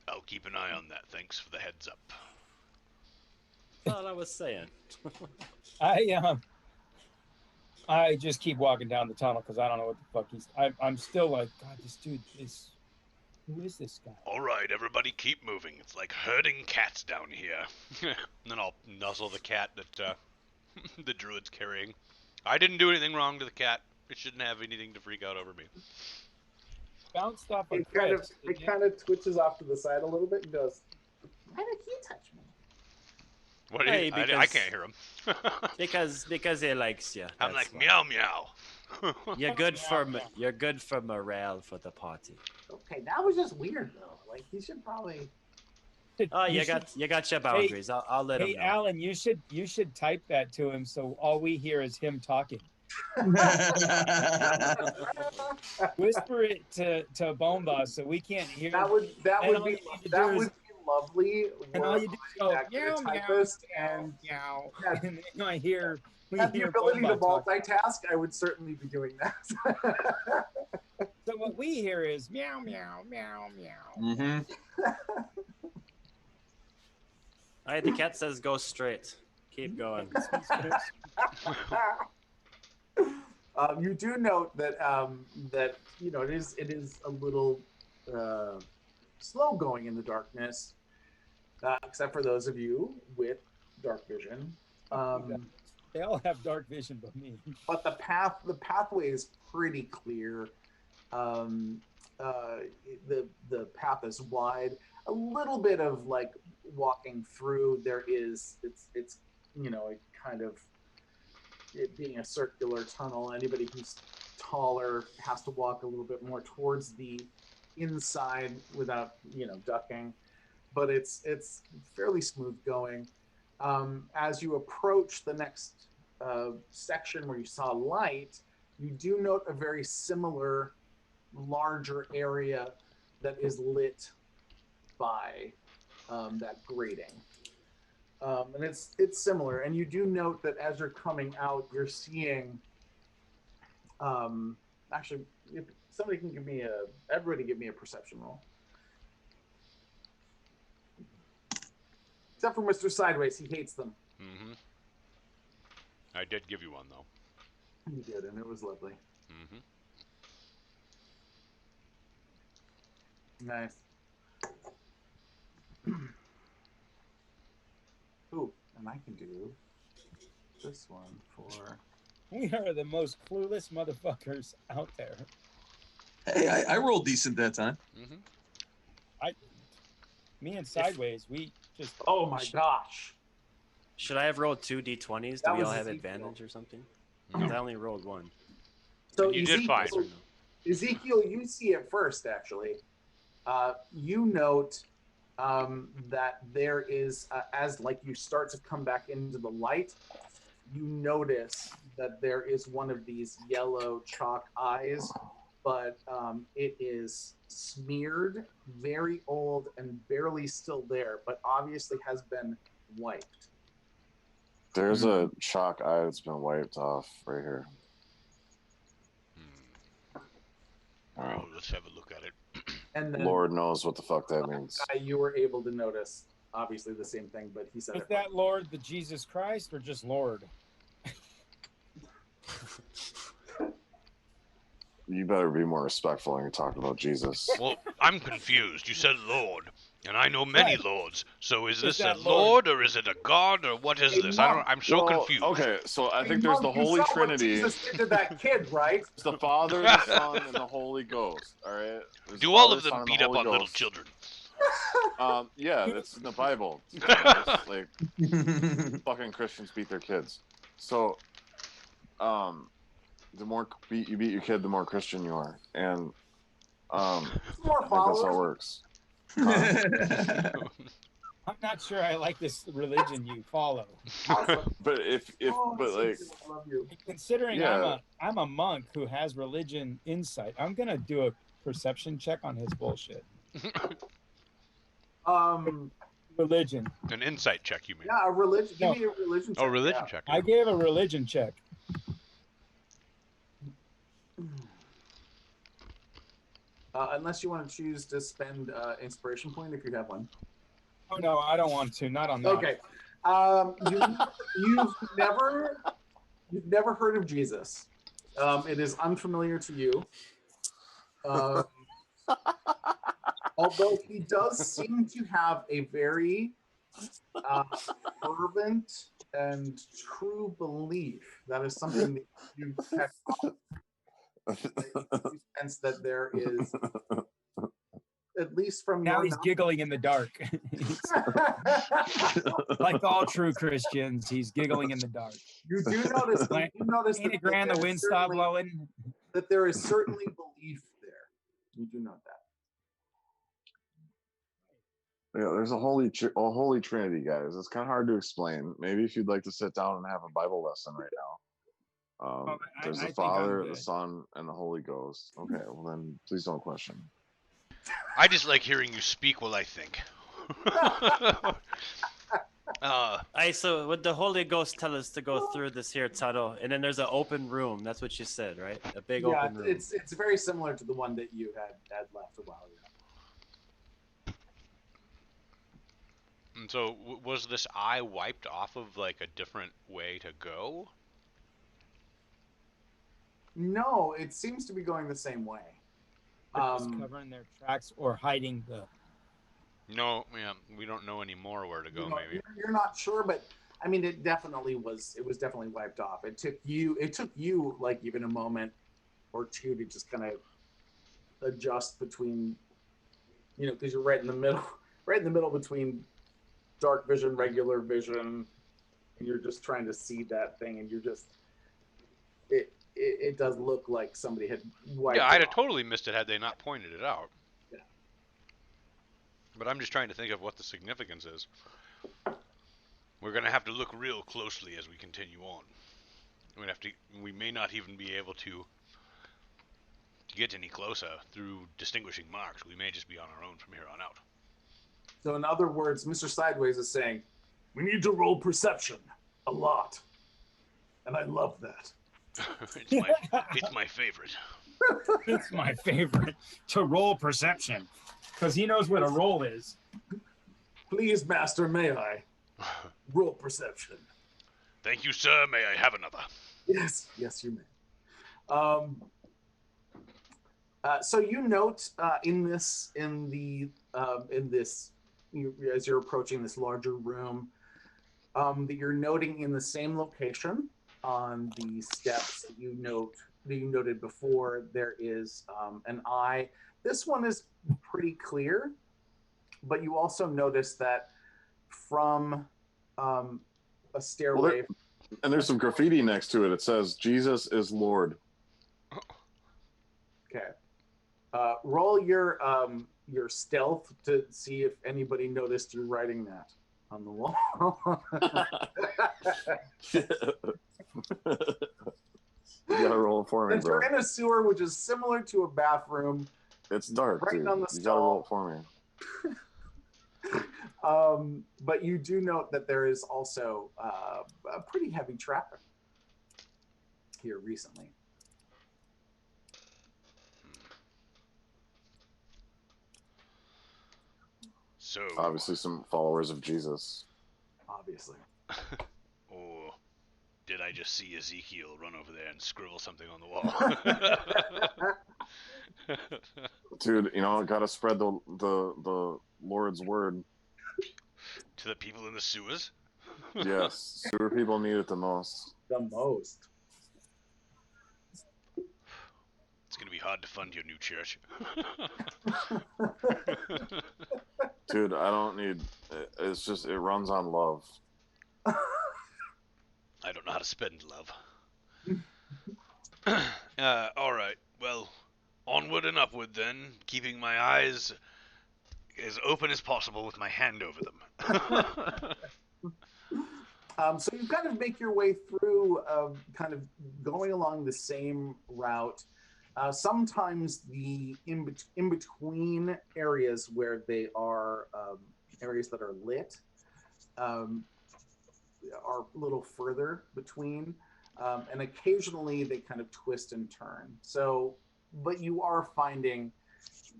I'll keep an eye on that. Thanks for the heads up. That's all I was saying. I just keep walking down the tunnel because I don't know what the fuck I'm still like, God, this dude is. Who is this guy? All right, everybody, keep moving. It's like herding cats down here. And then I'll nuzzle the cat that the druid's carrying. I didn't do anything wrong to the cat. It shouldn't have anything to freak out over me. Bounced off a It cliff. kind of twitches off to the side a little bit and goes, Why did he touch me? What? Hey, I can't hear him. because he likes you. I'm like meow meow. You're good for morale for the party. Okay, that was just weird though. Like he should probably. Oh, you got your boundaries. I'll let him know. Hey, Alan, you should type that to him so all we hear is him talking. Whisper it to Bomba so we can't hear. That would be lovely. And all you do is go meow and meow, and then I hear. Had the ability to multitask, I would certainly be doing that. So what we hear is meow meow meow meow. Mm-hmm. All right, the cat says go straight. Keep going. You do note that that it is a little slow going in the darkness, except for those of you with dark vision. They all have dark vision but me. But the pathway is pretty clear. The path is wide. A little bit of like walking through. It's it kind of it being a circular tunnel. Anybody who's taller has to walk a little bit more towards the inside without ducking. But it's fairly smooth going. As you approach the next section where you saw light, you do note a very similar larger area that is lit by that grating. And it's similar. And you do note that as you're coming out, you're seeing actually, if somebody can everybody give me a perception roll. Except for Mr. Sideways, he hates them. Mm-hmm. I did give you one though. You did, and it was lovely. Mm-hmm. Nice. Ooh, and I can do this one for. We are the most clueless motherfuckers out there. Hey, I rolled decent that time. Mm-hmm. Me and Sideways, we just. Oh my gosh. Should I have rolled 2 d20s? Do we all have advantage or something? Because I only rolled 1. So you did fine. Ezekiel, you see it first, actually. You note that there is, as like you start to come back into the light, you notice that there is one of these yellow chalk eyes, but it is smeared, very old, and barely still there, but obviously has been wiped. There's a chalk eye that's been wiped off right here. All right. Oh, let's have a look at it. And then Lord knows what the fuck that means. you were able to notice obviously the same thing, but he said Is it. that Lord the Jesus Christ or just Lord? You better be more respectful when you're talking about Jesus. Well, I'm confused. You said Lord, and I know many Right. lords. So is Is this a that Lord? Lord or is it a God or what is Hey, this? Monk. I'm so confused. Okay, so I Hey, think there's Monk, the you Holy saw what Trinity. Jesus did to that kid, right? It's the Father, the Son, and the Holy Ghost. All right. There's the Do all Father, of Son, them and the beat up Holy on little Ghost. children? Yeah, it's in the Bible. To be honest, like fucking Christians beat their kids. So, the more you beat your kid, the more Christian you are, and More I think that's how it followers. works. Huh? I'm not sure I like this religion you follow. Awesome. But but so like, good. I love you. Considering yeah, I'm a monk who has religion insight, I'm gonna do a perception check on his bullshit. Religion. An insight check, you mean? Yeah, a religion. Give No. me a religion check. Oh, religion yeah. check. I gave a religion check. Unless you want to choose to spend inspiration point if you have one. Oh no, I don't want to. Not on that. Okay. You've never heard of Jesus. It is unfamiliar to you. Although he does seem to have a very fervent and true belief. That is something that you picked up. You sense that there is, at least from Now your he's giggling in the dark. Like all true Christians, he's giggling in the dark. You do notice. Like, You notice ain't that it grand the there is wind stopped certainly- blowing? That there is certainly belief there. You do note that. yeah, there's a holy Trinity, guys. It's kind of hard to explain. Maybe if you'd like to sit down and have a Bible lesson right now. There's I the think I'm Father, the good. Son, and the Holy Ghost. Okay, well then, please don't question. I just like hearing you speak while I think. So would the Holy Ghost tell us to go through this here tunnel, and then there's an open room? That's what you said, right? A big Yeah, open room. it's very similar to the one that you had left a while ago. And so, was this eye wiped off of like a different way to go? No, it seems to be going the same way. They're just covering their tracks or hiding the. No, yeah, we don't know anymore where to go. Maybe you're not sure, but I mean, it definitely was. It was definitely wiped off. It took you like even a moment or two to just kind of adjust between, because you're right in the middle, right in the middle between dark vision, regular vision, and you're just trying to see that thing, and you're just it does look like somebody had wiped yeah, it I'd have off. totally missed it had they not pointed it out. Yeah. But I'm just trying to think of what the significance is. We're gonna have to look real closely as we continue on. We may not even be able to get any closer through distinguishing marks. We may just be on our own from here on out. So in other words, Mr. Sideways is saying, we need to roll perception a lot. And I love that. It's my favorite. It's my favorite to roll perception because he knows what a roll is. Please, Master, may I roll perception? Thank you, sir. May I have another? Yes, you may. So you note as you're approaching this larger room, that you're noting in the same location on the steps that you noted before, there is an eye. This one is pretty clear, but you also notice that from a stairway. And there's some graffiti next to it. It says Jesus is Lord. Okay. Roll your stealth to see if anybody noticed you writing that on the wall. You gotta roll it for me, Since bro. you're in a sewer, which is similar to a bathroom. It's dark, right dude. on the You gotta roll it for me. But you do note that there is also a pretty heavy traffic here recently. So, Obviously, some followers of Jesus. Obviously. or did I just see Ezekiel run over there and scribble something on the wall? Dude, gotta spread the Lord's word. To the people in the sewers? Yes, sewer people need it the most. The most. It's gonna be hard to fund your new church. Dude, I don't need. It's just it runs on love. I don't know how to spend love. All right. Well, onward and upward then, keeping my eyes as open as possible with my hand over them. So you kind of make your way through, kind of going along the same route. Sometimes the in between areas where they are areas that are lit are a little further between, and occasionally they kind of twist and turn. So, but you are finding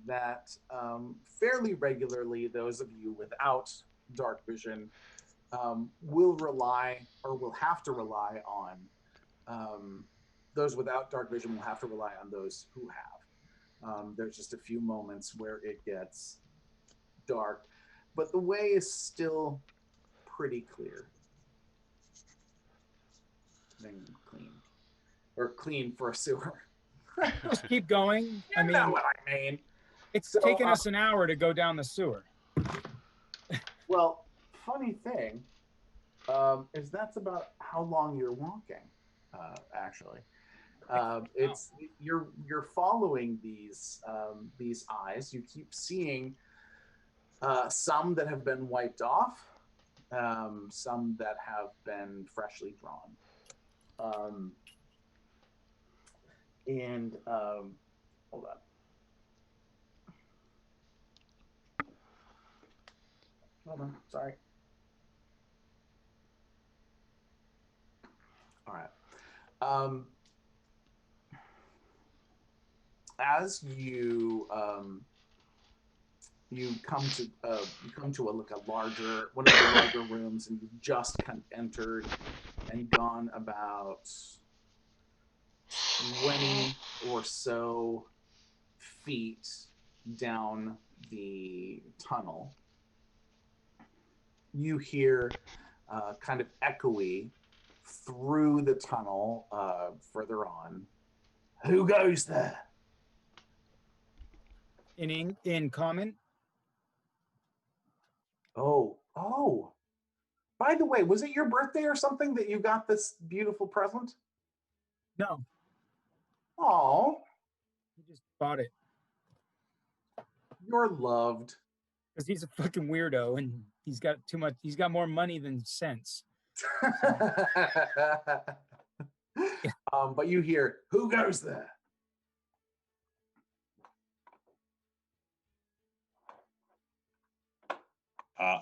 that fairly regularly, those of you without dark vision will rely or will have to rely on those without dark vision will have to rely on those who have. There's just a few moments where it gets dark, but the way is still pretty clear. Clean. Or clean for a sewer. Just keep going. You know what I mean. It's So, taken us an hour to go down the sewer. Well, funny thing is that's about how long you're walking, actually. It's you're following these eyes. You keep seeing some that have been wiped off, some that have been freshly drawn, and hold on. Hold on. Sorry. All right. As you come to a larger one of the larger rooms, and you've just kind of entered and gone about 20 or so feet down the tunnel. You hear kind of echoey through the tunnel further on. Who goes there? In common. Oh. By the way, was it your birthday or something that you got this beautiful present? No. Oh. He just bought it. You're loved. Because he's a fucking weirdo and he's got too much. He's got more money than sense. But you hear, who goes there?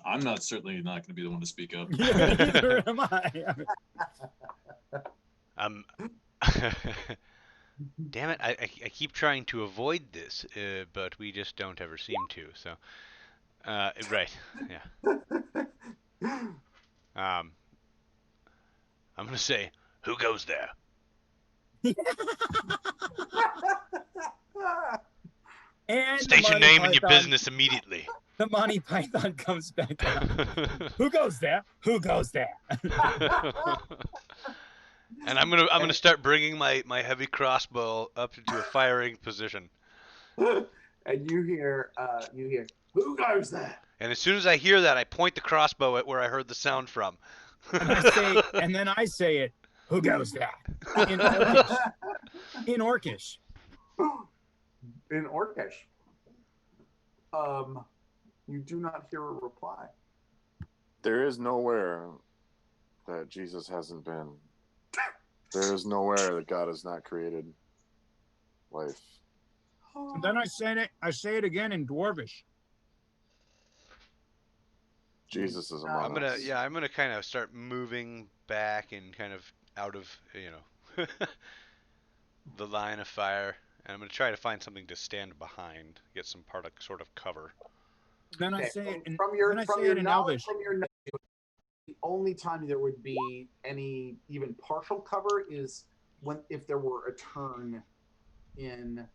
I'm certainly not going to be the one to speak up. Yeah, neither am I. Damn it! I keep trying to avoid this, but we just don't ever seem to. So, right, yeah. I'm gonna say, who goes there? And state your name and your business immediately. The Monty Python comes back out. Who goes there? Who goes there? And I'm gonna start bringing my heavy crossbow up into a firing position. And you hear, who goes there? And as soon as I hear that, I point the crossbow at where I heard the sound from. And then I say it. Who goes there? In Orcish. In Orcish. In Orcish. You do not hear a reply. There is nowhere that Jesus hasn't been. There is nowhere that God has not created life. And then I say it again in Dwarvish. Jesus is among us. I'm gonna kind of start moving back and kind of out of the line of fire, and I'm gonna try to find something to stand behind, get some sort of cover. Then I Okay, say it in, from your then I from say your it in knowledge, Elvish. from your knowledge, the only time there would be any even partial cover is when if there were a turn in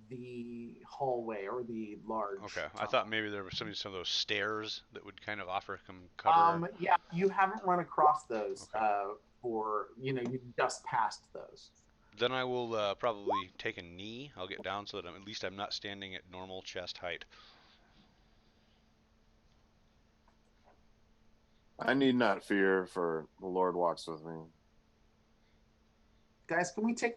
the hallway or the large. Okay, I thought maybe there was some of those stairs that would kind of offer some cover. Yeah, you haven't run across those. Okay. For you just passed those. Then I will probably take a knee. I'll get down so that at least I'm not standing at normal chest height. I need not fear, for the Lord walks with me. Guys, can we take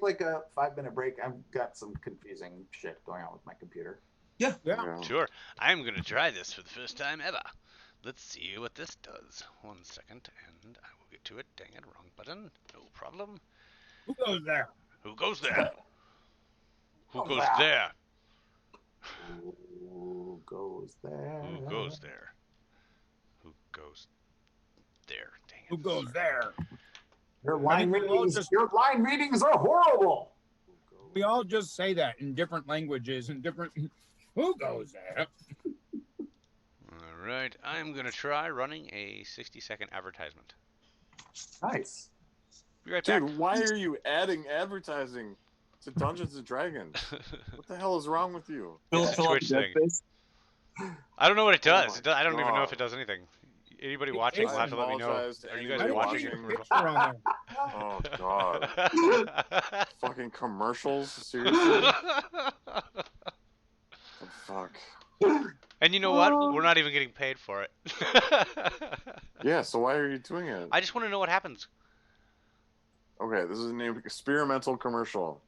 like a 5-minute break? I've got some confusing shit going on with my computer. Yeah. Sure. I'm going to try this for the first time ever. Let's see what this does. 1 second, and I will get to it. Dang it, wrong button. No problem. Who goes there? Who goes there? Who goes there? Who goes there? Who goes there? Who goes there? Dang it. Who goes there? Your line readings are horrible. We all just say that in different languages and different. Who goes there? All right, I'm going to try running a 60-second advertisement. Nice. Be right Dude, back. why are you adding advertising to Dungeons and Dragons? What the hell is wrong with you? It's a Twitch thing. I don't know what it does. Oh I don't even know if it does anything. Anybody watching will have to let me know. Are you guys watching? Oh god. Fucking commercials? Seriously? The fuck. And you know what? We're not even getting paid for it. Yeah, so why are you doing it? I just want to know what happens. Okay, this is an experimental commercial.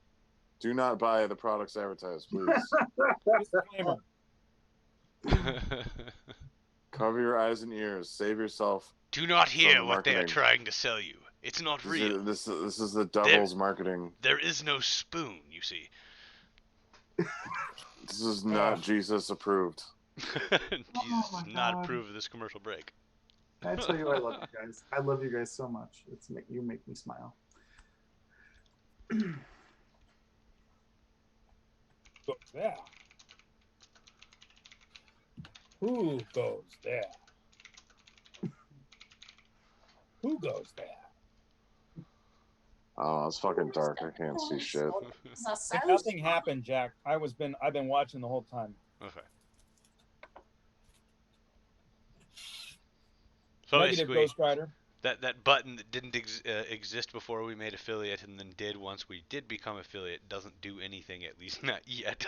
Do not buy the products advertised, please. Cover your eyes and ears. Save yourself. Do not hear from what they are marketing. trying to sell you. It's not real. This is the devil's marketing. There is no spoon, you see. This is not Jesus approved. Jesus does not approve of this commercial break. I tell you, I love you guys. I love you guys so much. You make me smile. Goes there? Who goes there? Who goes there? Oh, it's fucking dark. I can't see shit. Nothing happened, Jack. I've been watching the whole time. Okay. So Negative, basically, Ghost Rider. that button that didn't exist before we made affiliate and then did once we did become affiliate doesn't do anything, at least not yet.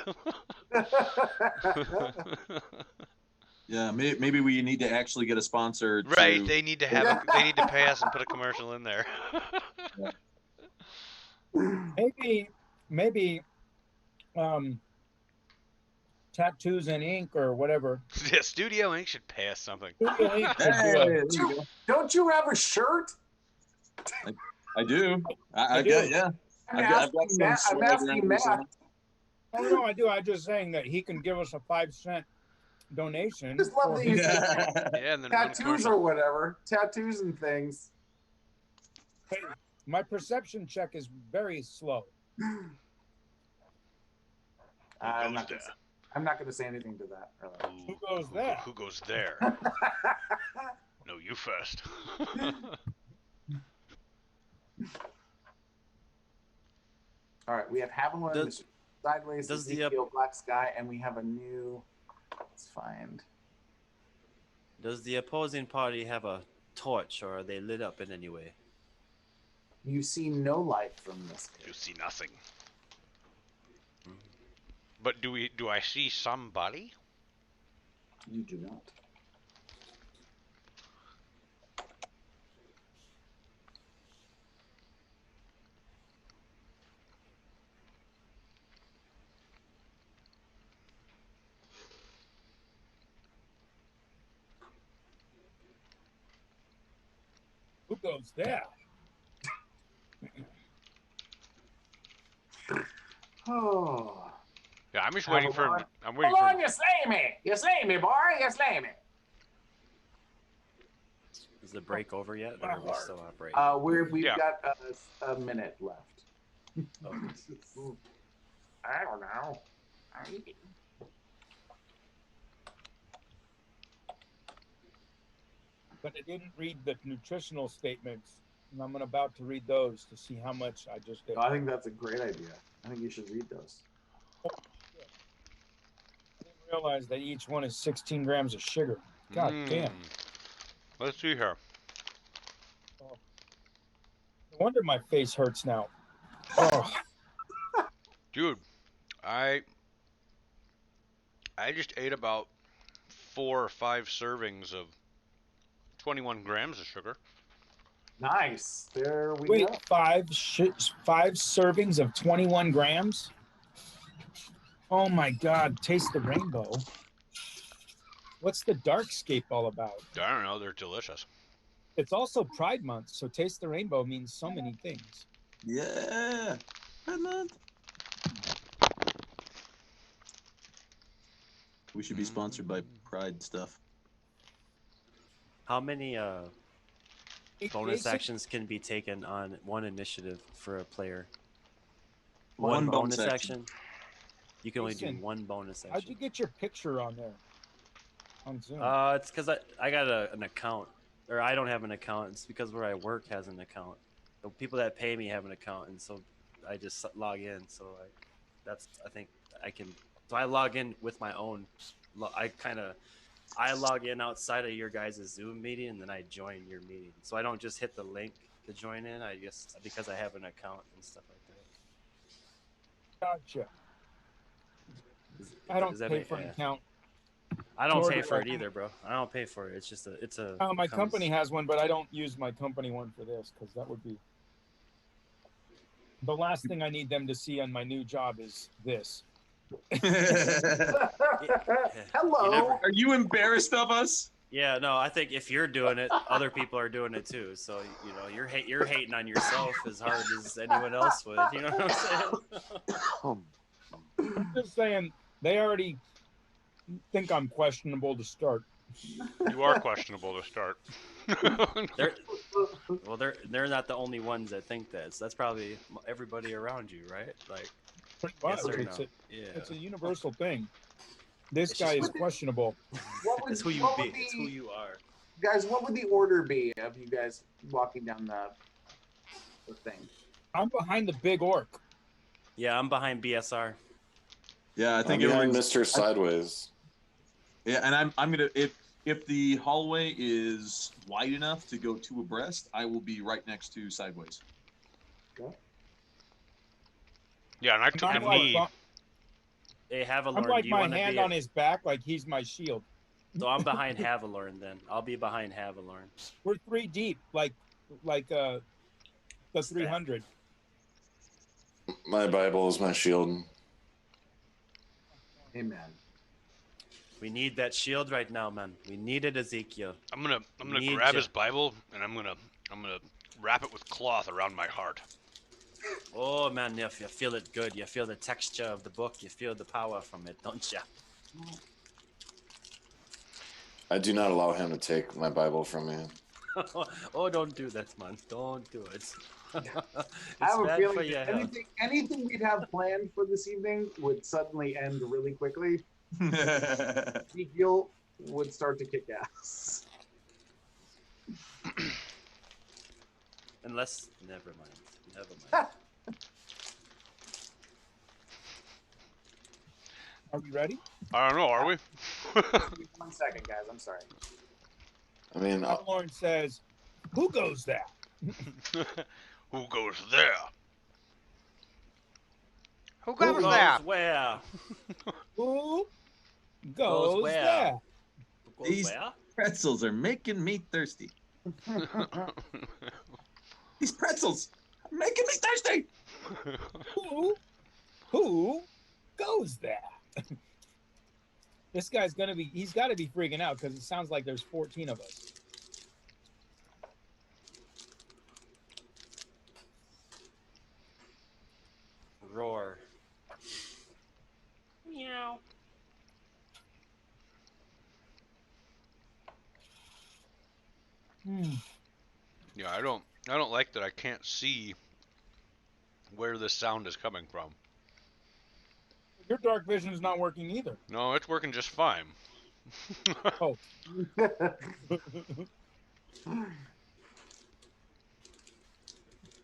Yeah, maybe we need to actually get a sponsor. Right, they need to have they need to pay us and put a commercial in there. Maybe Tattoos and Ink or whatever. Yeah, Studio Ink should pay us something. Studio Ink should do it. Don't you have a shirt? I do. I do. got, yeah. I'm asking Matt. Oh no, I do. I'm just saying that he can give us a 5-cent donation. Just love that you said Yeah, and then tattoos or whatever. Tattoos and things. Hey, my perception check is very slow. I'm not going to say anything to that. Really. Who goes there? Who goes there? No, you first. All right, we have Havilland, Sideways, Ezekiel, Black Sky, and we have a new. Let's find. Does the opposing party have a torch, or are they lit up in any way? You see no light from this. You see nothing. But do I see somebody? You do not. Who goes there? Oh. Yeah, I'm just waiting for. I'm waiting Hold for. on, you slay me! You slay me, boy! You slay me! Is the break over yet, or are we still operating? We've got a minute left. I don't know. but I didn't read the nutritional statements, and I'm about to read those to see how much I just ate. I think that's a great idea. I think you should read those. I didn't realize that each one is 16 grams of sugar. God damn. Let's see here. Oh. No wonder my face hurts now. Oh. Dude, I just ate about 4 or 5 servings of 21 grams of sugar. Nice. There we Wait, go. five servings of 21 grams? Oh my God, taste the rainbow. What's the Darkscape all about? I don't know, they're delicious. It's also Pride Month, so taste the rainbow means so many things. Yeah. Pride Month. We should be sponsored by Pride stuff. How many bonus actions can be taken on one initiative for a player? One bonus action? You can only do one bonus action. How'd you get your picture on there? On Zoom? It's because I got an account. Or I don't have an account. It's because where I work has an account. The people that pay me have an account, and so I just log in. So I think I can. So I log in with my own. I log in outside of your guys' Zoom meeting, and then I join your meeting. So I don't just hit the link to join in. I just because I have an account and stuff like that. Gotcha. I don't pay for an account. I don't pay for it either, bro. I don't pay for it. It's just a. My company has one, but I don't use my company one for this because that would be the last thing I need them to see on my new job is this. Hello. Are you embarrassed of us? Yeah, no. I think if you're doing it, other people are doing it too. So you're hating on yourself as hard as anyone else would. You know what I'm saying? I'm just saying they already think I'm questionable to start. You are questionable to start. They're not the only ones that think that. So that's probably everybody around you, right? Like, yes or no? It's a universal thing. This guy is questionable. It's who you be. It's who you are. Guys, what would the order be of you guys walking down the thing? I'm behind the big orc. Yeah, I'm behind BSR. Yeah, I think I'm behind Mr. Sideways. Yeah, and I'm gonna if the hallway is wide enough to go two abreast, I will be right next to Sideways. Yeah, and I took a knee. Hey, Havalorn, I'm like do you my want to hand be on his back, like he's my shield. So I'm behind Havalorn then. I'll be behind Havalorn. We're 3 deep, like the 300. My Bible is my shield. Amen. We need that shield right now, man. We need it, Ezekiel. I'm gonna grab his Bible and I'm gonna wrap it with cloth around my heart. Oh man, you feel it good. You feel the texture of the book. You feel the power from it, don't you? I do not allow him to take my Bible from me. Oh, don't do that, man. Don't do it. I have a feeling anything we'd have planned for this evening would suddenly end really quickly. Ezekiel would start to kick ass. Unless, never mind. Are we ready? I don't know. Are we? 1 second, guys. I'm sorry. I mean, Lauren says, "Who goes there?" Who goes there? Who goes there? Where? Who goes there? These pretzels are making me thirsty. These pretzels are making me thirsty. Who goes there? This guy's he's got to be freaking out because it sounds like there's 14 of us. Roar. Meow. Yeah, I don't like that I can't see where this sound is coming from. Your dark vision is not working either. No, it's working just fine. Oh.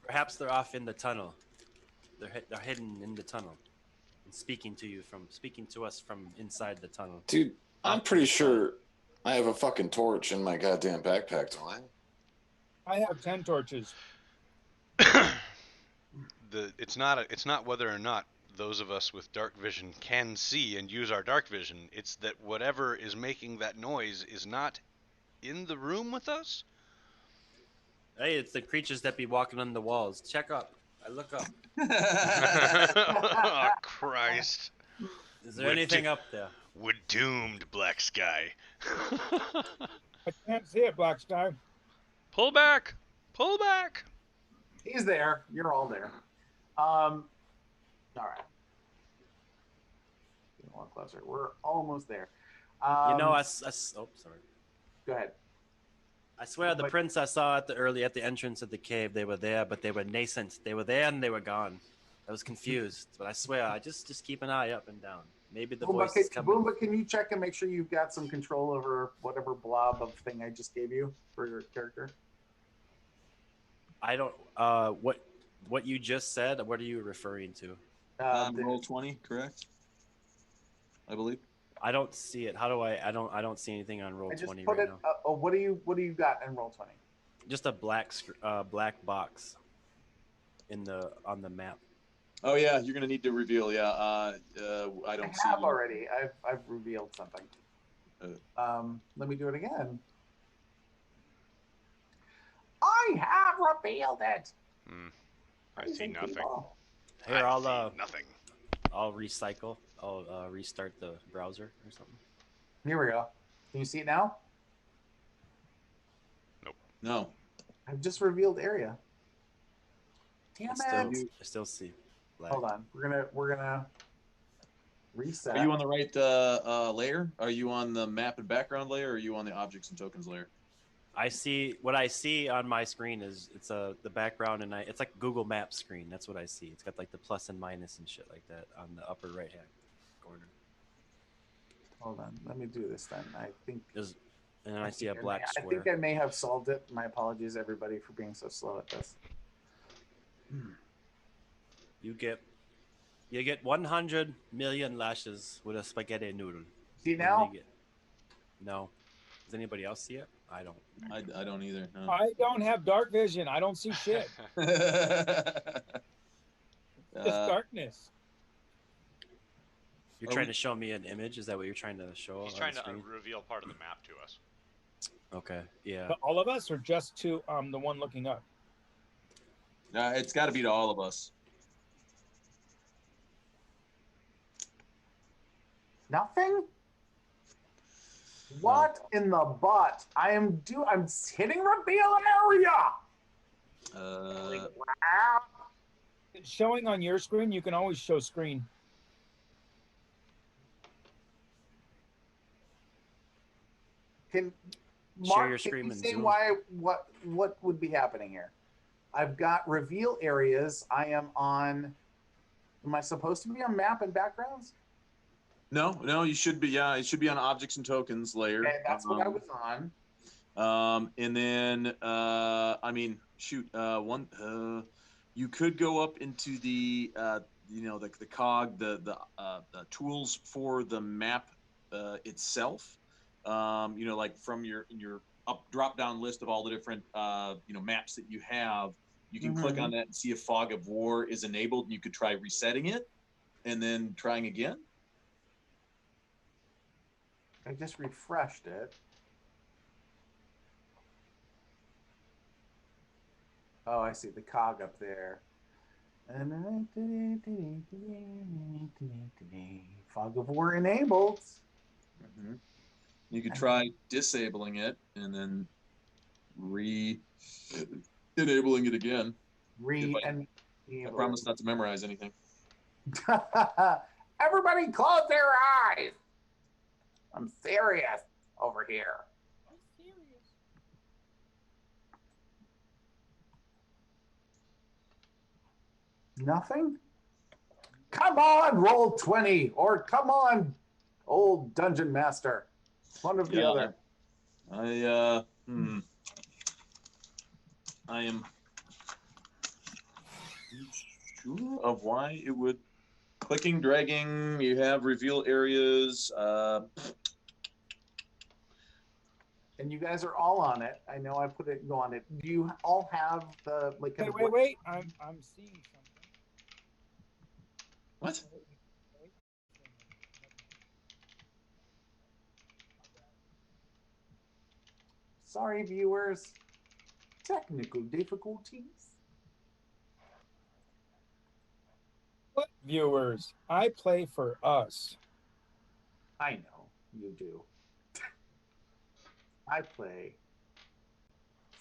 Perhaps they're off in the tunnel. They're hidden in the tunnel and speaking to us from inside the tunnel. Dude, I'm Off to pretty the side. sure I have a fucking torch in my goddamn backpack, don't I? I have 10 torches. It's not whether or not those of us with dark vision can see and use our dark vision. It's that whatever is making that noise is not in the room with us. Hey, it's the creatures that be walking on the walls. Check up. I look up. Oh, Christ. Is there anything up there? We're doomed, Black Sky. I can't see it, Black Sky. Pull back! Pull back! He's there. You're all there. All right. Getting a lot closer. We're almost there. You know, oh, sorry. Go ahead. I swear, the prints I saw at the entrance of the cave, they were there, but they were nascent. They were there and they were gone. I was confused, but I swear, I just keep an eye up and down. Maybe the voice is coming. Boomba, can you check and make sure you've got some control over whatever blob of thing I just gave you for your character? I don't. What you just said? What are you referring to? Roll 20, correct? I believe. I don't see it. How do I? I don't see anything on roll 20 right now. What do you got in roll 20? Just a black box on the map. Oh yeah, you're gonna need to reveal. Yeah, I don't see. I have already. I've revealed something. Let me do it again. I have revealed it. I see nothing. Here, I'll nothing. I'll recycle. I'll restart the browser or something. Here we go. Can you see it now? Nope. No. I've just revealed area. Damn it! I still see. Black. Hold on. We're gonna reset. Are you on the right layer? Are you on the map and background layer, or are you on the objects and tokens layer? I see what I see on my screen is the background, and it's like Google Maps screen. That's what I see. It's got like the plus and minus and shit like that on the upper right hand corner. Hold on. Let me do this then. I think. And then I see a black square. I think I may have solved it. My apologies, everybody, for being so slow at this. You get 100 million lashes with a spaghetti noodle. See now? No. Does anybody else see it? I don't. I don't either. No. I don't have dark vision. I don't see shit. It's darkness. You're trying to show me an image? Is that what you're trying to show? He's trying to reveal part of the map to us. Okay, yeah. To all of us, or just to the one looking up? It's got to be to all of us. Nothing? What in the butt? I'm hitting reveal area. It's showing on your screen. You can always show screen. Can share Mark, your screen can you and say zoom? what would be happening here? I've got reveal areas. I am on. Am I supposed to be on map and backgrounds? No, you should be. Yeah, it should be on objects and tokens layer. Okay, that's what I was on. And then I mean, shoot, you could go up into the the cog, the tools for the map itself. Like from your drop down list of all the different maps that you have, you can click on that and see if Fog of War is enabled, and you could try resetting it and then trying again. I just refreshed it. Oh, I see the cog up there. Fog of War enabled. Mm-hmm. You could try disabling it and then enabling it again. I promise not to memorize anything. Everybody close their eyes. I'm serious over here. I'm serious. Nothing? Come on, roll 20, or come on, old dungeon master. One of the other. I am sure of why it would. Clicking, dragging, you have reveal areas. And you guys are all on it. I know I put it go on it. Do you all have the like? Kind Wait, of wait, wait! I'm seeing something. What? Sorry, viewers. Technical difficulties. What viewers? I play for us. I know you do. I play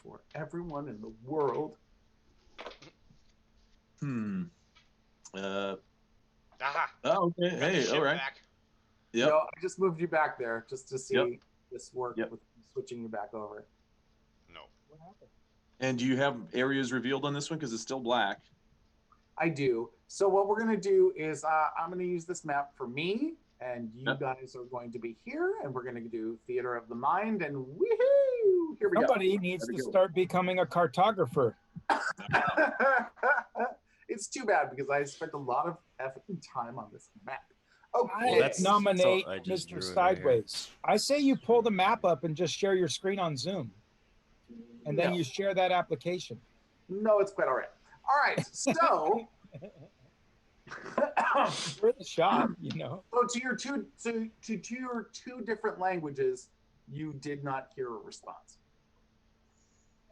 for everyone in the world. Aha! Oh, okay. Got the Hey, ship all right. back. Yep. No, I just moved you back there just to see Yep. this work Yep. with switching you back over. No. What happened? And do you have areas revealed on this one? Because it's still black. I do. So what we're gonna do is I'm gonna use this map for me, and you Yep. guys are going to be here, and we're gonna do Theater of the Mind, and woohoo! Here we Somebody needs Gotta to go. start becoming a cartographer. go. It's too bad because I spent a lot of effing time on this map. Okay. that's- Nominate so I just Mr. drew it right here. Sideways. I say you pull the map up and just share your screen on Zoom, and then No. you share that application. No, it's quite all right. All right, so We're the shop, you know. so to your two different languages, you did not hear a response.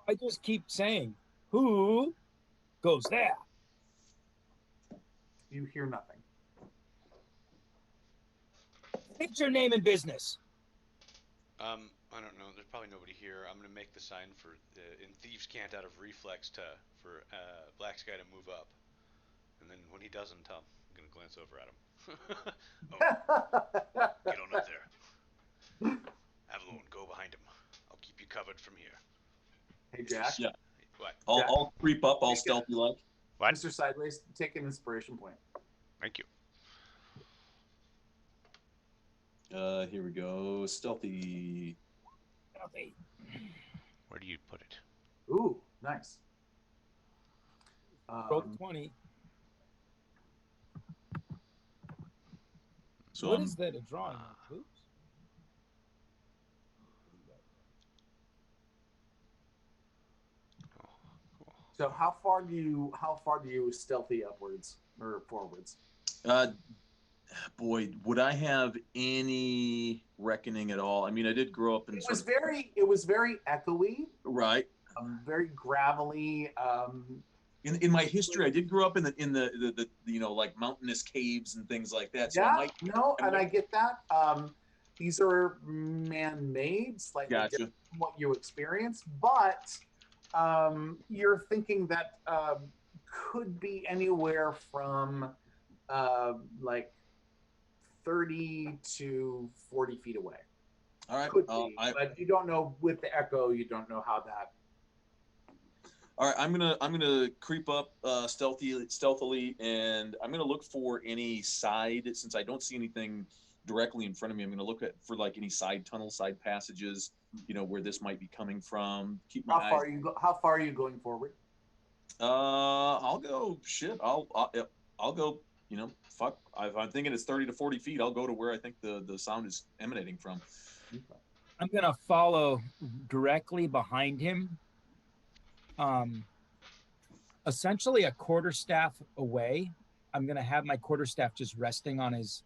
I just keep saying, who goes there? You hear nothing. What's your name and business? I don't know. There's probably nobody here. I'm gonna make the sign for in Thieves Can't out of reflex for Black Sky to move up, and then when he doesn't, I'm gonna glance over at him. Oh, get on up there. Avalon, go behind him. I'll keep you covered from here. Hey, Jack. Yeah. What? I'll creep up, all stealthy like. What? Mr. Sideways, take an inspiration point. Thank you. Here we go. Stealthy. Where do you put it? Ooh, nice. Roll 20. So What is that? A drawing? Oops. So how far do you stealthy upwards or forwards? Boy, would I have any reckoning at all? I mean, I did grow up in It was very echoey, right. Very gravelly. In my history, I did grow up in the you know, like mountainous caves and things like that. So Yeah, I get that. These are man-made, slightly different from what you experience, but you're thinking that could be anywhere from like 30 to 40 feet away. All right. Could be, but you don't know with the echo. You don't know how that. All right, I'm gonna creep up stealthily, and I'm gonna look for any side. Since I don't see anything directly in front of me, I'm gonna look for like any side tunnels, side passages. You know where this might be coming from. Keep my eyes. How far are you going forward? I'll go. Shit, I'll go. You know, fuck. If I'm thinking it's 30 to 40 feet, I'll go to where I think the sound is emanating from. I'm gonna follow directly behind him. Essentially a quarterstaff away. I'm gonna have my quarterstaff just resting on his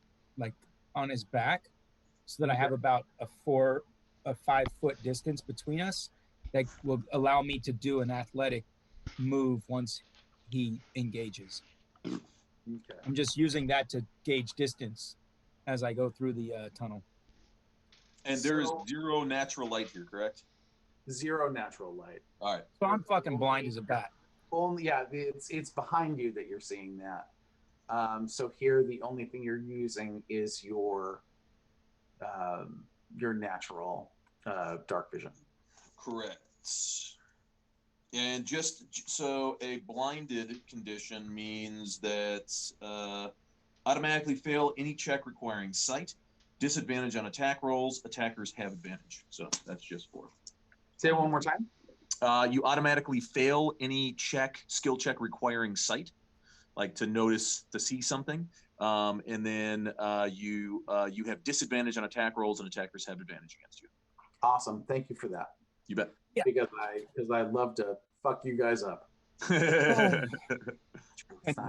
back, so that I have about a 5 foot distance between us. That will allow me to do an athletic move once he engages. Okay. I'm just using that to gauge distance as I go through the tunnel. And there's zero natural light here, correct? Zero natural light. All right. So I'm fucking blind as a bat. Only, yeah, it's behind you that you're seeing that. So here, the only thing you're using is your natural dark vision. Correct. And just so a blinded condition means that automatically fail any check requiring sight, disadvantage on attack rolls, attackers have advantage. So that's just for. Say it one more time. You automatically fail any skill check requiring sight, like to see something. And then you have disadvantage on attack rolls, and attackers have advantage against you. Awesome. Thank you for that. You bet. Yeah. Because I love to fuck you guys up. And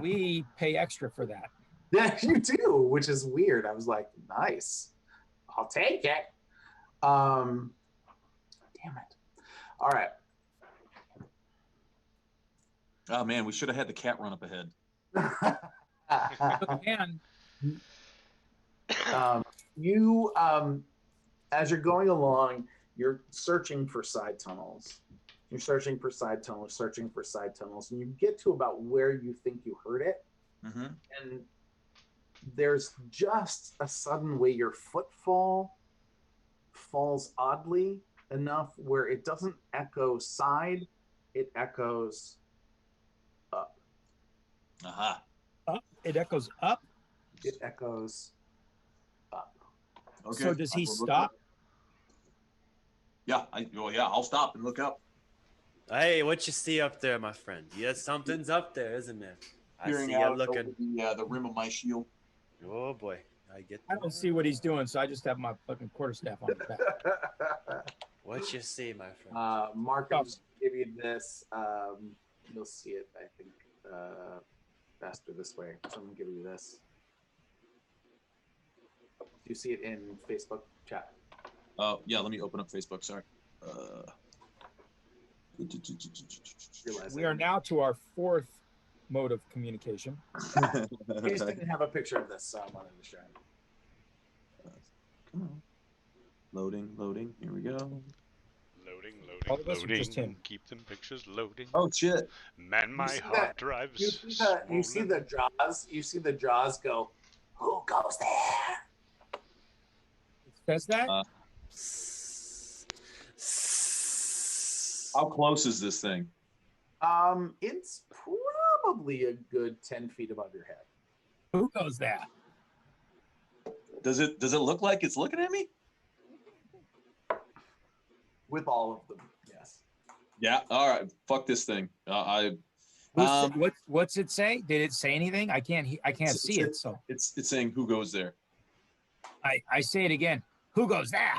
we pay extra for that. Yeah, you do, which is weird. I was like, nice. I'll take it. Damn it. All right. Oh man, we should have had the cat run up ahead. And you, as you're going along, you're searching for side tunnels. You're searching for side tunnels, and you get to about where you think you heard it. Mm-hmm. And there's just a sudden way your footfall falls oddly enough where it doesn't echo side, it echoes up. Aha. Up. It echoes up. It echoes up. Okay. So does he stop? Yeah, I'll stop and look up. Hey, what you see up there, my friend? Yeah, something's up there, isn't it? I Peering see you out looking. over the rim of my shield. Oh boy, I get. I don't see what he's doing, so I just have my fucking quarterstaff on the back. What you see, my friend? Mark, I'll just give you this. You'll see it, I think, faster this way. So I'm going to give you this. Do you see it in Facebook chat? Yeah, let me open up Facebook. Sorry. We are now to our fourth mode of communication. I just didn't have a picture of this, so I wanted to share it. Come on. Loading. Here we go. All of us are just him. Keep them pictures loading. Oh shit! Man, my hard drive's You see the jaws. You see the jaws go. Who goes there? Says that. How close is this thing? It's probably a good 10 feet above your head. Who goes there? Does it look like it's looking at me? With all of them, yes. Yeah. All right. Fuck this thing. What's it say? Did it say anything? I can't see it. So it's saying who goes there. I say it again. Who goes there?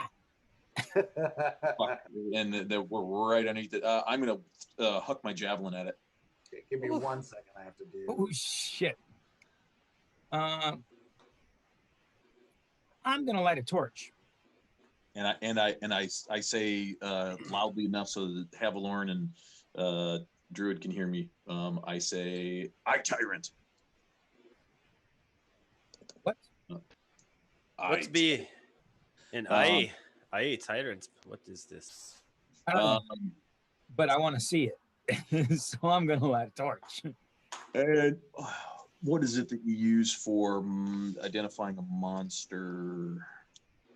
Fuck. And we're right underneath it. I'm gonna huck my javelin at it. Okay, give me 1 second. I have to do. Oh shit. I'm gonna light a torch. And I say loudly enough so that Havalorn and Druid can hear me. I say, "I tyrant." What? What's be an I tyrant? What is this? I don't know, but I want to see it, so I'm gonna light a torch. And what is it that you use for identifying a monster?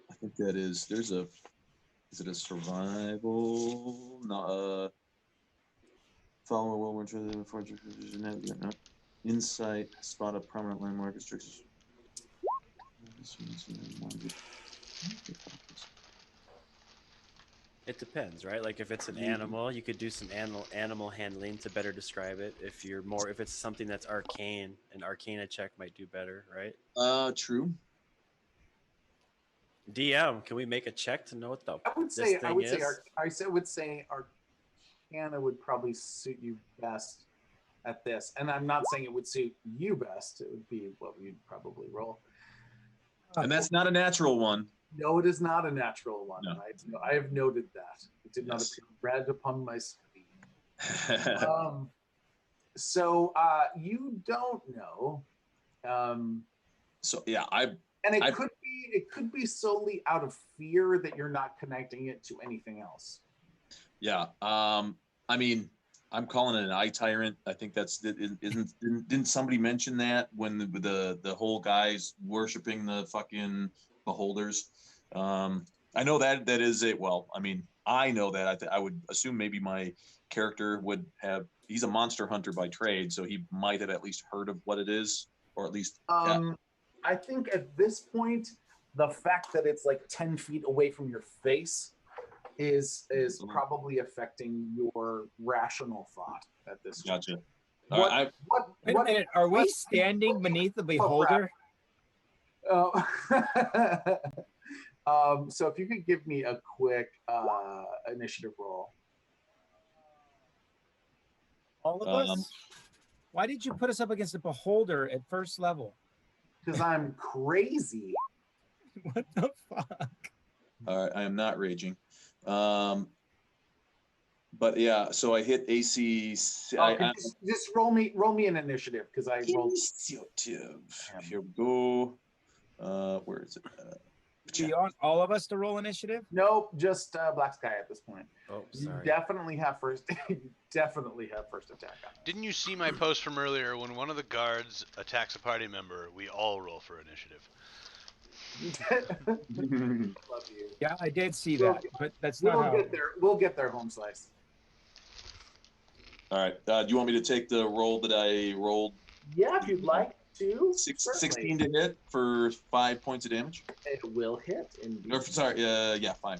I think that is. Is it a survival? No. Follow a whirlwind before no. Insight. Spot a prominent landmark restrictions. It depends, right? Like if it's an animal, you could do some animal handling to better describe it. If it's something that's arcane, an arcana check might do better, right? True. DM, can we make a check to know what the I would say Arcana would probably suit you best at this, and I'm not saying it would suit you best. It would be what you'd probably roll. And that's not a natural one. No, it is not a natural one. No. I have noted that. It did not appear red upon my screen. So you don't know. So yeah, it could be solely out of fear that you're not connecting it to anything else. Yeah. I mean, I'm calling it an eye tyrant. I think didn't somebody mention that when the whole guys worshiping the fucking beholders? I know that is it. Well, I mean, I know that. I would assume maybe my character would have. He's a monster hunter by trade, so he might have at least heard of what it is, or at least. I think at this point, the fact that it's like 10 feet away from your face is probably affecting your rational thought at this Gotcha. What, All right, Wait a minute. Are we standing beneath the beholder? So if you could give me a quick initiative roll. All of us? Why did you put us up against the beholder at first level? Because I'm crazy. What the fuck? All right, I am not raging. But yeah, so I hit AC. Just roll me an initiative because I rolled. Initiative. Here we go. Where is it? Do you want all of us to roll initiative? Nope, just Black Sky at this point. Oh, You sorry. definitely have first. You definitely have first attack on it. Didn't you see my post from earlier? When one of the guards attacks a party member, we all roll for initiative. Love you. Yeah, I did see that, but that's not We'll how. get there. We'll get there, home slice. All right. Do you want me to take the roll that I rolled? Yeah, if you'd like to. 16 to hit for 5 points of damage. It will hit. Indeed. Or, sorry, yeah, 5.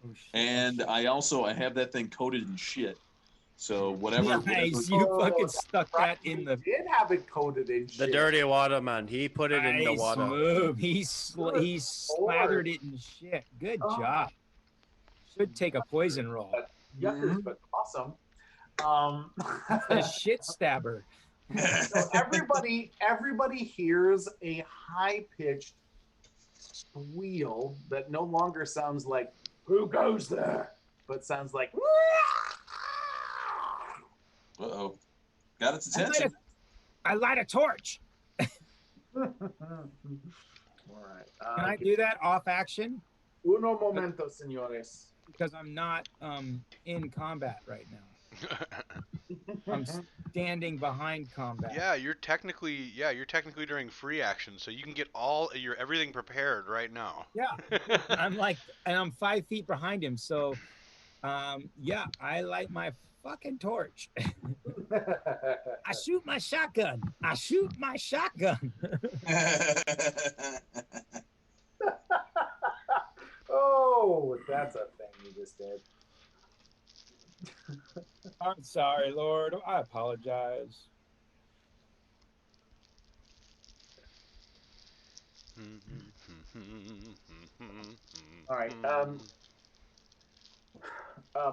Oh, shit. And I have that thing coated in shit. So whatever. Nice, you fucking stuck that in the. Did have it coated in The shit. dirty water, man. He put it in the Nice water. move. He slathered it in shit. Good job. Should take a poison roll. Yuckers, but awesome. A shit stabber. So everybody hears a high-pitched squeal that no longer sounds like "Who goes there?" but sounds like Uh-oh. Got its attention. I light a torch. All right. Can I do that off action? Uno momento, señores. Because I'm not in combat right now. I'm standing behind combat. Yeah, you're technically during free action, so you can get everything prepared right now. Yeah, I'm 5 feet behind him, so yeah, I light my fucking torch. I shoot my shotgun. Oh, that's a thing you just did. I'm sorry, Lord. I apologize. All right.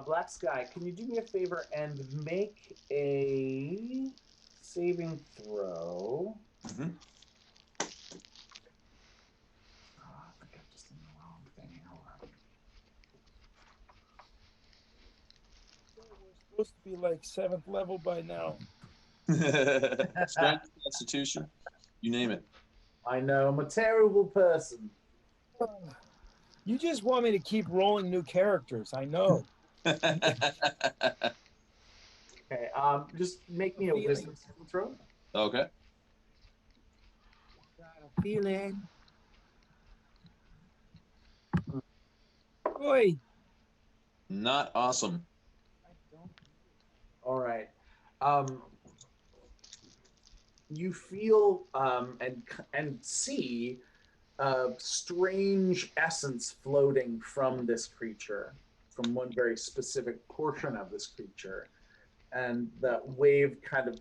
Black Sky, can you do me a favor and make a saving throw? Mm-hmm. I think I'm just in the wrong thing. Hold on. We're supposed to be like 7th level by now. Strength, Constitution, you name it. I know, I'm a terrible person. You just want me to keep rolling new characters. I know. Okay, just make me a wisdom saving throw. Okay. Got a feeling. Boy. Not awesome. All right. You feel and see a strange essence floating from this creature, from one very specific portion of this creature, and that wave kind of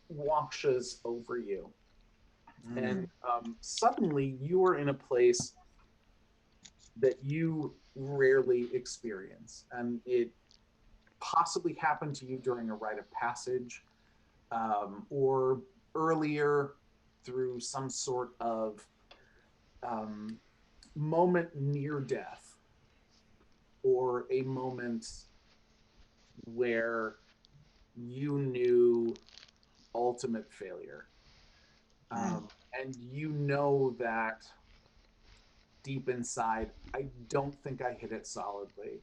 washes over you. And suddenly you are in a place that you rarely experience, and it possibly happened to you during a rite of passage, or earlier through some sort of moment near death, or a moment where you knew ultimate failure. And you know that deep inside, I don't think I hit it solidly.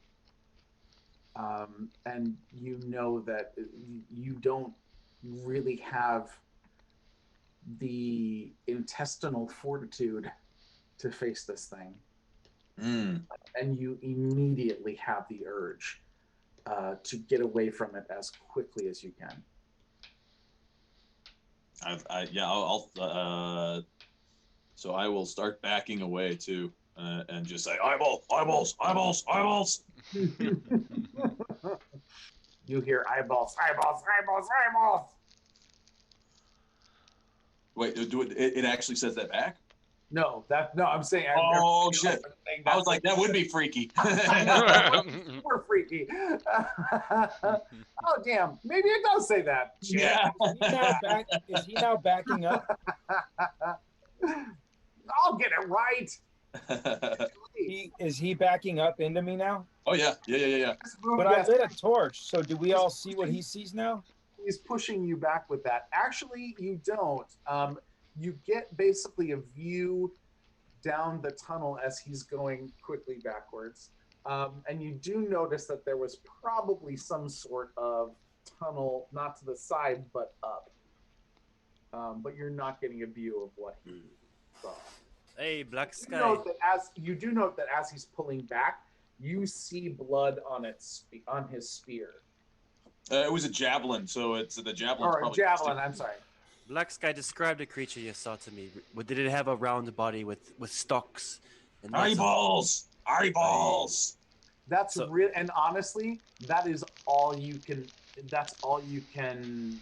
And you know that you don't really have the intestinal fortitude to face this thing. And you immediately have the urge to get away from it as quickly as you can. So I will start backing away too, and just say eyeballs, eyeballs, eyeballs, eyeballs. You hear eyeballs, eyeballs, eyeballs, eyeballs. Wait, it actually says that back? No, I'm saying. Oh shit! I was like, that would be freaky. Super freaky. Oh damn! Maybe it does say that. Shit. Yeah. Is he now backing up? I'll get it right. Is he backing up into me now? Oh yeah. But I lit a torch, so do we all see what he sees now? He's pushing you back with that. Actually, you don't. You get basically a view down the tunnel as he's going quickly backwards. And you do notice that there was probably some sort of tunnel, not to the side, but up. But you're not getting a view of what he saw. Hey, Black Sky. You do note that as he's pulling back, you see blood on his spear. It was a javelin, so it's the javelin. Or a javelin, I'm sorry. Black Sky, describe the creature you saw to me. Did it have a round body with stalks? And eyeballs! Eyeballs! That's real, and honestly, that is all you can. That's all you can.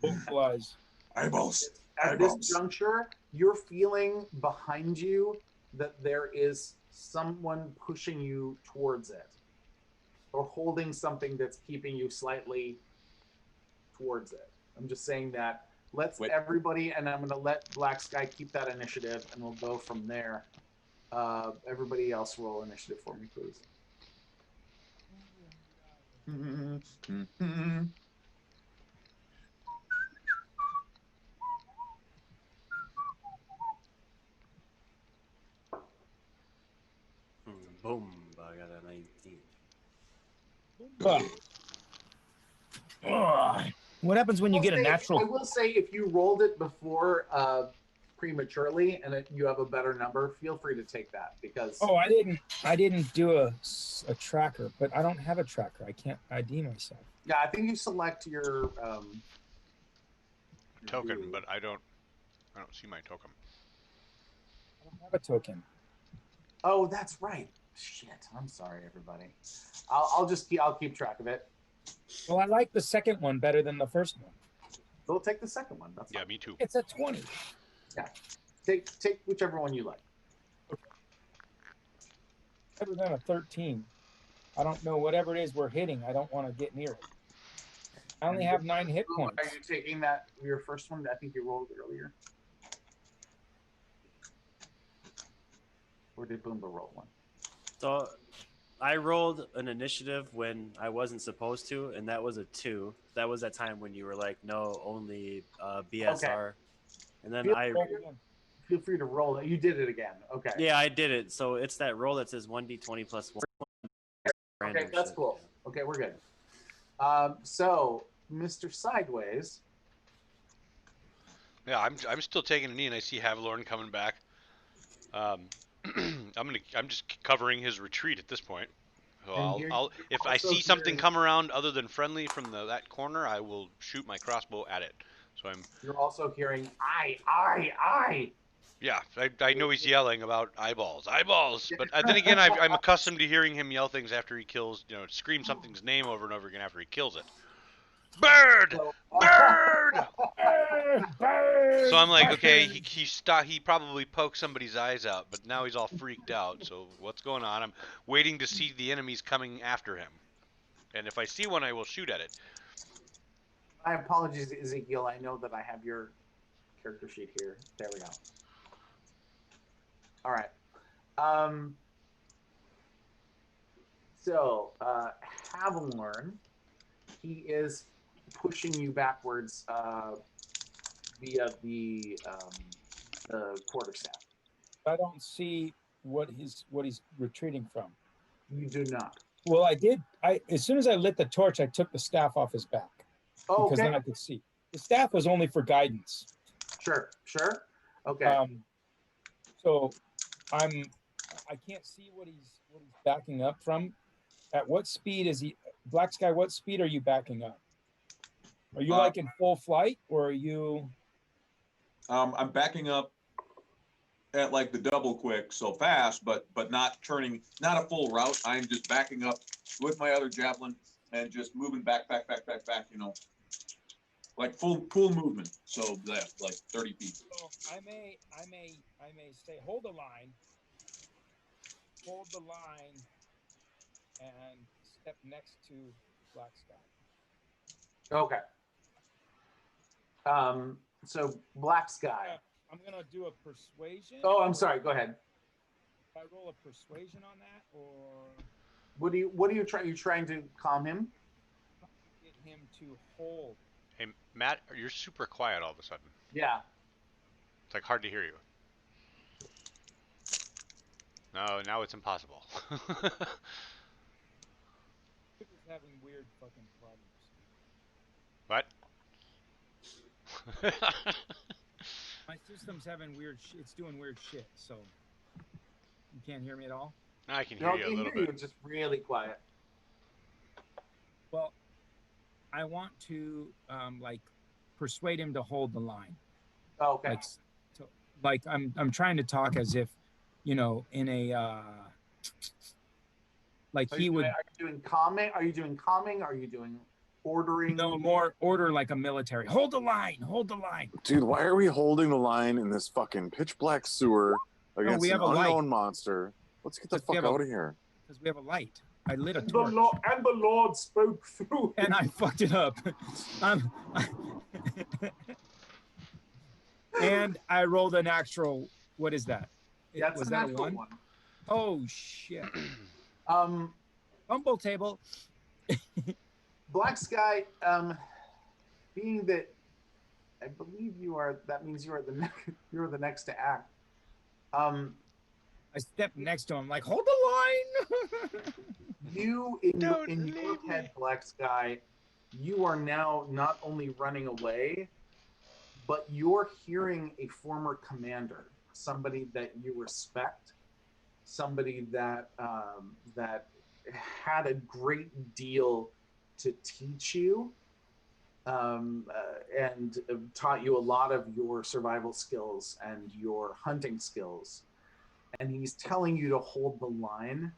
Vocalize. Eyeballs. At this juncture, you're feeling behind you that there is someone pushing you towards it, or holding something that's keeping you slightly towards it. I'm just saying that. Let's everybody, and I'm going to let Black Sky keep that initiative, and we'll go from there. Everybody else roll initiative for me, please. Boom! I got a 19. What happens when you get a natural? I will say, if you rolled it before prematurely and you have a better number, feel free to take that because. Oh, I didn't do a tracker, but I don't have a tracker. I can't ID myself. Yeah, I think you select your token, but I don't see my token. I don't have a token. Oh, that's right. Shit, I'm sorry, everybody. I'll keep track of it. Well, I like the second one better than the first one. We'll take the second one. That's fine. Me too. It's a 20. Yeah, take whichever one you like. Better than a 13. I don't know, whatever it is we're hitting, I don't want to get near it. I only have 9 hit points. Are you taking that your first one? I think you rolled earlier. Or did Boomba roll one? So I rolled an initiative when I wasn't supposed to, and that was a 2. That was that time when you were like, no, only BSR. Okay. And then feel free to roll it. You did it again. Okay. Yeah, I did it. So it's that roll that says 1d20 plus 1. Okay, that's cool. Okay, we're good. So, Mr. Sideways. Yeah, I'm still taking a knee, and I see Havilorn coming back. I'm just covering his retreat at this point. So if I see something come around other than friendly from that corner, I will shoot my crossbow at it. So You're also hearing I. Yeah, I know he's yelling about eyeballs. But then again, I'm accustomed to hearing him yell things after he kills. Scream something's name over and over again after he kills it. Bird! Bird! Bird! So I'm like, okay, he probably poked somebody's eyes out, but now he's all freaked out. So what's going on? I'm waiting to see the enemies coming after him. And if I see one, I will shoot at it. My apologies, Ezekiel. I know that I have your character sheet here. There we go. All right. So, Havilorn, he is pushing you backwards via the quarterstaff. I don't see what he's retreating from. You do not. Well, I did. As soon as I lit the torch, I took the staff off his back. Oh, because then I could see. The staff was only for guidance. Sure. Okay. So I can't see what he's backing up from. At what speed is he? Black Sky, what speed are you backing up? Are you like in full flight, or are you? I'm backing up at like the double quick so fast, but not turning, not a full route. I'm just backing up with my other javelin and just moving back, you know, like full movement. So that like 30 feet. So I may say hold the line, and step next to Black Sky. Okay. So Black Sky. I'm gonna do a persuasion. Oh, I'm sorry. Go ahead. I roll a persuasion on that, or What are you trying? You trying to calm him? get him to hold. Hey, Matt, you're super quiet all of a sudden. Yeah. It's like hard to hear you. No, now it's impossible. Is having weird fucking problems. What? My system's having weird. It's doing weird shit. So you can't hear me at all. I can hear you a little bit. It's just really quiet. Well, I want to like persuade him to hold the line. Okay. Like I'm trying to talk as if, you know, in a like he would. Are you doing calming? Are you doing calming? Are you doing ordering? No, more order like a military. Hold the line. Hold the line. Dude, why are we holding the line in this fucking pitch black sewer against we have an a light. unknown monster? Let's get the fuck out of here. Because we have a light. I lit a And torch. the Lord spoke through. And I fucked it up. And I rolled an actual. What is that? That's Was a that a natural one? one. Oh shit. Fumble table. Black Sky, being that I believe you are, that means you are the next to act. I stepped next to him, like, hold the line. You in your head, Black Sky, you are now not only running away, but you're hearing a former commander, somebody that you respect, somebody that that had a great deal to teach you, and taught you a lot of your survival skills and your hunting skills. And he's telling you to hold the line,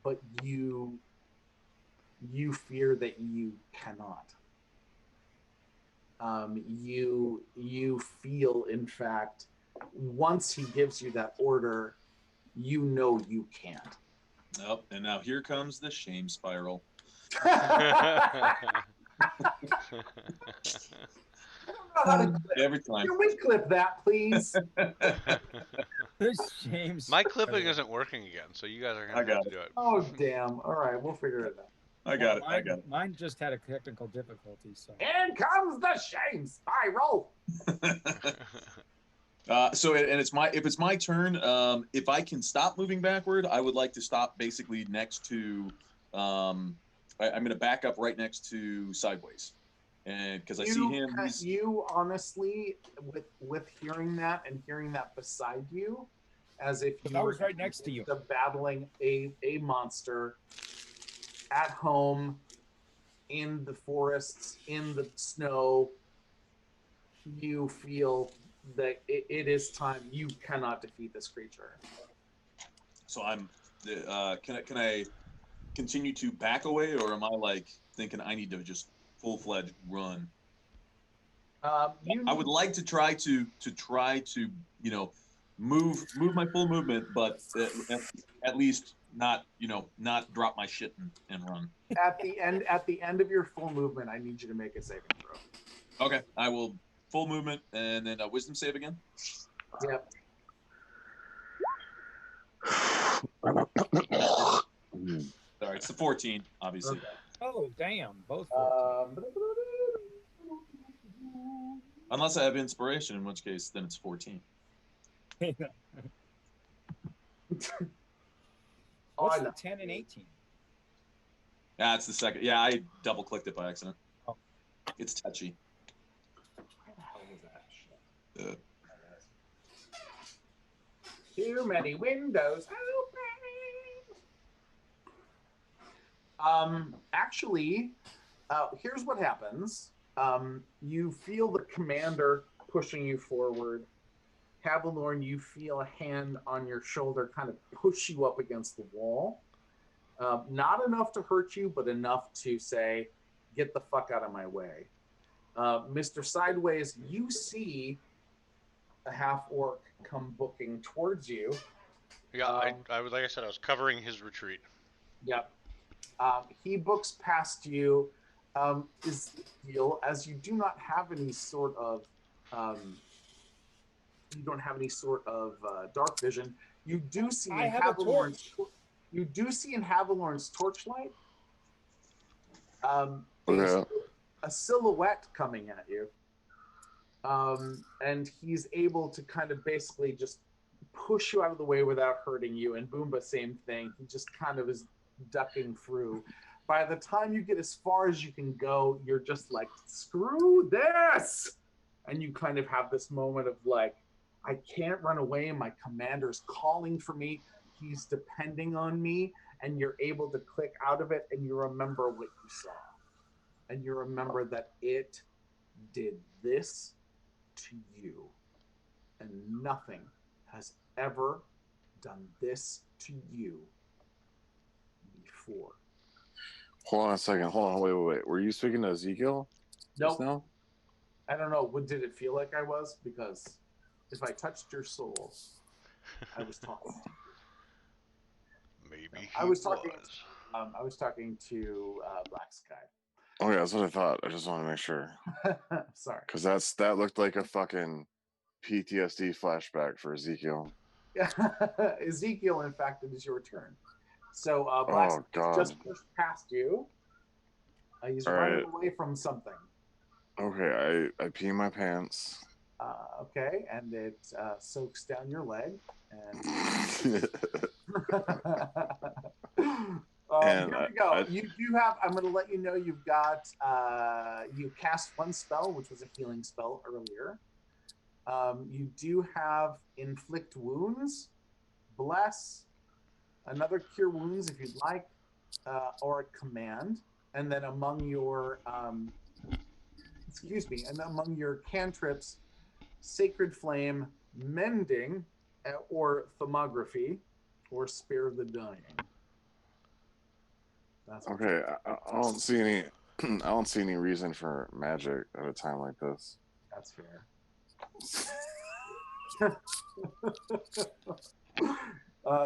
but you fear that you cannot. You feel, in fact, once he gives you that order, you know you can't. Nope. And now here comes the shame spiral. Every time. Can we clip that, please? My clipping isn't working again, so you guys are gonna have to do it. Oh damn! All right, we'll figure it out. I got it. Mine just had a technical difficulty. So. In comes the shame spiral. So if it's my turn, if I can stop moving backward, I would like to stop basically next to. I'm going to back up right next to Sideways, and because I see him. You honestly, with hearing that and hearing that beside you, as if you was right next to you, battling a monster at home, in the forests, in the snow, you feel that it is time. You cannot defeat this creature. So can I continue to back away, or am I like thinking I need to just full-fledged run? I would like to try to you know move my full movement, but at least not drop my shit and run. At the end of your full movement, I need you to make a saving throw. Okay, I will full movement and then a wisdom save again. Yep. Sorry, it's the 14, obviously. Okay. Oh damn, both. Unless I have inspiration, in which case then it's 14. What's the 10 and 18? Yeah, it's the second. Yeah, I double clicked it by accident. Oh. It's touchy. Where the hell was that shit? Too many windows open. Actually, here's what happens. You feel the commander pushing you forward, Cavalorn, you feel a hand on your shoulder kind of push you up against the wall. Not enough to hurt you, but enough to say, get the fuck out of my way. Mr. Sideways, you see a half-orc come booking towards you. Yeah, I was like I said, I was covering his retreat. Yep. He books past you. Is the deal, as you do not have any sort of dark vision. You do see I in have a Havilorn's torch. you do see in Havilorn's torchlight Yeah. a silhouette coming at you. And he's able to kind of basically just push you out of the way without hurting you. And Boomba, same thing. He just kind of is ducking through. By the time you get as far as you can go, you're just like, screw this! And you kind of have this moment of like, I can't run away. My commander's calling for me. He's depending on me. And you're able to click out of it and you remember what you saw. And you remember that it did this to you. And nothing has ever done this to you before. Hold on a second. Hold on. Wait. Were you speaking to Ezekiel? Nope. Just now? I don't know. What did it feel like I was? Because if I touched your soul, I was talking to you. Maybe I was talking to Black Sky. Oh yeah, that's what I thought. I just want to make sure. Sorry. Because that looked like a fucking PTSD flashback for Ezekiel. Ezekiel, in fact, it is your turn. So Black Sky just pushed past you. He's running away from something. Okay, I pee my pants. Okay, and it soaks down your leg. And here we go. You do have, I'm going to let you know you've got, you cast one spell, which was a healing spell earlier. You do have Inflict Wounds, Bless, another Cure Wounds if you'd like, or a Command. And then among your, and among your cantrips, Sacred Flame, Mending, or Thaumagraphy, or Spare the Dying. That's okay, I don't see any. I don't see any reason for magic at a time like this. That's fair.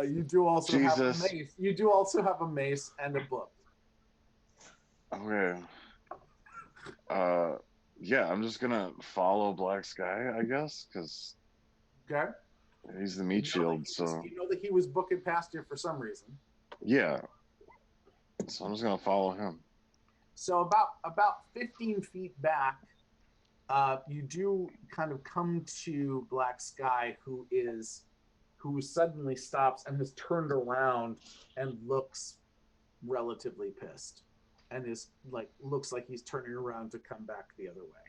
You do also have a mace. You do also have a mace and a book. Okay. Yeah, I'm just gonna follow Black Sky, I guess, because he's the meat shield. So you know that he was booking past you for some reason. Yeah. So I'm just gonna follow him. So about 15 feet back, you do kind of come to Black Sky, who suddenly stops and has turned around and looks relatively pissed, and looks like he's turning around to come back the other way.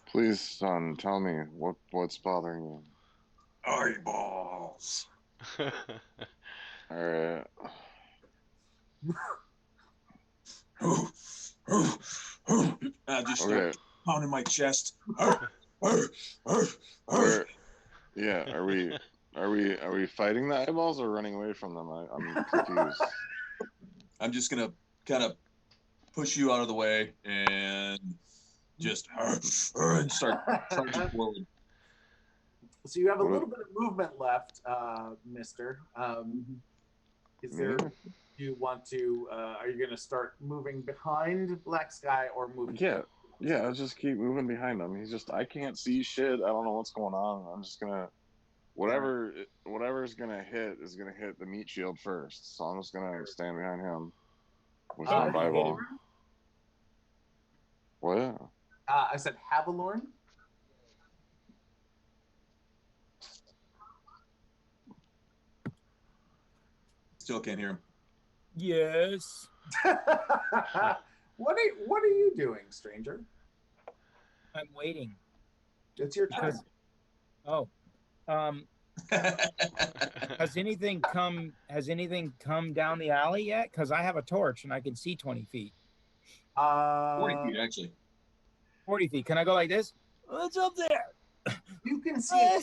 Please, son, tell me what's bothering you. Eyeballs. All right. I just start pounding my chest. Yeah, are we fighting the eyeballs or running away from them? I'm confused. I'm just gonna kind of push you out of the way and just and start charging forward. So you have a little bit of movement left, Mister. Is there? Do you want to? Are you going to start moving behind Black Sky or moving? Yeah. I'll just keep moving behind him. I can't see shit. I don't know what's going on. I'm just gonna whatever's gonna hit is gonna hit the meat shield first. So I'm just gonna stand behind him with my Bible. What? I said Havilorn. Still can't hear him. Yes. What are you doing, stranger? I'm waiting. It's your turn. Has anything come down the alley yet? Because I have a torch and I can see 20 feet. 40 feet, actually. 40 feet. Can I go like this? What's up there? You can see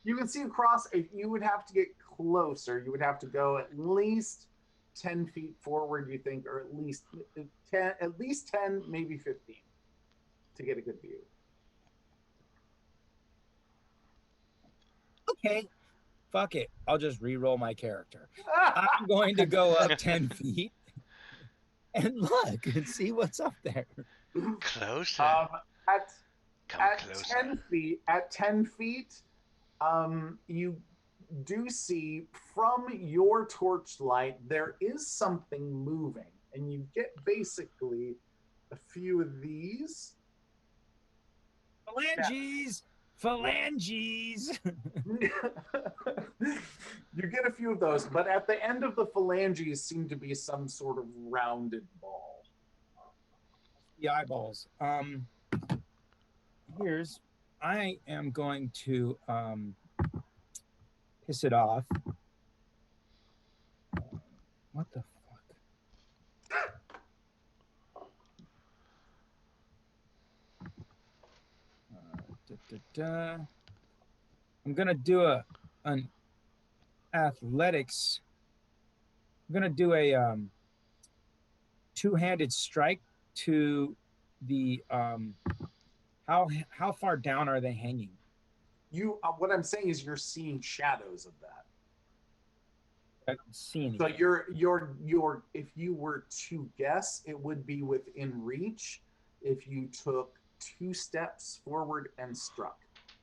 You can see across. If you would have to get closer, you would have to go at least 10 feet forward. You think, or at least 10, maybe 15, to get a good view. Okay, fuck it. I'll just re-roll my character. I'm going to go up 10 feet and look and see what's up there. Closer. At Come at closer. 10 feet, you do see from your torchlight there is something moving, and you get basically a few of these phalanges. Phalanges. You get a few of those, but at the end of the phalanges seem to be some sort of rounded ball. The eyeballs. I am going to piss it off. What the fuck? I'm gonna do an athletics. I'm gonna do a two-handed strike to the how far down are they hanging? You what I'm saying is you're seeing shadows of that. I don't see anything. So you're if you were to guess, it would be within reach if you took 2 steps forward and struck.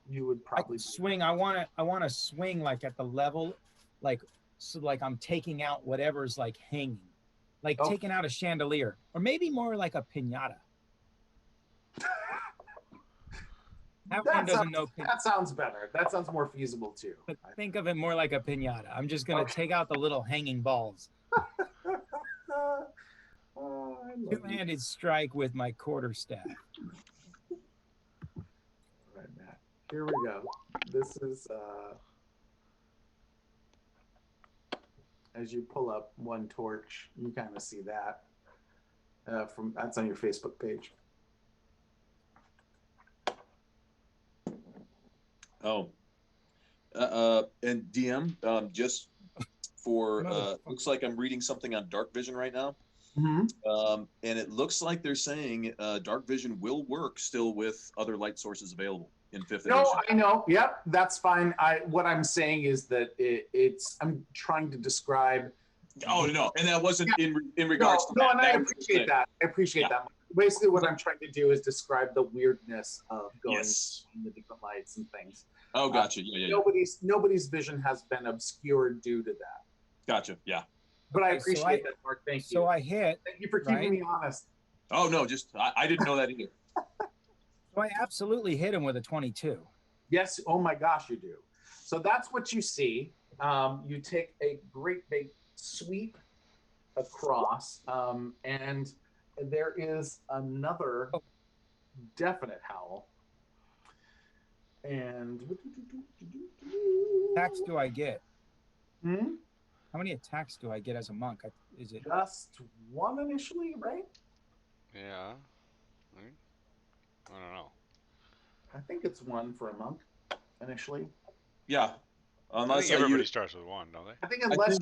You would probably swing. I want to swing like at the level, like so like I'm taking out whatever's like hanging, like taking out a chandelier, or maybe more like a piñata. That sounds better. That sounds more feasible too. But think of it more like a piñata. I'm just gonna take out the little hanging balls. Two-handed strike with my quarterstaff. Right, Matt. Here we go. This is as you pull up one torch, you kind of see that from that's on your Facebook page. Oh, and DM, just for looks like I'm reading something on Dark Vision right now. And it looks like they're saying Dark Vision will work still with other light sources available in 5th edition. No, I know. Yep, that's fine. What I'm saying is that it's. I'm trying to describe. Oh no, and that wasn't in regards to that. No, and I appreciate that. I appreciate that. Basically, what I'm trying to do is describe the weirdness of going in the different lights and things. Oh, gotcha. Yeah. Nobody's vision has been obscured due to that. Gotcha. Yeah. But I appreciate that, Mark. Thank you. So I hit. Thank you for keeping me honest. Oh no, just I didn't know that either. So I absolutely hit him with a 22. Yes. Oh my gosh, you do. So that's what you see. You take a great big sweep across, and there is another definite howl. And attacks do I get? Hmm? How many attacks do I get as a monk? Is it just one initially, right? Yeah. I don't know. I think it's one for a monk initially. Yeah. I think everybody starts with one, don't they? I think unless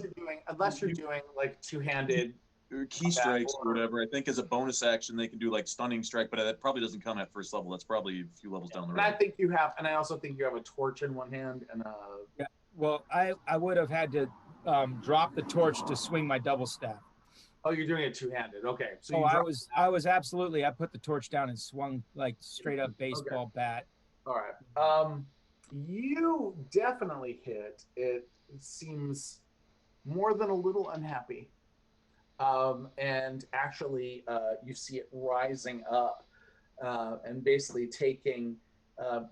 you're doing like two-handed key strikes or whatever, I think as a bonus action they can do like stunning strike, but that probably doesn't come at first level. That's probably a few levels down the road. And I think you have, and I also think you have a torch in one hand and a. Yeah. Well, I would have had to drop the torch to swing my double staff. Oh, you're doing it two-handed. Okay. So I was absolutely. I put the torch down and swung like straight up baseball bat. All right. You definitely hit. It seems more than a little unhappy. And actually, you see it rising up and basically taking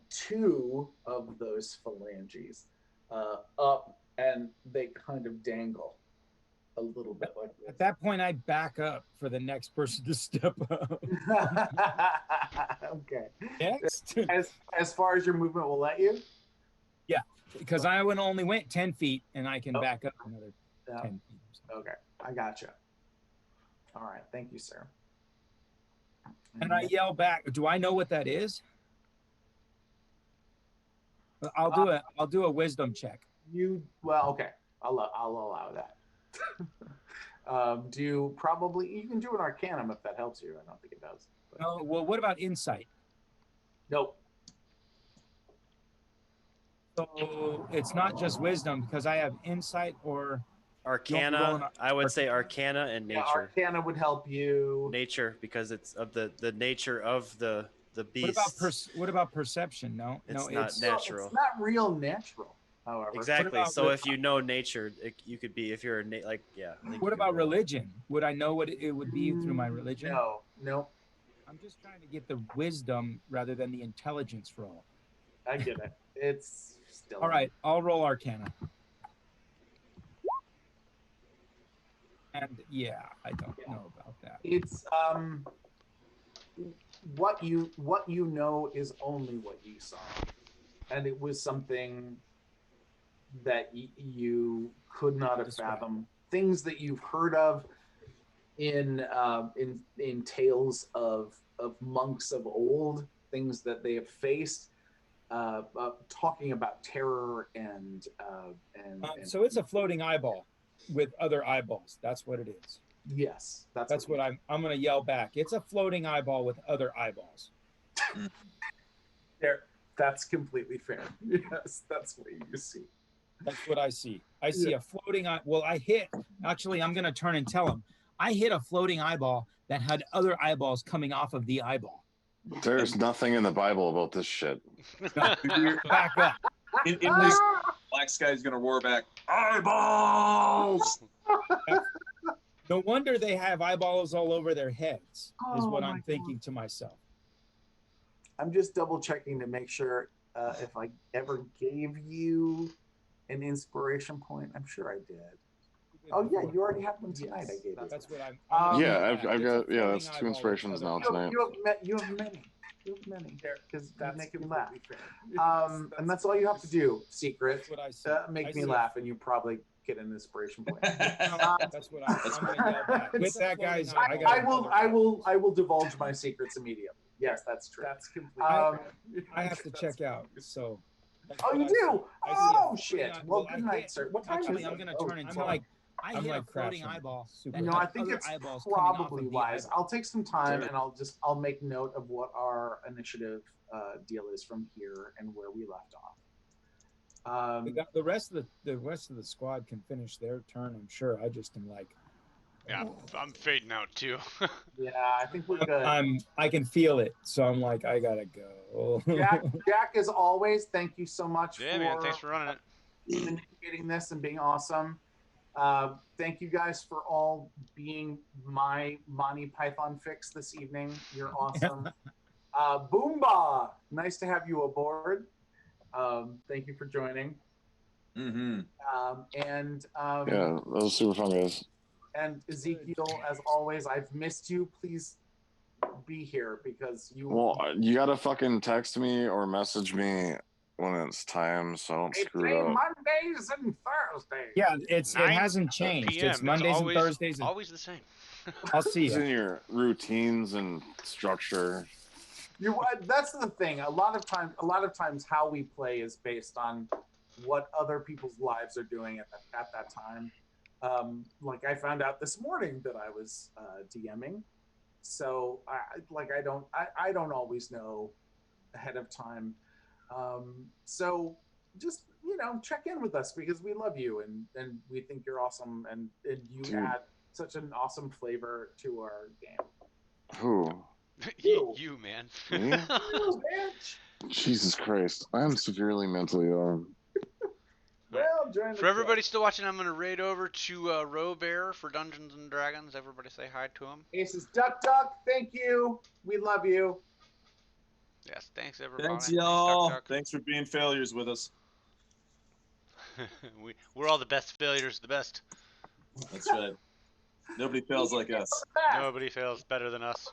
2 of those phalanges up, and they kind of dangle a little bit like this. At that point, I back up for the next person to step up. Okay. Next. As far as your movement will let you? Yeah, because I only went 10 feet, and I can back up another 10 feet. Okay, I gotcha. All right, thank you, sir. And I yell back, do I know what that is? I'll do a wisdom check. Okay. I'll allow that. You can do an Arcanum if that helps you. I don't think it does. But... No, well, what about insight? Nope. So it's not just wisdom because I have insight or Arcana. I would say Arcana and Nature. Yeah, Arcana would help you. Nature, because it's of the nature of the beast. What about perception? No, it's not natural. It's not real natural. However, exactly. So if you know nature, you could be if you're What about religion? Would I know what it would be through my religion? No. I'm just trying to get the wisdom rather than the intelligence roll. I get it. It's still all right. I'll roll Arcana. And yeah, I don't know about that. It's what you know is only what you saw, and it was something that you could not have fathomed. Things that you've heard of in tales of monks of old, things that they have faced, talking about terror and so it's a floating eyeball with other eyeballs. That's what it is. Yes, that's what I'm going to yell back. It's a floating eyeball with other eyeballs. There, that's completely fair. Yes, that's what you see. That's what I see. I see a floating eye. Well, actually, I'm going to turn and tell him. I hit a floating eyeball that had other eyeballs coming off of the eyeball. There's nothing in the Bible about this shit. Back up. In this, Black Sky is going to roar back, eyeballs! No wonder they have eyeballs all over their heads, is what I'm thinking to myself. I'm just double checking to make sure if I ever gave you an inspiration point. I'm sure I did. Oh yeah, you already had one tonight. I gave you. That's what I'm. I've got that's 2 inspirations now tonight. You have many. You have many there because that make me laugh. And that's all you have to do. Secret. That's what I see. Make me laugh, and you probably get an inspiration point. That's what I'm going to yell back. With that, guys, I will divulge my secrets immediately. Yes, that's true. That's completely. I have to check out. So. Oh, you do? Oh shit! Well, good night, sir. What time actually, is it? I'm going to turn into like. I hit a floating eyeball. No, I think it's probably wise. I'll take some time and I'll make note of what our initiative deal is from here and where we left off. The rest of the squad can finish their turn. I'm sure. I just am like. Yeah, I'm fading out too. Yeah, I think we're good. I can feel it, so I'm like, I gotta go. Jack, as always, thank you so much. Yeah, man, thanks for running it. Initiating this and being awesome. Thank you guys for all being my Monty Python fix this evening. You're awesome. Boomba, nice to have you aboard. Thank you for joining. Mm-hmm. Yeah, that was super fun, guys. And Ezekiel, as always, I've missed you. Please be here because you. Well, you gotta fucking text me or message me when it's time, so I don't screw it up. Mondays and Thursdays. Yeah, it hasn't changed. PM. It's Mondays and Thursdays. Always the same. I'll see you. It's in your routines and structure. That's the thing. A lot of times, how we play is based on what other people's lives are doing at that time. Like I found out this morning that I was DMing, so I don't always know ahead of time. So just check in with us because we love you and we think you're awesome and you add such an awesome flavor to our game. Who? You man. Me? You, bitch. Jesus Christ, I am severely mentally ill. Well, for everybody still watching, I'm going to raid over to Robear for Dungeons and Dragons. Everybody say hi to him. Aces Duck, thank you. We love you. Yes, thanks everybody. Thanks y'all. Thanks for being failures with us. We're all the best failures, the best. That's right. Nobody fails like us. Nobody fails better than us.